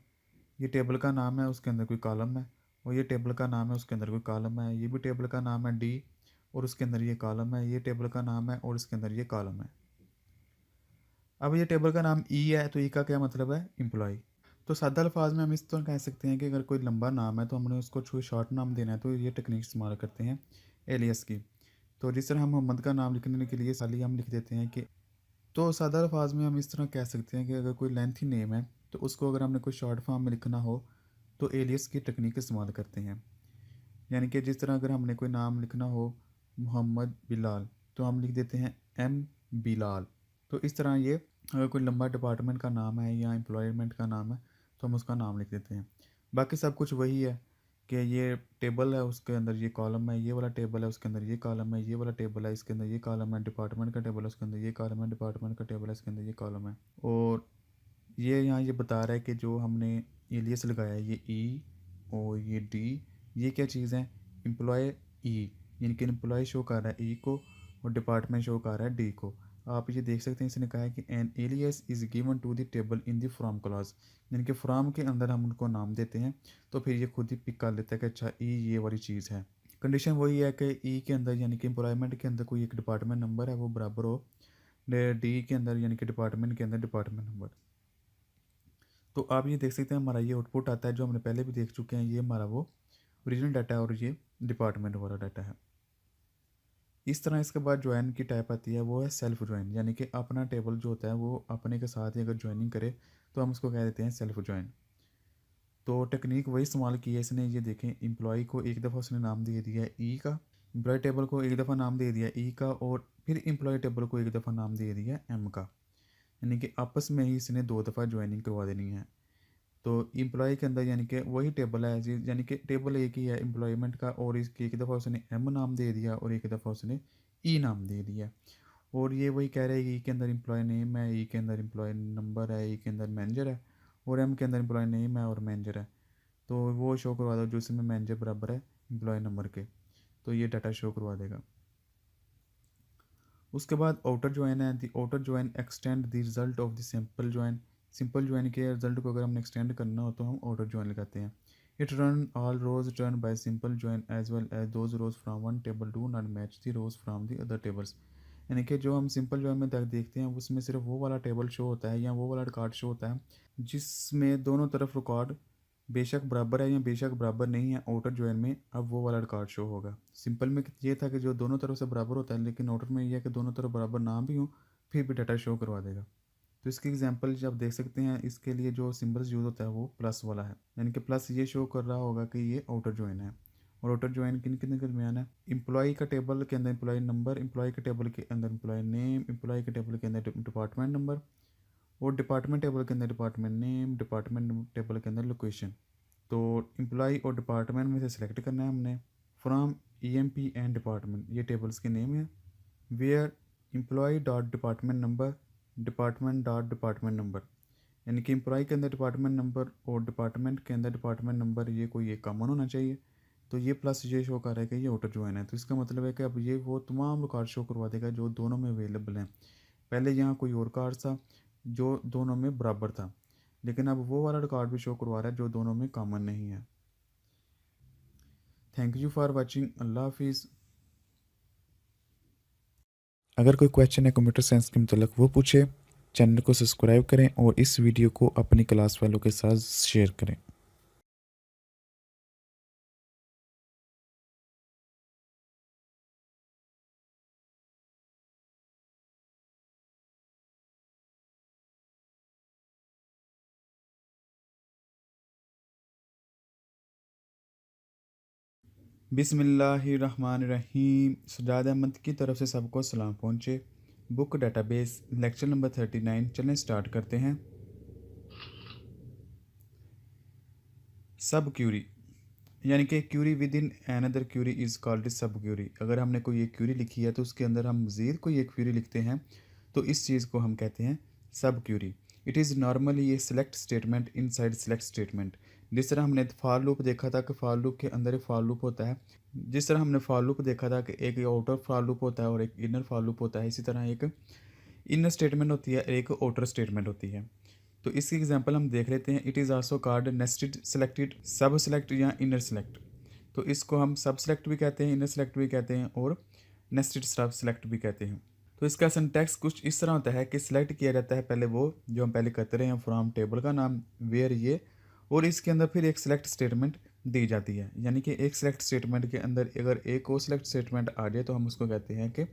ये टेबल का नाम है उसके अंदर कोई कॉलम है, और ये टेबल का नाम है उसके अंदर कोई कॉलम है, ये भी टेबल का नाम है डी और उसके अंदर ये कॉलम है, ये टेबल का नाम है और इसके अंदर ये कॉलम है। अब ये टेबल का नाम ई है, तो ई का क्या मतलब है, एम्प्लॉय। तो सादा अल्फाज में हम इस तरह कह सकते हैं कि अगर कोई लंबा नाम है तो हमने उसको कोई शॉर्ट नाम देना है, तो ये टेक्निक इस्तेमाल करते हैं एलियस की। तो जिस तरह हम मोहम्मद का नाम लिखने के लिए साली हम लिख देते हैं कि, तो सादा अल्फाज में हम इस तरह कह सकते हैं कि अगर कोई लेंथी नेम है तो उसको अगर हमने कोई शॉर्ट फॉर्म में लिखना हो तो एलियस की टेक्निक इस्तेमाल करते हैं। यानी कि जिस तरह अगर हमने कोई नाम लिखना हो मोहम्मद बिलाल, तो हम लिख देते हैं M बिलाल। तो इस तरह ये अगर कोई लंबा डिपार्टमेंट का नाम है या एम्प्लॉयमेंट का नाम है तो हम उसका नाम लिख देते हैं। बाकी सब कुछ वही है कि ये टेबल है उसके अंदर ये कॉलम है, ये वाला टेबल है उसके अंदर ये कॉलम है, ये वाला टेबल है इसके अंदर ये कॉलम है, डिपार्टमेंट का टेबल है उसके अंदर ये कॉलम है, डिपार्टमेंट का टेबल है इसके अंदर ये कॉलम है। और ये यहाँ ये बता रहा है कि जो हमने एलियस लगाया है ये ई और ये डी, ये क्या चीज़ है, एम्प्लॉय ई, यानी कि एम्प्लॉय शो कर रहा है ई को और डिपार्टमेंट शो कर रहा है डी को। आप ये देख सकते हैं इसने कहा है कि an alias is given to the table in the from clause, यानी कि फ्रॉम के अंदर हम उनको नाम देते हैं तो फिर ये खुद ही पिक कर लेता है कि अच्छा ई ये वाली चीज़ है। कंडीशन वही है कि ई के अंदर यानी कि एम्प्लॉयमेंट के अंदर कोई एक डिपार्टमेंट नंबर है वो बराबर हो डी के अंदर यानी कि डिपार्टमेंट के अंदर डिपार्टमेंट नंबर। तो आप ये देख सकते हैं हमारा ये आउटपुट आता है जो हमने पहले भी देख चुके हैं, ये हमारा वो ओरिजिनल डाटा है और ये डिपार्टमेंट वाला डाटा है। इस तरह इसके बाद ज्वाइन की टाइप आती है वो है सेल्फ ज्वाइन, यानी कि अपना टेबल जो होता है वो अपने के साथ ही अगर ज्वाइनिंग करे तो हम उसको कह देते हैं सेल्फ ज्वाइन। तो टेक्निक वही इस्तेमाल की है इसने, ये देखें एम्प्लॉय को एक दफ़ा उसने नाम दे दिया है ई का, एम्प्लॉय टेबल को एक दफ़ा नाम दे दिया ई का, और फिर एम्प्लॉय टेबल को एक दफ़ा नाम दे दिया एम का, यानी कि आपस में ही इसने दो दफ़ा ज्वाइनिंग करवा देनी है। तो एम्प्लॉय के अंदर यानी कि वही टेबल है यानी कि टेबल एक ही है एम्प्लॉयमेंट का, और इसकी एक दफ़ा उसने एम नाम दे दिया और एक दफ़ा उसने ई नाम दे दिया। और ये वही कह रहे हैं ई के अंदर एम्प्लॉय नेम है, ई के अंदर एम्प्लॉय नंबर है, ई के अंदर मैनेजर है, और एम के अंदर एम्प्लॉय नेम है और मैनेजर है। तो वो शो करवा दो जो इसमें मैनेजर बराबर है एम्प्लॉय नंबर के, तो ये डाटा शो करवा देगा। उसके बाद आउटर ज्वाइन है, the outer join extend the result of the simple join. Simple join के रिजल्ट को अगर हमने एक्सटेंड करना हो तो हम आउटर ज्वाइन लगाते हैं। It run all rows turn by simple join as well as those rows from one table do not match the rows from the other tables. यानी कि जो हम सिंपल ज्वाइन में देखते हैं उसमें सिर्फ वो वाला टेबल शो होता है या वो वाला रिकॉर्ड शो होता है जिसमें दोनों तरफ रिकॉर्ड बेशक बराबर है या बेशक बराबर नहीं है। आउटर ज्वाइन में अब वो वाला रिकॉर्ड शो होगा। सिंपल में ये था कि जो दोनों तरफ से बराबर होता है, लेकिन आउटर में ये है कि दोनों तरफ बराबर ना भी हो फिर भी डाटा शो करवा देगा। तो इसकी एग्जांपल जब आप देख सकते हैं इसके लिए जो सिंबल्स यूज़ होता है वो प्लस वाला है, यानी कि प्लस ये शो कर रहा होगा कि ये आउटर ज्वाइन है। और आउटर ज्वाइन किन किन के दरमियान है, एम्प्लॉय का टेबल के अंदर एम्प्लॉय नंबर, एम्प्लॉय के टेबल के अंदर एम्प्लॉय नेम, एम्प्लॉय के टेबल के अंदर डिपार्टमेंट नंबर, और डिपार्टमेंट टेबल के अंदर डिपार्टमेंट नेम, डिपार्टमेंट टेबल के अंदर लोकेशन। तो एम्प्लॉय और डिपार्टमेंट में से सिलेक्ट करना है हमने। फ्रॉम EMP एंड डिपार्टमेंट ये टेबल्स के नेम है। Where employ dot department number, department dot department number, यानी कि एम्प्लॉय के अंदर डिपार्टमेंट नंबर और डिपार्टमेंट के अंदर डिपार्टमेंट नंबर ये कोई एक कॉमन होना चाहिए। तो ये प्लस ये शो कर रहा है कि ये आउटर ज्वाइन है, तो इसका मतलब है कि अब ये वो तमाम रिकॉर्ड शो करवा देगा जो दोनों में अवेलेबल हैं। पहले यहाँ कोई और कार्ड था जो दोनों में बराबर था, लेकिन अब वो वाला रिकॉर्ड भी शो करवा रहा है जो दोनों में कॉमन नहीं है। Thank you for watching. अल्लाह हाफिज़। अगर कोई क्वेश्चन है कंप्यूटर साइंस के मतलब वो पूछे, चैनल को सब्सक्राइब करें और इस वीडियो को अपनी क्लास वालों के साथ शेयर करें। बिस्मिल्लाहिर्रहमानिर्रहीम। सजाद अहमद की तरफ से सबको सलाम पहुँचे। Book database lecture number 39। चलें स्टार्ट करते हैं। सब क्यूरी यानी कि query within another query is called sub query. अगर हमने कोई एक क्यूरी लिखी है तो उसके अंदर हम मज़ीद कोई एक क्यूरी लिखते हैं तो इस चीज़ को हम कहते हैं sub Curie. It is normally ये select statement inside select statement. जिस तरह हमने फॉर लूप देखा था कि फॉर लूप के अंदर एक फॉर लूप होता है, जिस तरह हमने फॉर लूप देखा था कि एक आउटर फॉर लूप होता है और एक इनर फॉर लूप होता है, इसी तरह एक इनर स्टेटमेंट होती है, एक आउटर स्टेटमेंट होती है। तो इसकी एग्जांपल हम देख लेते हैं। It is also called nested selected, सब सेलेक्ट या इनर सेलेक्ट। तो इसको हम सब सेलेक्ट भी कहते हैं, इनर सेलेक्ट भी कहते हैं और नेस्टेड सब सेलेक्ट भी कहते हैं। तो इसका सिंटैक्स कुछ इस तरह होता है कि सिलेक्ट किया जाता है पहले वो जो हम पहले करते रहे हैं फ्रॉम टेबल का नाम वेयर ये, और इसके अंदर फिर एक सिलेक्ट स्टेटमेंट दी जाती है। यानी कि एक सिलेक्ट स्टेटमेंट के अंदर अगर एक और सिलेक्ट स्टेटमेंट आ जाए तो हम उसको कहते हैं कि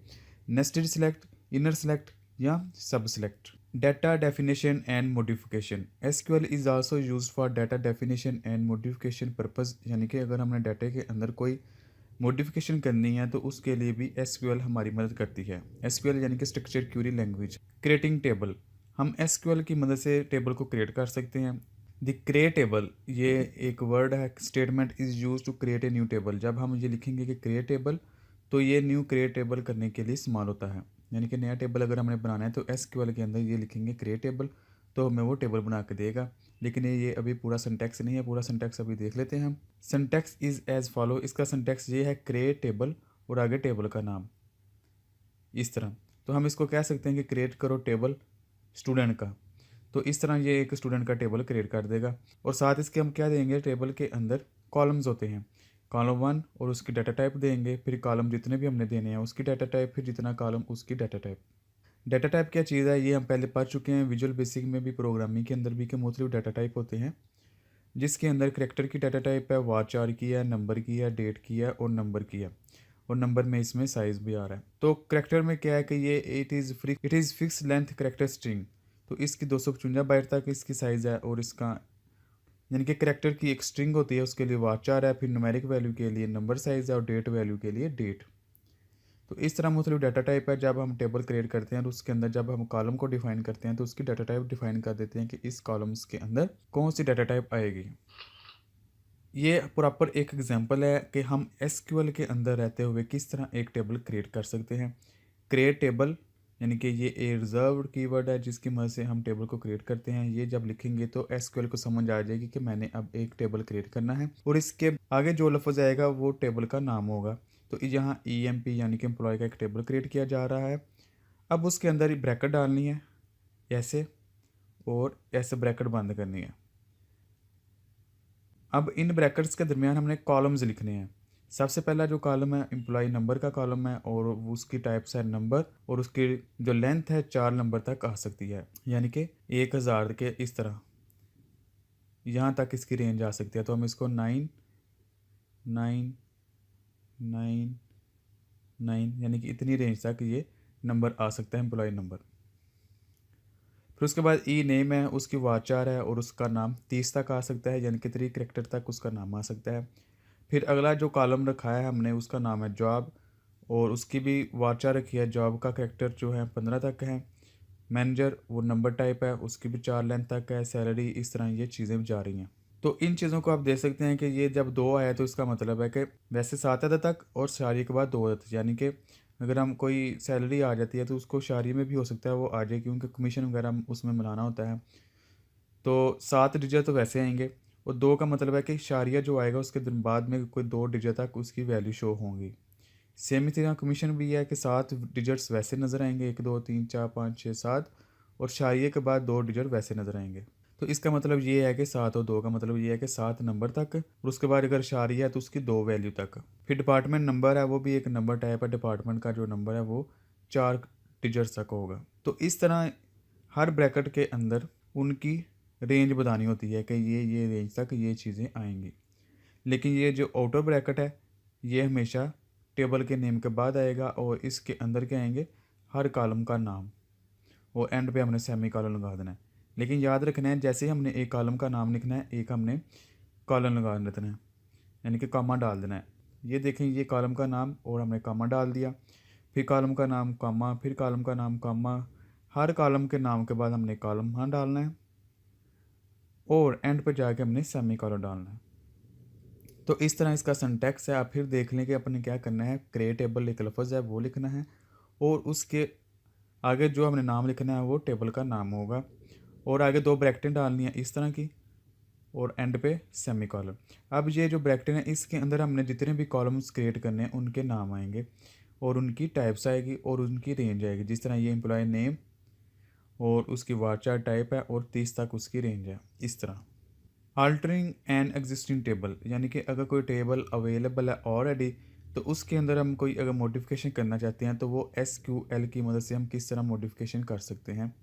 नेस्टेड सिलेक्ट, इनर सेलेक्ट या सब select. Data definition and modification. SQL is also used for data definition and modification purpose. यानी कि अगर हमने डाटा के अंदर कोई मॉडिफिकेशन करनी है तो उसके लिए भी एसक्यूएल हमारी मदद करती है। एसक्यूएल यानी कि structure query language. Creating table, हम एसक्यूएल की मदद से टेबल को क्रिएट कर सकते हैं। द क्रिएट टेबल, ये एक वर्ड है, statement is use to create a new table. जब हम ये लिखेंगे कि क्रिएट टेबल तो ये न्यू क्रिएट टेबल करने के लिए इस्तेमाल होता है। यानी कि नया टेबल अगर हमने बनाना है तो एसक्यूएल के अंदर ये लिखेंगे क्रिएट टेबल तो हमें वो टेबल बना के देगा। लेकिन ये अभी पूरा सिंटैक्स नहीं है, पूरा सिंटैक्स अभी देख लेते हैं हम। Syntax is as follow. इसका सिंटैक्स ये है क्रिएट टेबल और आगे टेबल का नाम इस तरह। तो हम इसको कह सकते हैं कि क्रिएट करो टेबल स्टूडेंट का, तो इस तरह ये एक स्टूडेंट का टेबल क्रिएट कर देगा। और साथ इसके हम क्या देंगे, टेबल के अंदर कॉलम्स होते हैं, कॉलम 1 और उसकी डाटा टाइप देंगे, फिर कॉलम जितने भी हमने देने हैं उसकी डाटा टाइप, फिर जितना कॉलम उसकी डाटा टाइप। डाटा टाइप क्या चीज़ है ये हम पहले पढ़ चुके हैं विजुअल बेसिक में भी, प्रोग्रामिंग के अंदर भी, कि मुख्तलिफ डाटा टाइप होते हैं जिसके अंदर करेक्टर की डाटा टाइप है, वारचार की है, नंबर की है, डेट की है और नंबर की है, और नंबर में इसमें साइज़ भी आ रहा है। तो करेक्टर में क्या है कि ये it is fix length character string. तो इसकी 255 बाइट तक इसकी साइज़ है, और इसका यानी कि करेक्टर की एक स्ट्रिंग होती है उसके लिए वारचार है, फिर न्यूमेरिक वैल्यू के लिए नंबर साइज़ है और डेट वैल्यू के लिए डेट। तो इस तरह मुख्तलिफ डाटा टाइप है। जब हम टेबल क्रिएट करते हैं तो उसके अंदर जब हम कॉलम को डिफाइन करते हैं तो उसकी डाटा टाइप डिफाइन कर देते हैं कि इस कॉलम्स के अंदर कौन सी डाटा टाइप आएगी। ये प्रॉपर एक एग्जांपल है कि हम एसक्यूएल के अंदर रहते हुए किस तरह एक टेबल क्रिएट कर सकते हैं। क्रिएट टेबल यानी कि ये ए रिजर्व्ड कीवर्ड है जिसकी मदद से हम टेबल को क्रिएट करते हैं। ये जब लिखेंगे तो एसक्यूएल को समझ आ जाएगी कि मैंने अब एक टेबल क्रिएट करना है, और इसके आगे जो लफ्ज़ आएगा वो टेबल का नाम होगा। तो यहाँ EMP यानी कि एम्प्लॉय का एक टेबल क्रिएट किया जा रहा है। अब उसके अंदर ब्रैकेट डालनी है ऐसे, और ऐसे ब्रैकेट बंद करनी है। अब इन ब्रैकेट्स के दरमियान हमने कॉलम्स लिखने हैं। सबसे पहला जो कॉलम है एम्प्लॉय नंबर का कॉलम है, और उसकी टाइप्स है नंबर, और उसकी जो लेंथ है 4 नंबर तक आ सकती है, यानी कि 1000 के इस तरह यहाँ तक इसकी रेंज आ सकती है। तो हम इसको 9 9 9 9 यानी कि इतनी रेंज तक ये नंबर आ सकता है एम्प्लॉय नंबर। फिर उसके बाद ई नेम है, उसकी वाचार है और उसका नाम 30 तक आ सकता है, यानी कि 3 करेक्टर तक उसका नाम आ सकता है। फिर अगला जो कॉलम रखा है हमने उसका नाम है जॉब, और उसकी भी वाचार रखी है। जॉब का करेक्टर जो है 15 तक है। मैनेजर वो नंबर टाइप है, उसकी भी 4 लेंथ तक है। सैलरी, इस तरह ये चीज़ें जा रही हैं। तो इन चीज़ों को आप देख सकते हैं कि ये जब 2 आया तो इसका मतलब है कि वैसे 7 अदद तक और शारी के बाद 2 अदद, यानी कि अगर हम कोई सैलरी आ जाती है तो उसको शारी में भी हो सकता है वो आ जाए, क्योंकि कमीशन वगैरह हम उसमें मिलाना होता है। तो 7 डिजिट तो वैसे आएंगे, और 2 का मतलब है कि शारिया जो आएगा उसके दिन बाद में कोई 2 डिजिट तक उसकी वैल्यू शो होंगी। सेम ही तरह कमीशन भी है कि 7 डिजिट्स वैसे नज़र आएंगे, 1 2 3 4 5 6 7, और शारिये के बाद 2 डिजिट वैसे नज़र आएंगे। तो इसका मतलब ये है कि 7 और 2 का मतलब ये है कि 7 नंबर तक, और उसके बाद अगर शारिया है तो उसकी 2 वैल्यू तक। फिर डिपार्टमेंट नंबर है, वो भी एक नंबर टाइप है। डिपार्टमेंट का जो नंबर है वो 4 डिजिट्स तक होगा। तो इस तरह हर ब्रैकेट के अंदर उनकी रेंज बतानी होती है कि ये रेंज तक ये चीज़ें आएंगी। लेकिन ये जो आउटर ब्रैकेट है ये हमेशा टेबल के नेम के बाद आएगा, और इसके अंदर क्या आएंगे, हर कॉलम का नाम, और एंड पे हमने सेमी कॉलन लगा देना है। लेकिन याद रखना है जैसे ही हमने एक कॉलम का नाम लिखना है, एक हमने कॉलन लगा देना है, यानी कि कॉमा डाल देना है। ये देखें, ये कॉलम का नाम और हमने कामा डाल दिया, फिर कॉलम का नाम कामा, फिर कॉलम का नाम कामा, हर कॉलम के नाम के बाद हमने कॉलम यहाँ डालना है और एंड पर जाके हमने सेमी कॉलन डालना है। तो इस तरह इसका सिंटैक्स है। आप फिर देख लें कि अपने क्या करना है, क्रिएट टेबल एक लफ्ज़ है वो लिखना है और उसके आगे जो हमने नाम लिखना है वो टेबल का नाम होगा और आगे 2 ब्रैकेटें डालनी है इस तरह की और एंड पे सेमी कॉलम। अब ये जो ब्रैकेटें हैं इसके अंदर हमने जितने भी कॉलम्स क्रिएट करने हैं उनके नाम आएंगे और उनकी टाइप्स आएगी और उनकी रेंज आएगी। जिस तरह ये एम्प्लॉय नेम और उसकी वारचार टाइप है और 30 तक उसकी रेंज है। इस तरह अल्टरिंग एन एग्जिस्टिंग टेबल, यानी कि अगर कोई टेबल अवेलेबल है ऑलरेडी तो उसके अंदर हम कोई अगर मॉडिफिकेशन करना चाहते हैं तो वो SQL की मदद से हम किस तरह मॉडिफिकेशन कर सकते हैं।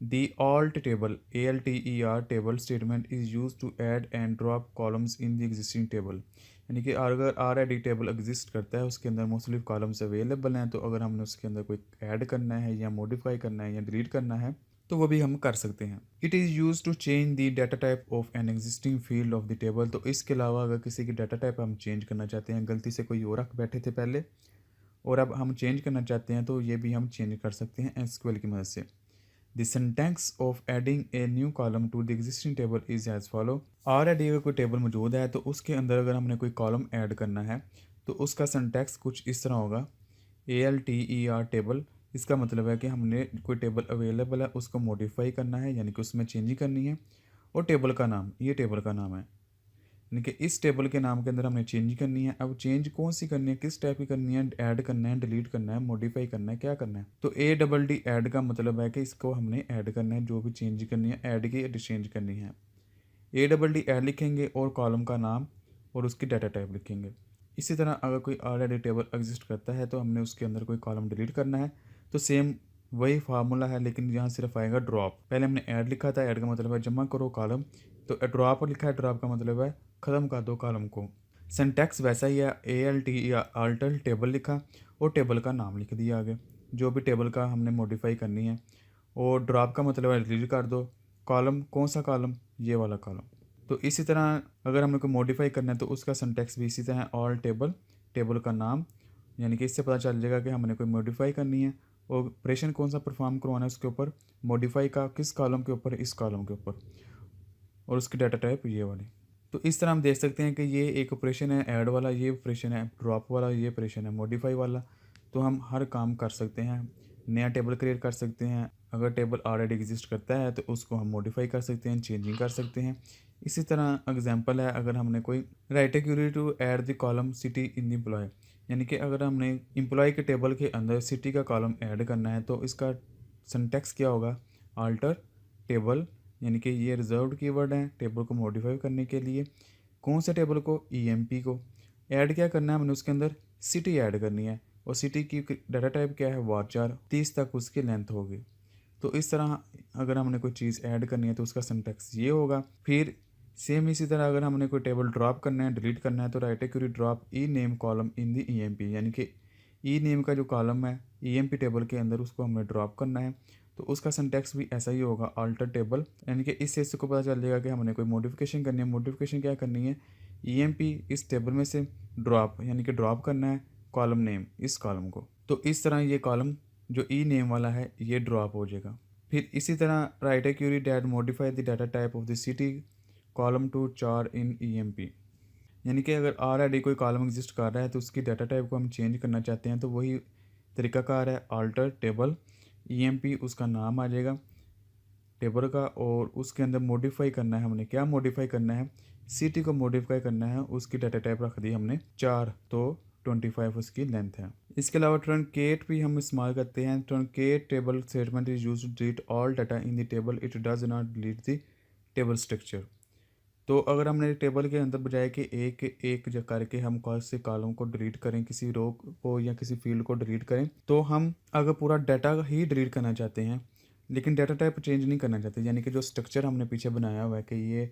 The alt table ALTER table statement is used to add and drop columns in the existing table, यानी कि अगर ऑलरेडी टेबल एग्जिस्ट करता है उसके अंदर मुख्तलिफ कॉलम्स अवेलेबल हैं तो अगर हमने उसके अंदर कोई ऐड करना है या मॉडिफाई करना है या डिलीट करना है तो वो भी हम कर सकते हैं। It is use to change the data type of an existing field of the table, तो इसके अलावा अगर किसी की डाटा टाइप हम चेंज करना चाहते हैं, गलती से कोई और रख बैठे थे पहले और अब हम चेंज करना चाहते हैं तो ये भी हम चेंज कर सकते हैं SQL की मदद से। The syntax of adding a new column to the existing table is as follow। Already अगर कोई टेबल मौजूद है तो उसके अंदर अगर हमने कोई कॉलम ऐड करना है तो उसका सिंटैक्स कुछ इस तरह होगा। ALTER टेबल, इसका मतलब है कि हमने कोई टेबल अवेलेबल है उसको मॉडिफाई करना है, यानी कि उसमें चेंजिंग करनी है। और टेबल का नाम, ये टेबल का नाम है, यानी कि इस टेबल के नाम के अंदर हमने चेंज करनी है। अब चेंज कौन सी करनी है, किस टाइप की करनी है, ऐड करना है, डिलीट करना है, मॉडिफाई करना है, क्या करना है। तो ADD ऐड का मतलब है कि इसको हमने ऐड करना है, जो भी चेंज करनी है ऐड की चेंज करनी है। ADD ऐड लिखेंगे और कॉलम का नाम और उसकी डाटा टाइप लिखेंगे। इसी तरह अगर कोई ऑलरेडी टेबल एग्जिस्ट करता है तो हमने उसके अंदर कोई कॉलम डिलीट करना है तो सेम वही फार्मूला है, लेकिन यहाँ सिर्फ आएगा ड्रॉप। पहले हमने ऐड लिखा था, ऐड का मतलब है जमा करो कॉलम, तो ड्रॉप लिखा है, ड्रॉप का मतलब है ख़त्म कर दो कॉलम को। सिंटैक्स वैसा ही है, ALT या अल्टर टेबल लिखा और टेबल का नाम लिख दिया आगे, जो भी टेबल का हमने मॉडिफाई करनी है। और ड्रॉप का मतलब है डिलीट कर दो कॉलम, कौन सा कॉलम, ये वाला कॉलम। तो इसी तरह अगर हमने कोई मॉडिफाई करना है तो उसका सिंटैक्स भी इसी तरह है, ऑल टेबल, टेबल का नाम, यानी कि इससे पता चल जाएगा कि हमने कोई मॉडिफाई करनी है और ऑपरेशन कौन सा परफॉर्म करवाना है उसके ऊपर, मॉडिफाई का किस कॉलम के ऊपर, इस कॉलम के ऊपर, और उसकी डाटा टाइप ये वाली। तो इस तरह हम देख सकते हैं कि ये एक ऑपरेशन है ऐड वाला, ये ऑपरेशन है ड्रॉप वाला, ये ऑपरेशन है मॉडिफाई वाला। तो हम हर काम कर सकते हैं, नया टेबल क्रिएट कर सकते हैं, अगर टेबल ऑलरेडी एग्जिस्ट करता है तो उसको हम मॉडिफाई कर सकते हैं, चेंजिंग कर सकते हैं। इसी तरह एग्जांपल है, अगर हमने कोई write a query to add the column city in the employ, यानी कि अगर हमने एम्प्लॉय के टेबल के अंदर सिटी का कॉलम ऐड करना है तो इसका सिंटैक्स क्या होगा, अल्टर टेबल, यानी कि ये रिजर्व्ड कीवर्ड है टेबल को मॉडिफाई करने के लिए। कौन से टेबल को, EMP को। ऐड क्या करना है हमने उसके अंदर, सिटी ऐड करनी है और सिटी की डाटा टाइप क्या है, वारचार, 30 तक उसकी लेंथ होगी। तो इस तरह अगर हमने कोई चीज़ ऐड करनी है तो उसका सिंटैक्स ये होगा। फिर सेम इसी तरह अगर हमने कोई टेबल ड्रॉप करना है, डिलीट करना है, तो right a query drop E name column in the EMP, यानी कि ई नेम का जो कॉलम है EMP टेबल के अंदर उसको हमें ड्रॉप करना है। तो उसका सिंटैक्स भी ऐसा ही होगा, अल्टर टेबल, यानी कि इससे इसको पता चल जाएगा कि हमने कोई मॉडिफिकेशन करनी है। मॉडिफिकेशन क्या करनी है, EMP इस टेबल में से ड्रॉप, यानी कि ड्रॉप करना है कॉलम नेम, इस कॉलम को। तो इस तरह ये कॉलम जो ई नेम वाला है ये ड्रॉप हो जाएगा। फिर इसी तरह right a query that modify the data type of the city column to चार इन EMP, यानी कि अगर ऑलरेडी कोई कॉलम एग्जिस्ट कर रहा है तो उसकी डाटा टाइप को हम चेंज करना चाहते हैं तो वही तरीकाकार है, अल्टर टेबल, EMP उसका नाम आ जाएगा टेबल का और उसके अंदर मॉडिफाई करना है। हमने क्या मॉडिफाई करना है, सिटी को मॉडिफाई करना है, उसकी डाटा टाइप रख दी हमने 4, तो 25 उसकी लेंथ है। इसके अलावा ट्रंकेट भी हम इस्तेमाल करते हैं। Truncate table statement is use to delete all data in the table, it does not delete the table structure. तो अगर हमने टेबल के अंदर बजाय कि एक एक जगह करके हम कौन से कॉलम को डिलीट करें, किसी रो को या किसी फील्ड को डिलीट करें, तो हम अगर पूरा डाटा ही डिलीट करना चाहते हैं लेकिन डाटा टाइप चेंज नहीं करना चाहते, यानी कि जो स्ट्रक्चर हमने पीछे बनाया हुआ है कि ये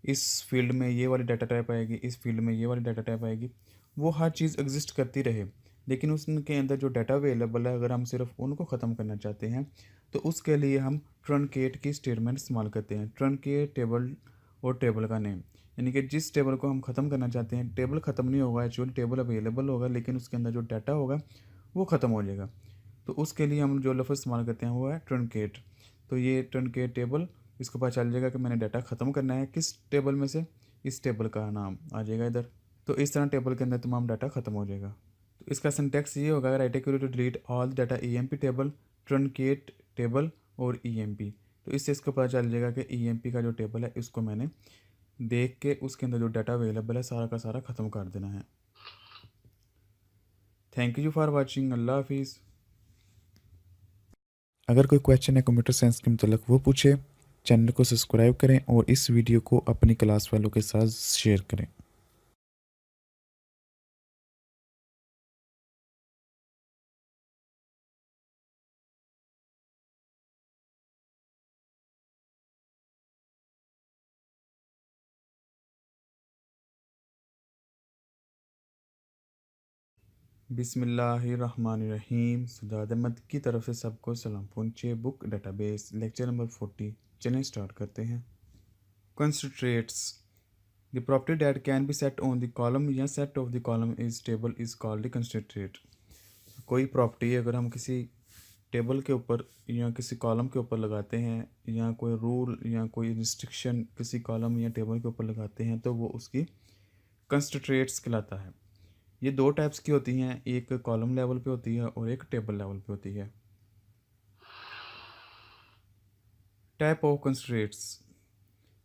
इस फील्ड में ये वाली डाटा टाइप आएगी, इस फील्ड में ये वाली डाटा टाइप आएगी, वो हर चीज़ एग्जिस्ट करती रहे, लेकिन उसके अंदर जो डाटा अवेलेबल है अगर हम सिर्फ उनको ख़त्म करना चाहते हैं तो उसके लिए हम ट्रंकेट की स्टेटमेंट इस्तेमाल करते हैं। ट्रंकेट टेबल और टेबल का नेम, यानी कि जिस टेबल को हम ख़त्म करना चाहते हैं, टेबल ख़त्म नहीं होगा, एक्चुअली टेबल अवेलेबल होगा, लेकिन उसके अंदर जो डाटा होगा वो ख़त्म हो जाएगा। तो उसके लिए हम जो लफ्ज़ इस्तेमाल करते हैं वो है ट्रंकेट। तो ये ट्रंकेट टेबल, इसको पता चल जाएगा कि मैंने डाटा ख़त्म करना है किस टेबल में से, इस टेबल का नाम आ जाएगा इधर। तो इस तरह टेबल के अंदर तमाम डाटा ख़त्म हो जाएगा। तो इसका सिंटैक्स ये होगा, write a query to delete all data EMP table, truncate table और EMP। तो इससे इसको पता चल जाएगा कि EMP का जो टेबल है इसको मैंने देख के उसके अंदर जो डाटा अवेलेबल है सारा का सारा ख़त्म कर देना है। Thank you for watching. अल्लाह हाफिज़। अगर कोई क्वेश्चन है कंप्यूटर साइंस के मतलब वो पूछे, चैनल को सब्सक्राइब करें और इस वीडियो को अपनी क्लास वालों के साथ शेयर करें। बिस्मिल्लाहिर्रहमानिर्रहीम। सजाद अहमद की तरफ से सबको सलाम पहुँचे। Book database lecture number 40। चलें स्टार्ट करते हैं। Constraints. The property that can be set on the column या set of the column is table is called the constraint. कोई प्रॉपर्टी अगर हम किसी टेबल के ऊपर या किसी कॉलम के ऊपर लगाते हैं, या कोई रूल या कोई रिस्ट्रिक्शन किसी कॉलम या टेबल के ऊपर लगाते हैं, तो वो उसकी कंस्ट्रेंट्स कहलाता है। ये दो टाइप्स की होती हैं, एक कॉलम लेवल पे होती है और एक टेबल लेवल पे होती है। Type of constraints.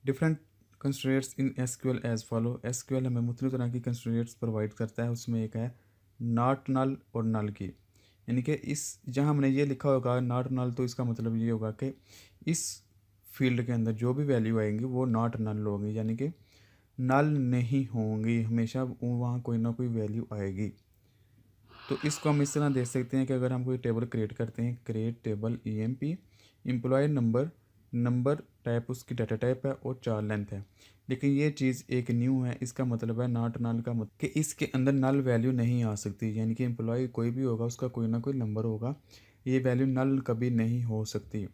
Different constraints in SQL as follow. SQL हमें मुख्तलिफ तरह की कंस्ट्रेंट्स प्रोवाइड करता है। उसमें एक है नॉट नल और नल की, यानी कि इस जहाँ हमने ये लिखा होगा नॉट नल, तो इसका मतलब ये होगा कि इस फील्ड के अंदर जो भी वैल्यू आएंगी वो नॉट नल होगी, यानी कि नल नहीं होंगी, हमेशा वहाँ कोई ना कोई वैल्यू आएगी। तो इसको हम इस तरह देख सकते हैं कि अगर हम कोई टेबल क्रिएट करते हैं, create table EMP, employ number, number type उसकी डाटा टाइप है और 4 लेंथ है। लेकिन ये चीज़ एक न्यू है, इसका मतलब है नॉट नल का मतलब कि इसके अंदर नल वैल्यू नहीं आ सकती, यानी कि एम्प्लॉय कोई भी होगा उसका कोई ना कोई नंबर होगा, ये वैल्यू नल कभी नहीं हो सकती।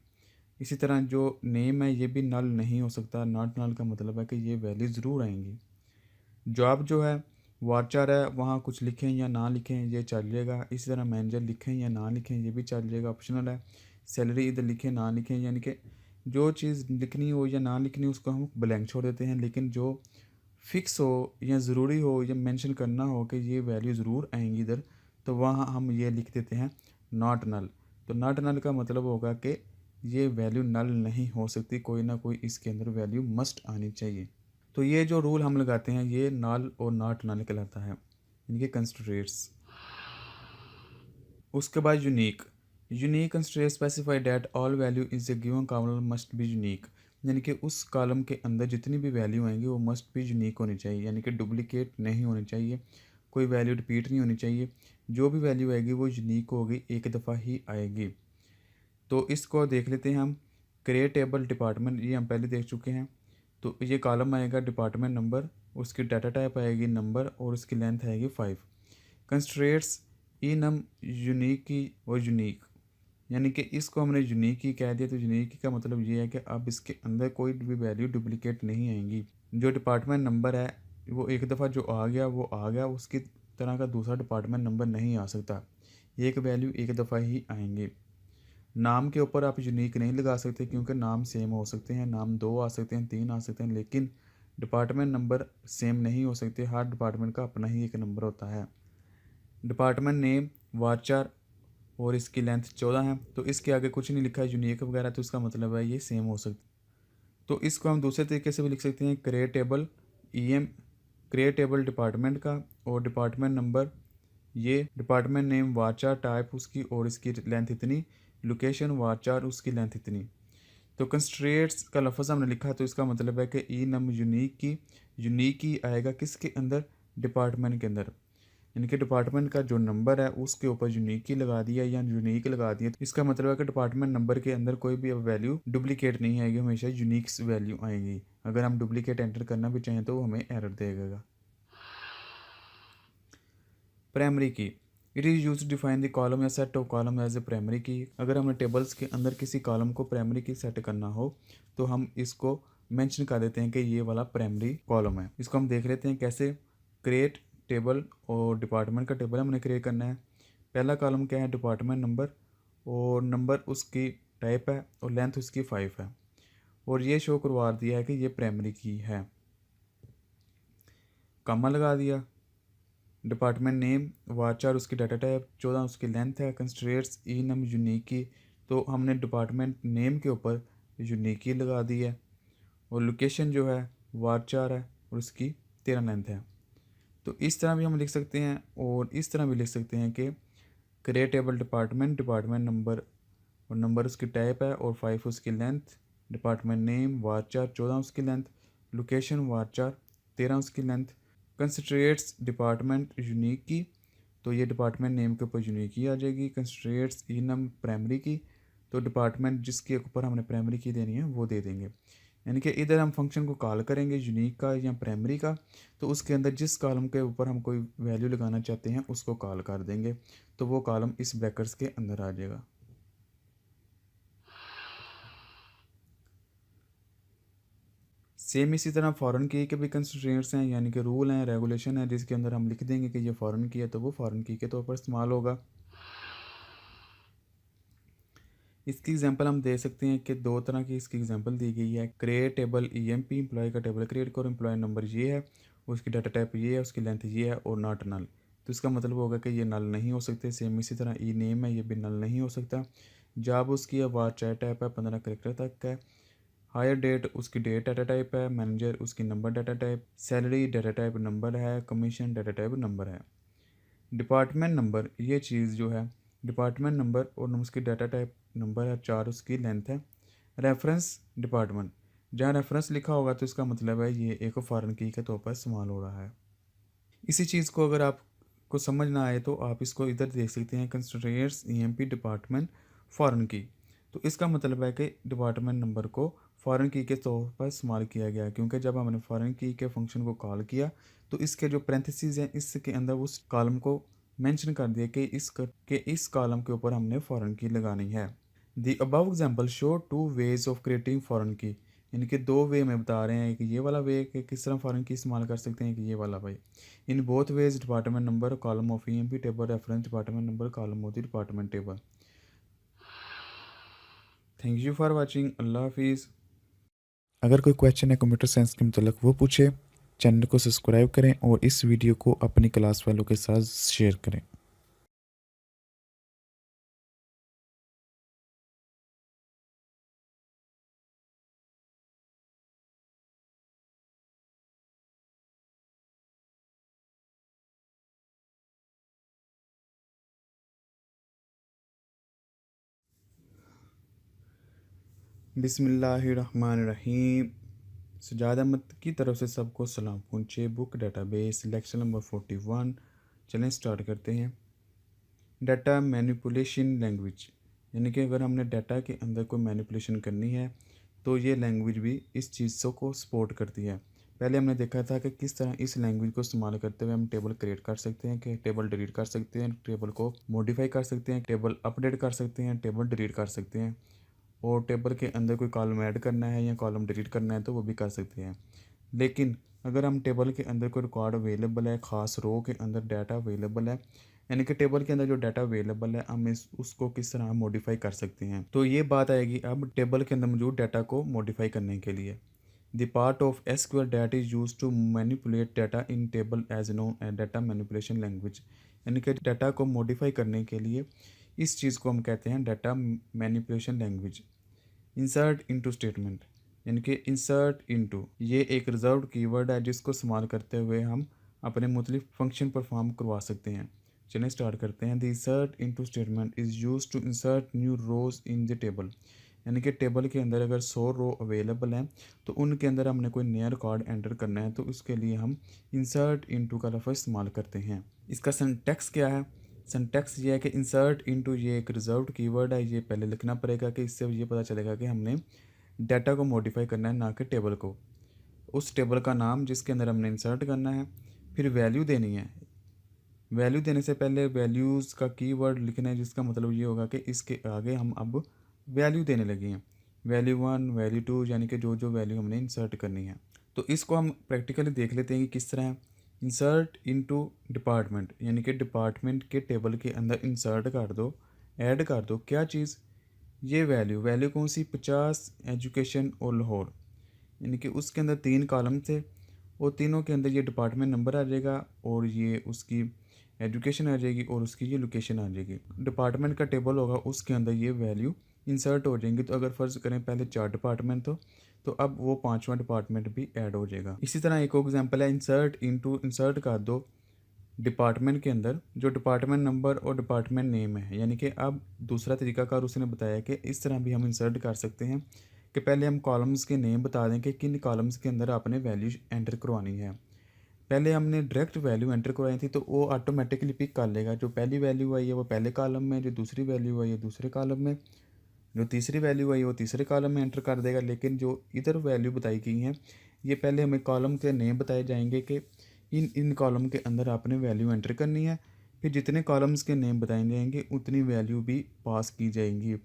इसी तरह जो नेम है ये भी नल नहीं हो सकता, नॉट नल का मतलब है कि ये वैल्यू ज़रूर आएंगी। जॉब जो है वाचर है, वहाँ कुछ लिखें या ना लिखें ये चल जाएगा। इसी तरह मैनेजर लिखें या ना लिखें ये भी चल जाएगा, ऑप्शनल है। सैलरी इधर लिखें ना लिखें, यानी कि जो चीज़ लिखनी हो या ना लिखनी हो उसको हम ब्लैंक छोड़ देते हैं, लेकिन जो फिक्स हो या ज़रूरी हो या मेंशन करना हो कि ये वैल्यू ज़रूर आएंगी इधर, तो वहाँ हम ये लिख देते हैं नॉट नल। तो नॉट नल का मतलब होगा कि ये वैल्यू नल नहीं हो सकती, कोई ना कोई इसके अंदर वैल्यू मस्ट आनी चाहिए। तो ये जो रूल हम लगाते हैं ये नल और नॉट नल कहलाता है, इनके कंस्ट्रेंट्स। उसके बाद unique. Unique constraint specify that all value is a given column must be unique, यानी कि उस कॉलम के अंदर जितनी भी वैल्यू आएंगी वो मस्ट बी यूनिक होनी चाहिए, यानी कि डुप्लीकेट नहीं होनी चाहिए, कोई वैल्यू रिपीट नहीं होनी चाहिए। जो भी वैल्यू आएगी वो यूनिक होगी, एक दफ़ा ही आएगी। तो इसको देख लेते हैं हम। क्रिएट टेबल डिपार्टमेंट, ये हम पहले देख चुके हैं। तो ये कॉलम आएगा डिपार्टमेंट नंबर, उसकी डाटा टाइप आएगी नंबर और उसकी लेंथ आएगी 5। कंस्ट्रेंट्स ई नम यूनिक की और यूनिक, यानी कि इसको हमने यूनिक की कह दिया, तो यूनिक की का मतलब ये है कि अब इसके अंदर कोई भी वैल्यू डुप्लीकेट नहीं आएंगी। जो डिपार्टमेंट नंबर है वो एक दफ़ा जो आ गया वो आ गया, उसकी तरह का दूसरा डिपार्टमेंट नंबर नहीं आ सकता, एक वैल्यू एक दफ़ा ही आएंगे। नाम के ऊपर आप यूनिक नहीं लगा सकते क्योंकि नाम सेम हो सकते हैं, नाम 2 आ सकते हैं, 3 आ सकते हैं, लेकिन डिपार्टमेंट नंबर सेम नहीं हो सकते। हर डिपार्टमेंट का अपना ही एक नंबर होता है। डिपार्टमेंट नेम वाचर और इसकी लेंथ 14 है, तो इसके आगे कुछ नहीं लिखा है यूनिक वगैरह, तो इसका मतलब है ये सेम हो सकता। तो इसको हम दूसरे तरीके से भी लिख सकते हैं, create table EM, create table department का और डिपार्टमेंट नंबर, ये डिपार्टमेंट नेम वाचार टाइप उसकी और इसकी लेंथ इतनी, लोकेशन वाचार उसकी लेंथ इतनी। तो कंस्ट्रेंट्स का लफ्ज़ हमने लिखा, तो इसका मतलब है कि ई नम यूनिक की आएगा किसके अंदर, डिपार्टमेंट के अंदर, यानी कि डिपार्टमेंट का जो नंबर है उसके ऊपर यूनिक की लगा दिया या यूनिक लगा दिया, तो इसका मतलब है कि डिपार्टमेंट नंबर के अंदर कोई भी अब वैल्यू डुप्लीकेट नहीं आएगी, हमेशा यूनिक वैल्यू आएंगी। अगर हम डुप्लीकेट एंटर करना भी चाहें तो वो हमें एरर देगा। Primary key, it is use to define the column या set of column as a primary key. अगर हमें टेबल्स के अंदर किसी कॉलम को प्राइमरी की सेट करना हो तो हम इसको मेंशन कर देते हैं कि ये वाला प्राइमरी कॉलम है। इसको हम देख लेते हैं कैसे। क्रिएट टेबल और डिपार्टमेंट का टेबल हमने क्रिएट करना है। पहला कॉलम क्या है, डिपार्टमेंट नंबर, और नंबर उसकी टाइप है और लेंथ उसकी 5 है, और ये शो करवा दिया है कि ये प्राइमरी की है। कॉमा लगा दिया। डिपार्टमेंट नेम, वार्चार उसकी डाटा टाइप, 14 उसकी लेंथ है। कंस्ट्रेंट्स ई नम यूनिक की, तो हमने डिपार्टमेंट नेम के ऊपर यूनिक की लगा दी है। और लोकेशन जो है वार्चार है और उसकी 13 लेंथ है। तो इस तरह भी हम लिख सकते हैं, और इस तरह भी लिख सकते हैं कि create table department, department number और नंबर उसकी टाइप है और 5 उसकी लेंथ, डिपार्टमेंट नेम वार्चार 14 उसकी लेंथ, लोकेशन वार्चार 13 उसकी लेंथ। कंस्ट्रेंट्स डिपार्टमेंट यूनिक की, तो ये डिपार्टमेंट नेम के ऊपर यूनिक की आ जाएगी। कंस्ट्रेंट्स ई नम प्राइमरी की, तो डिपार्टमेंट जिसके ऊपर हमने प्राइमरी की देनी है वो दे देंगे। यानी कि इधर हम फंक्शन को कॉल करेंगे यूनिक का या प्राइमरी का, तो उसके अंदर जिस कॉलम के ऊपर हम कोई वैल्यू लगाना चाहते हैं उसको कॉल कर देंगे, तो वो कॉलम इस ब्रैकेट्स के अंदर आ जाएगा। सेम इसी तरह फॉरेन की के भी कंस्ट्रेंट्स हैं, यानी कि रूल हैं, रेगुलेशन है, जिसके अंदर हम लिख देंगे कि ये फॉरेन की है तो वो फॉरेन की के तौर पर इस्तेमाल होगा। इसकी एग्जांपल हम दे सकते हैं कि दो तरह की इसकी एग्जांपल दी गई है। क्रिएट टेबल ईएमपी, एम्प्लॉय का टेबल क्रिएट करो, एम्प्लॉय नंबर ये है, उसकी डाटा टाइप ये है, उसकी लेंथ ये है, और नॉट नल। तो इसका मतलब होगा कि ये नल नहीं हो सकते। सेम इसी तरह ई नेम है, ये भी नल नहीं हो सकता। जॉब उसकी आवाज चाहे टाइप है 15 करेक्टर तक है। हायर डेट उसकी डेट डाटा टाइप है। मैनेजर उसकी number data type. Salary data type number है। कमीशन डाटा टाइप नंबर है। डिपार्टमेंट नंबर, ये चीज़ जो है डिपार्टमेंट नंबर और उसकी डाटा टाइप नंबर है, 4 उसकी लेंथ है। रेफरेंस डिपार्टमेंट, जहाँ रेफरेंस लिखा होगा तो इसका मतलब है ये एक फॉरेन की के तौर पर इस्तेमाल हो रहा है। इसी चीज़ को अगर आपको समझ ना आए तो आप इसको इधर देख सकते हैं, कंस्ट्रेंट्स ईएमपी डिपार्टमेंट फॉरेन की। तो इसका मतलब है कि डिपार्टमेंट नंबर को फॉरेन की के तौर पर इस्तेमाल किया गया है, क्योंकि जब हमने फॉरेन की के फंक्शन को कॉल किया तो इसके जो पैरेंथेसिस हैं इसके अंदर उस कॉलम को मेंशन कर दिया कि इस कॉलम के ऊपर हमने फॉरेन की लगानी है। The above example show two ways of creating foreign key, यानी कि दो वे में बता रहे हैं कि ये वाला वे कि किस तरह फॉरेन की इस्तेमाल कर सकते हैं, कि ये वाला भाई। In both wage department number column of EMP table reference department number column of the department table. Thank you for watching. अल्लाह हाफिज़। अगर कोई क्वेश्चन है कंप्यूटर साइंस के मतलब वो पूछे, चैनल को सब्सक्राइब करें और इस वीडियो को अपनी क्लास वालों के साथ शेयर करें। बिस्मिल्लाहिर्रहमानिर्रहीम। सजाद अहमद की तरफ से सबको सलाम पहुँचे। Book database lecture number 41। चलें स्टार्ट करते हैं। डाटा मैनिपुलेशन लैंग्वेज, यानी कि अगर हमने डाटा के अंदर कोई मैनिपुलेशन करनी है तो ये लैंग्वेज भी इस चीज़ों को सपोर्ट करती है। पहले हमने देखा था कि किस तरह इस लैंग्वेज को इस्तेमाल करते हुए हम टेबल क्रिएट कर सकते हैं, कि टेबल डिलीट कर सकते हैं, टेबल को मॉडिफाई कर सकते हैं, टेबल अपडेट कर सकते हैं, टेबल डिलीट कर सकते हैं, और टेबल के अंदर कोई कॉलम ऐड करना है या कॉलम डिलीट करना है तो वो भी कर सकते हैं। लेकिन अगर हम टेबल के अंदर कोई रिकॉर्ड अवेलेबल है, ख़ास रो के अंदर डाटा अवेलेबल है, यानी कि टेबल के अंदर जो डाटा अवेलेबल है हम उसको किस तरह मॉडिफाई कर सकते हैं, तो ये बात आएगी अब टेबल के अंदर मौजूद डाटा को मॉडिफाई करने के लिए। The part of SQL data is use to manipulate data in table as known as data manipulation language, यानी कि डाटा को मॉडिफाई करने के लिए इस चीज़ को हम कहते हैं data manipulation language. Insert into statement, यानी कि इंसर्ट इनटू ये एक रिजर्व्ड कीवर्ड है जिसको इस्तेमाल करते हुए हम अपने मुख्तलिफ फंक्शन परफॉर्म करवा सकते हैं। चलिए स्टार्ट करते हैं। The insert into statement is use to insert new rows in the table, यानी कि टेबल के अंदर अगर 100 रो अवेलेबल हैं तो उनके अंदर हमने कोई नया रिकॉर्ड एंटर करना है तो उसके लिए हम इंसर्ट इनटू का लफ्ज़ इस्तेमाल करते हैं। इसका सिंटैक्स क्या है? सिंटैक्स ये है कि इंसर्ट इनटू ये एक रिजर्व्ड कीवर्ड है, ये पहले लिखना पड़ेगा कि इससे ये पता चलेगा कि हमने डाटा को मॉडिफाई करना है, ना कि टेबल को। उस टेबल का नाम जिसके अंदर हमने इंसर्ट करना है, फिर वैल्यू देनी है। वैल्यू देने से पहले वैल्यूज़ का कीवर्ड लिखना है, जिसका मतलब ये होगा कि इसके आगे हम अब वैल्यू देने लगे हैं। वैल्यू 1, वैल्यू 2 यानी कि जो जो वैल्यू हमने इंसर्ट करनी है। तो इसको हम प्रैक्टिकली देख लेते हैं कि किस तरह है। इंसर्ट इनटू डिपार्टमेंट यानी कि डिपार्टमेंट के टेबल के अंदर इंसर्ट कर दो, ऐड कर दो क्या चीज़, ये वैल्यू कौन सी, 50, एजुकेशन और लाहौर। यानी कि उसके अंदर 3 कॉलम थे और तीनों के अंदर ये डिपार्टमेंट नंबर आ जाएगा और ये उसकी एजुकेशन आ जाएगी और उसकी ये लोकेशन आ जाएगी। डिपार्टमेंट का टेबल होगा उसके अंदर ये वैल्यू इंसर्ट हो जाएंगी। तो अगर फ़र्ज़ करें पहले 4 डिपार्टमेंट तो अब वो 5वां डिपार्टमेंट भी ऐड हो जाएगा। इसी तरह एक और एग्जांपल है, इंसर्ट कर दो डिपार्टमेंट के अंदर जो डिपार्टमेंट नंबर और डिपार्टमेंट नेम है। यानी कि अब दूसरा तरीकाकार उसने बताया कि इस तरह भी हम इंसर्ट कर सकते हैं कि पहले हम कॉलम्स के नेम बता दें कि किन कॉलम्स के अंदर आपने वैल्यू एंटर करवानी है। पहले हमने डायरेक्ट वैल्यू एंटर करवाई थी तो वो ऑटोमेटिकली पिक कर लेगा, जो पहली वैल्यू आई है वो पहले कॉलम में, जो दूसरी वैल्यू आई है दूसरे कॉलम में, जो तीसरी वैल्यू आई है वो तीसरे कॉलम में एंटर कर देगा। लेकिन जो इधर वैल्यू बताई गई हैं ये पहले हमें कॉलम के नेम बताए जाएंगे कि इन इन कॉलम के अंदर आपने वैल्यू एंटर करनी है। फिर जितने कॉलम्स के नेम बताए जाएंगे उतनी वैल्यू भी पास की जाएंगी।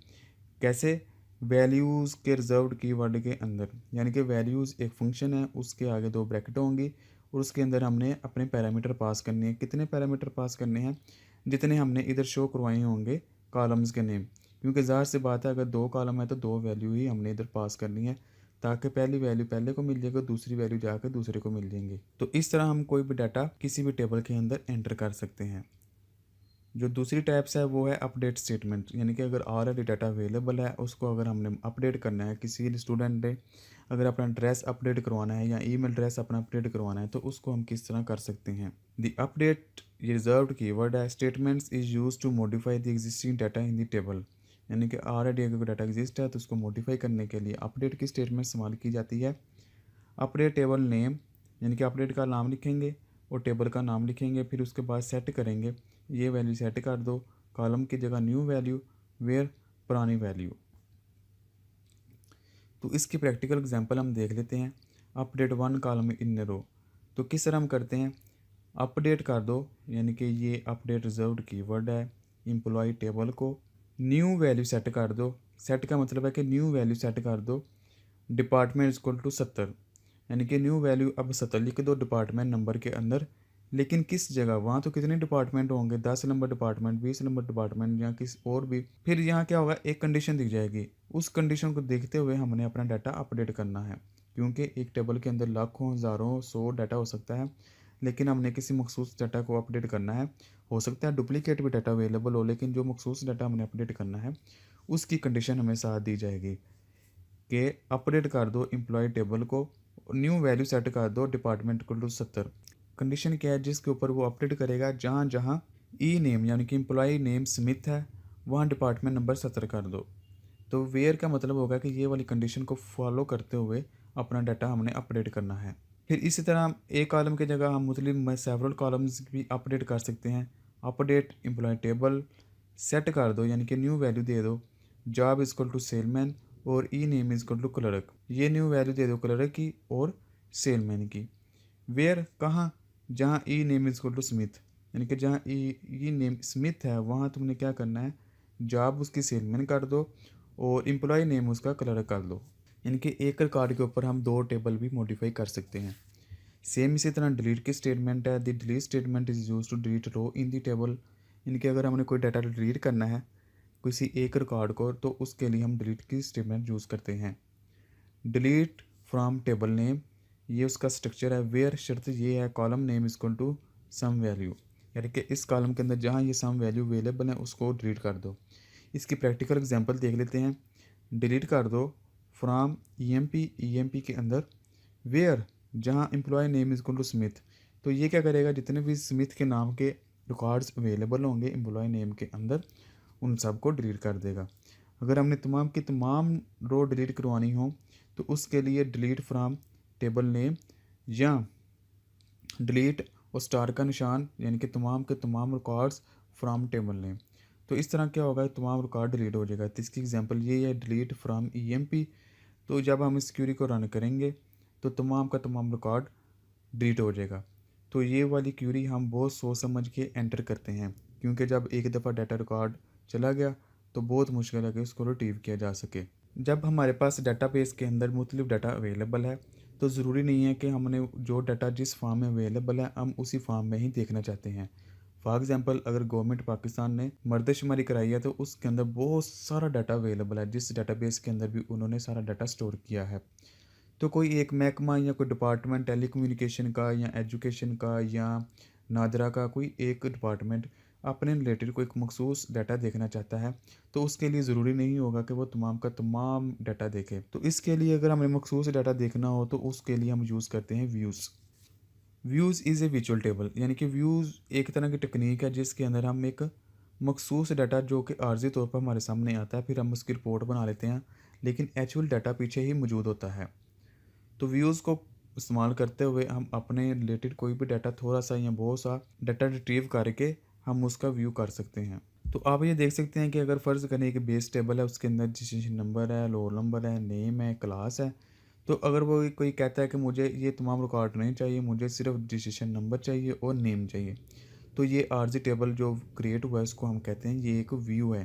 कैसे, वैल्यूज़ के रिजर्व्ड कीवर्ड के अंदर। यानी कि वैल्यूज़ एक फंक्शन है, उसके आगे 2 ब्रैकेट होंगी और उसके अंदर हमने अपने पैरामीटर पास करने हैं। कितने पैरामीटर पास करने हैं, जितने हमने इधर शो करवाए होंगे कॉलम्स के नेम। क्योंकि ज़ाहिर सी बात है अगर 2 कॉलम है तो 2 वैल्यू ही हमने इधर पास करनी है ताकि पहली वैल्यू पहले को मिल जाएगी, दूसरी वैल्यू जाकर दूसरे को मिल जाएंगी। तो इस तरह हम कोई भी डाटा किसी भी टेबल के अंदर एंटर कर सकते हैं। जो दूसरी टाइप्स है वो है अपडेट स्टेटमेंट। यानी कि अगर ऑलरेडी डाटा अवेलेबल है उसको अगर हमने अपडेट करना है, किसी स्टूडेंट ने अगर अपना एड्रेस अपडेट करवाना है या ईमेल एड्रेस अपना अपडेट करवाना है तो उसको हम किस तरह कर सकते हैं। द अपडेट ये रिजर्व्ड कीवर्ड है। Statements is use to modify the existing data in the table. यानी कि ऑलरेडी अगर कोई डाटा एग्जिस्ट है तो उसको मॉडिफाई करने के लिए अपडेट की स्टेटमेंट इस्तेमाल की जाती है। अपडेट टेबल नेम यानी कि अपडेट का नाम लिखेंगे और टेबल का नाम लिखेंगे, फिर उसके बाद सेट करेंगे, ये वैल्यू सेट कर दो, कॉलम की जगह न्यू वैल्यू, वेयर पुरानी वैल्यू। तो इसकी प्रैक्टिकल एग्जांपल हम देख लेते हैं। अपडेट 1 कॉलम इन रो। तो किस तरह हम करते हैं, अपडेट कर दो यानी कि ये अपडेट रिजर्व्ड कीवर्ड है। एम्प्लॉय टेबल को न्यू वैल्यू सेट कर दो। सेट का मतलब है कि न्यू वैल्यू सेट कर दो डिपार्टमेंट इक्वल टू 70। यानी कि न्यू वैल्यू अब 70 लिख दो डिपार्टमेंट नंबर के अंदर। लेकिन किस जगह, वहाँ तो कितने डिपार्टमेंट होंगे, 10 नंबर डिपार्टमेंट, 20 नंबर डिपार्टमेंट या किस और भी। फिर यहाँ क्या होगा, एक कंडीशन दिख जाएगी, उस कंडीशन को देखते हुए हमने अपना डाटा अपडेट करना है। क्योंकि एक टेबल के अंदर लाखों, हज़ारों, 100 डाटा हो सकता है, लेकिन हमने किसी मखसूस डाटा को अपडेट करना है। हो सकता है डुप्लीकेट भी डाटा अवेलेबल हो, लेकिन जो मखसूस डाटा हमने अपडेट करना है उसकी कंडीशन हमें साथ दी जाएगी कि अपडेट कर दो एम्प्लॉय टेबल को, न्यू वैल्यू सेट कर दो डिपार्टमेंट को टू 70। कंडीशन क्या है, जिसके ऊपर वो अपडेट करेगा, जहाँ जहाँ ई नेम यानी कि एम्प्लॉय नेम स्मिथ है वहाँ डिपार्टमेंट नंबर 70 कर दो। तो वेयर का मतलब होगा कि ये वाली कंडीशन को फॉलो करते हुए अपना डाटा हमने अपडेट करना है। फिर इसी तरह एक कॉलम की जगह हम मुतलिब सेवरल कॉलम्स भी अपडेट कर सकते हैं। अपडेट एम्प्लॉय टेबल सेट कर दो यानी कि न्यू वैल्यू दे दो, जॉब इजक्वल टू सेलमैन और ई नेम इजक्वल टू क्लर्क। ये न्यू वैल्यू दे दो क्लर्क की और सेलमैन की। वेयर कहाँ, जहाँ ई नेम इजक्वल टू स्मिथ, यानी कि जहाँ ई नेम स्मिथ है वहाँ तुमने क्या करना है, जॉब उसकी सेलमैन कर दो और एम्प्लॉय नेम उसका क्लर्क कर दो। यानी कि एक रिकॉर्ड के ऊपर हम 2 टेबल भी मॉडिफाई कर सकते हैं। सेम इसी तरह डिलीट की स्टेटमेंट है। The delete statement is use to delete row in the table. यानी कि अगर हमने कोई डाटा डिलीट करना है किसी एक रिकॉर्ड को तो उसके लिए हम डिलीट की स्टेटमेंट यूज़ करते हैं। डिलीट फ्रॉम टेबल नेम, ये उसका स्ट्रक्चर है। वेयर शर्त ये है, column name equal to some value, यानी कि इस कॉलम के अंदर जहाँ ये सम वैल्यू अवेलेबल है उसको डिलीट कर दो। इसकी प्रैक्टिकल एग्जांपल देख लेते हैं। डिलीट कर दो फ्रॉम ईएमपी के अंदर वेयर, जहाँ employ name is equal to Smith. तो ये क्या करेगा, जितने भी स्मिथ के नाम के रिकॉर्ड्स अवेलेबल होंगे एम्प्लॉय नेम के अंदर उन सब को डिलीट कर देगा। अगर हमने तमाम की तमाम रो डिलीट करवानी हो तो उसके लिए डिलीट फ्रॉम टेबल नेम या डिलीट और स्टार का निशान, यानी कि तमाम के तमाम रिकॉर्ड्स फ्रॉम टेबल नेम। तो इस तरह क्या होगा, तमाम रिकॉर्ड डिलीट हो जाएगा। तो इसकी एग्जांपल ये है, डिलीट फ्रॉम ईएमपी। तो जब हम इस क्यूरी को रन करेंगे तो तमाम का तमाम रिकॉर्ड डिलीट हो जाएगा। तो ये वाली क्यूरी हम बहुत सोच समझ के एंटर करते हैं, क्योंकि जब एक दफ़ा डाटा रिकॉर्ड चला गया तो बहुत मुश्किल है कि उसको रिट्रीव किया जा सके। जब हमारे पास डेटाबेस के अंदर मुख्तलिफ डाटा अवेलेबल है तो ज़रूरी नहीं है कि हमने जो डाटा जिस फॉर्म में अवेलेबल है हम उसी फॉर्म में ही देखना चाहते हैं। फॉर एग्ज़ाम्पल अगर गवर्नमेंट पाकिस्तान ने मरदशुमारी कराई है तो उसके अंदर बहुत सारा डाटा अवेलेबल है, जिस डाटाबेस के अंदर भी उन्होंने सारा डाटा स्टोर किया है। तो कोई एक महकमा या कोई डिपार्टमेंट टेलीकम्युनिकेशन का या एजुकेशन का या नादरा का कोई एक डिपार्टमेंट अपने रिलेटेड कोई एक मखसूस डाटा देखना चाहता है तो उसके लिए ज़रूरी नहीं होगा कि वो तमाम का तमाम डाटा देखे। तो इसके लिए अगर हमें मखसूस डाटा देखना हो तो उसके लिए हम यूज़ करते हैं views. Views is a visual table, यानी कि व्यूज़ एक तरह की टेक्निक है जिसके अंदर हम एक मखसूस डाटा जो कि आर्जी तौर पर हमारे सामने आता है फिर हम उसकी रिपोर्ट बना लेते हैं, लेकिन एक्चुअल डाटा पीछे ही मौजूद होता है। तो व्यूज़ को इस्तेमाल करते हुए हम अपने रिलेटेड कोई भी डाटा थोड़ा सा या बहुत सा डाटा रिट्रीव करके हम उसका व्यू कर सकते हैं। तो आप ये देख सकते हैं कि अगर फ़र्ज़ करें कि बेस टेबल है उसके अंदर रजिस्ट्रेशन नंबर है, रोल नंबर है, नेम है, क्लास है। तो अगर वो कोई कहता है कि मुझे ये तमाम रिकॉर्ड नहीं चाहिए, मुझे सिर्फ रजिस्ट्रेशन नंबर चाहिए और नेम चाहिए, तो ये आरजी टेबल जो क्रिएट हुआ है उसको हम कहते हैं ये एक व्यू है।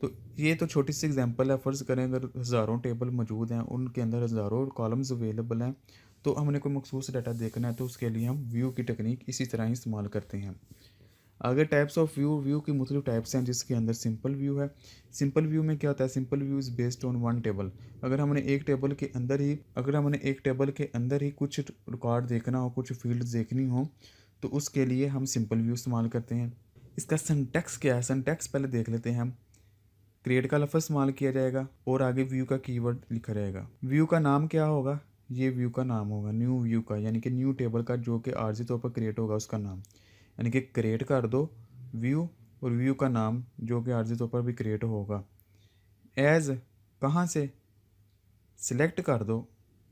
तो ये तो छोटी सी एग्जांपल है। फ़र्ज़ करें अगर हज़ारों टेबल मौजूद हैं, उनके अंदर हज़ारों कॉलम्स अवेलेबल हैं, तो हमने कोई मखसूस डाटा देखना है तो उसके लिए हम व्यू की टेक्निक इसी तरह ही इस्तेमाल करते हैं। आगे टाइप्स ऑफ व्यू की मुख्तलिफ टाइप्स हैं जिसके अंदर सिंपल व्यू है। सिंपल व्यू में क्या होता है, simple view is based on one table. अगर हमने एक टेबल के अंदर ही कुछ रिकॉर्ड देखना हो, कुछ फील्ड्स देखनी हो, तो उसके लिए हम सिंपल व्यू इस्तेमाल करते हैं। इसका सिंटैक्स क्या है, सिंटैक्स पहले देख लेते हैं हम। क्रिएट का लफ्ज़ इस्तेमाल किया जाएगा और आगे व्यू का कीवर्ड लिखा रहेगा। व्यू का नाम क्या होगा, ये व्यू का नाम होगा न्यू व्यू का, यानी कि न्यू टेबल का जो कि आर्जी तौर पर क्रिएट होगा उसका नाम, यानी कि क्रिएट कर दो व्यू और व्यू का नाम जो कि आर्जी तौर पर भी क्रिएट होगा। एज कहाँ से, सिलेक्ट कर दो,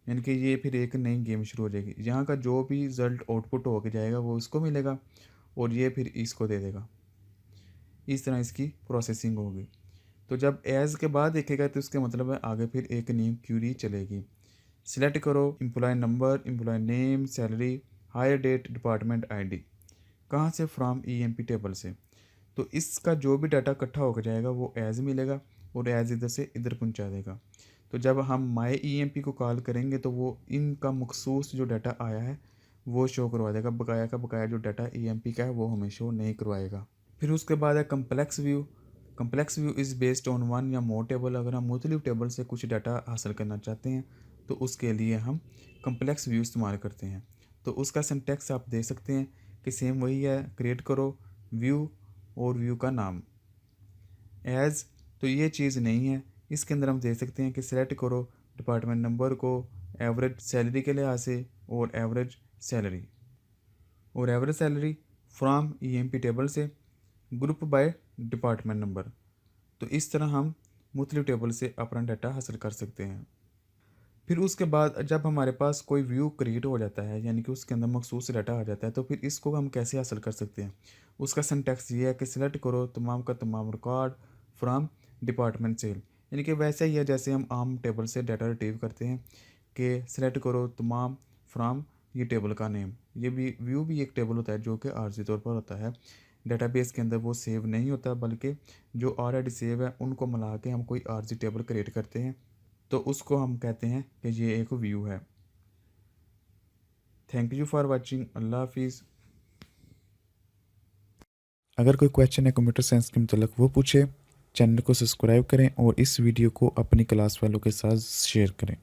यानी कि ये फिर एक नई गेम शुरू हो जाएगी। यहाँ का जो भी रिज़ल्ट आउटपुट होके जाएगा वो उसको मिलेगा और ये फिर इसको दे देगा। इस तरह इसकी प्रोसेसिंग होगी। तो जब एज़ के बाद देखेगा तो उसका मतलब है आगे फिर एक न्यू क्यूरी चलेगी। सिलेक्ट करो employ number, employ name, salary, hire date, department ID. कहाँ से, फ्रॉम ईएमपी टेबल से। तो इसका जो भी डाटा इकट्ठा होकर जाएगा वो एज़ मिलेगा और एज़ इधर से इधर पहुँचा देगा। तो जब हम माई ईएमपी को कॉल करेंगे तो वो इनका मखसूस जो डाटा आया है वो शो करवा देगा। बकाया का बकाया जो डाटा ईएमपी का है वो हमें शो नहीं करवाएगा। फिर उसके बाद है complex view. Complex view is based on one या मोर टेबल। अगर हम मुख्तलिफ टेबल से कुछ डाटा हासिल करना चाहते हैं तो उसके लिए हम कम्प्लेक्स व्यू इस्तेमाल करते हैं। तो उसका सिंटैक्स आप देख सकते हैं कि सेम वही है, क्रिएट करो व्यू और व्यू का नाम। एज़ तो ये चीज़ नहीं है, इसके अंदर हम देख सकते हैं कि सिलेक्ट करो डिपार्टमेंट नंबर को एवरेज सैलरी के लिहाज से और average salary from EMP table से, ग्रुप बाय डिपार्टमेंट नंबर। तो इस तरह हम मुख्तलिफ टेबल से अपना डाटा हासिल कर सकते हैं। फिर उसके बाद जब हमारे पास कोई व्यू क्रिएट हो जाता है, यानी कि उसके अंदर मखसूस डाटा आ जाता है, तो फिर इसको हम कैसे हासिल कर सकते हैं। उसका सिंटैक्स ये है कि सिलेक्ट करो तमाम का तमाम रिकॉर्ड फ्रॉम डिपार्टमेंट सेल, यानी कि वैसे ही है जैसे हम आम टेबल से डाटा रिट्रीव करते हैं कि सिलेक्ट करो तमाम फ्रॉम ये टेबल का नेम। ये भी व्यू भी एक टेबल होता है जो कि आर्जी तौर पर होता है, डेटाबेस के अंदर वो सेव नहीं होता, बल्कि जो ऑलरेडी सेव है उनको मिला के हम कोई आर्जी टेबल क्रिएट करते हैं, तो उसको हम कहते हैं कि ये एक व्यू है। Thank you for watching. अल्लाह हाफिज़। अगर कोई क्वेश्चन है कंप्यूटर साइंस के मतलब वो पूछे, चैनल को सब्सक्राइब करें और इस वीडियो को अपनी क्लास वालों के साथ शेयर करें।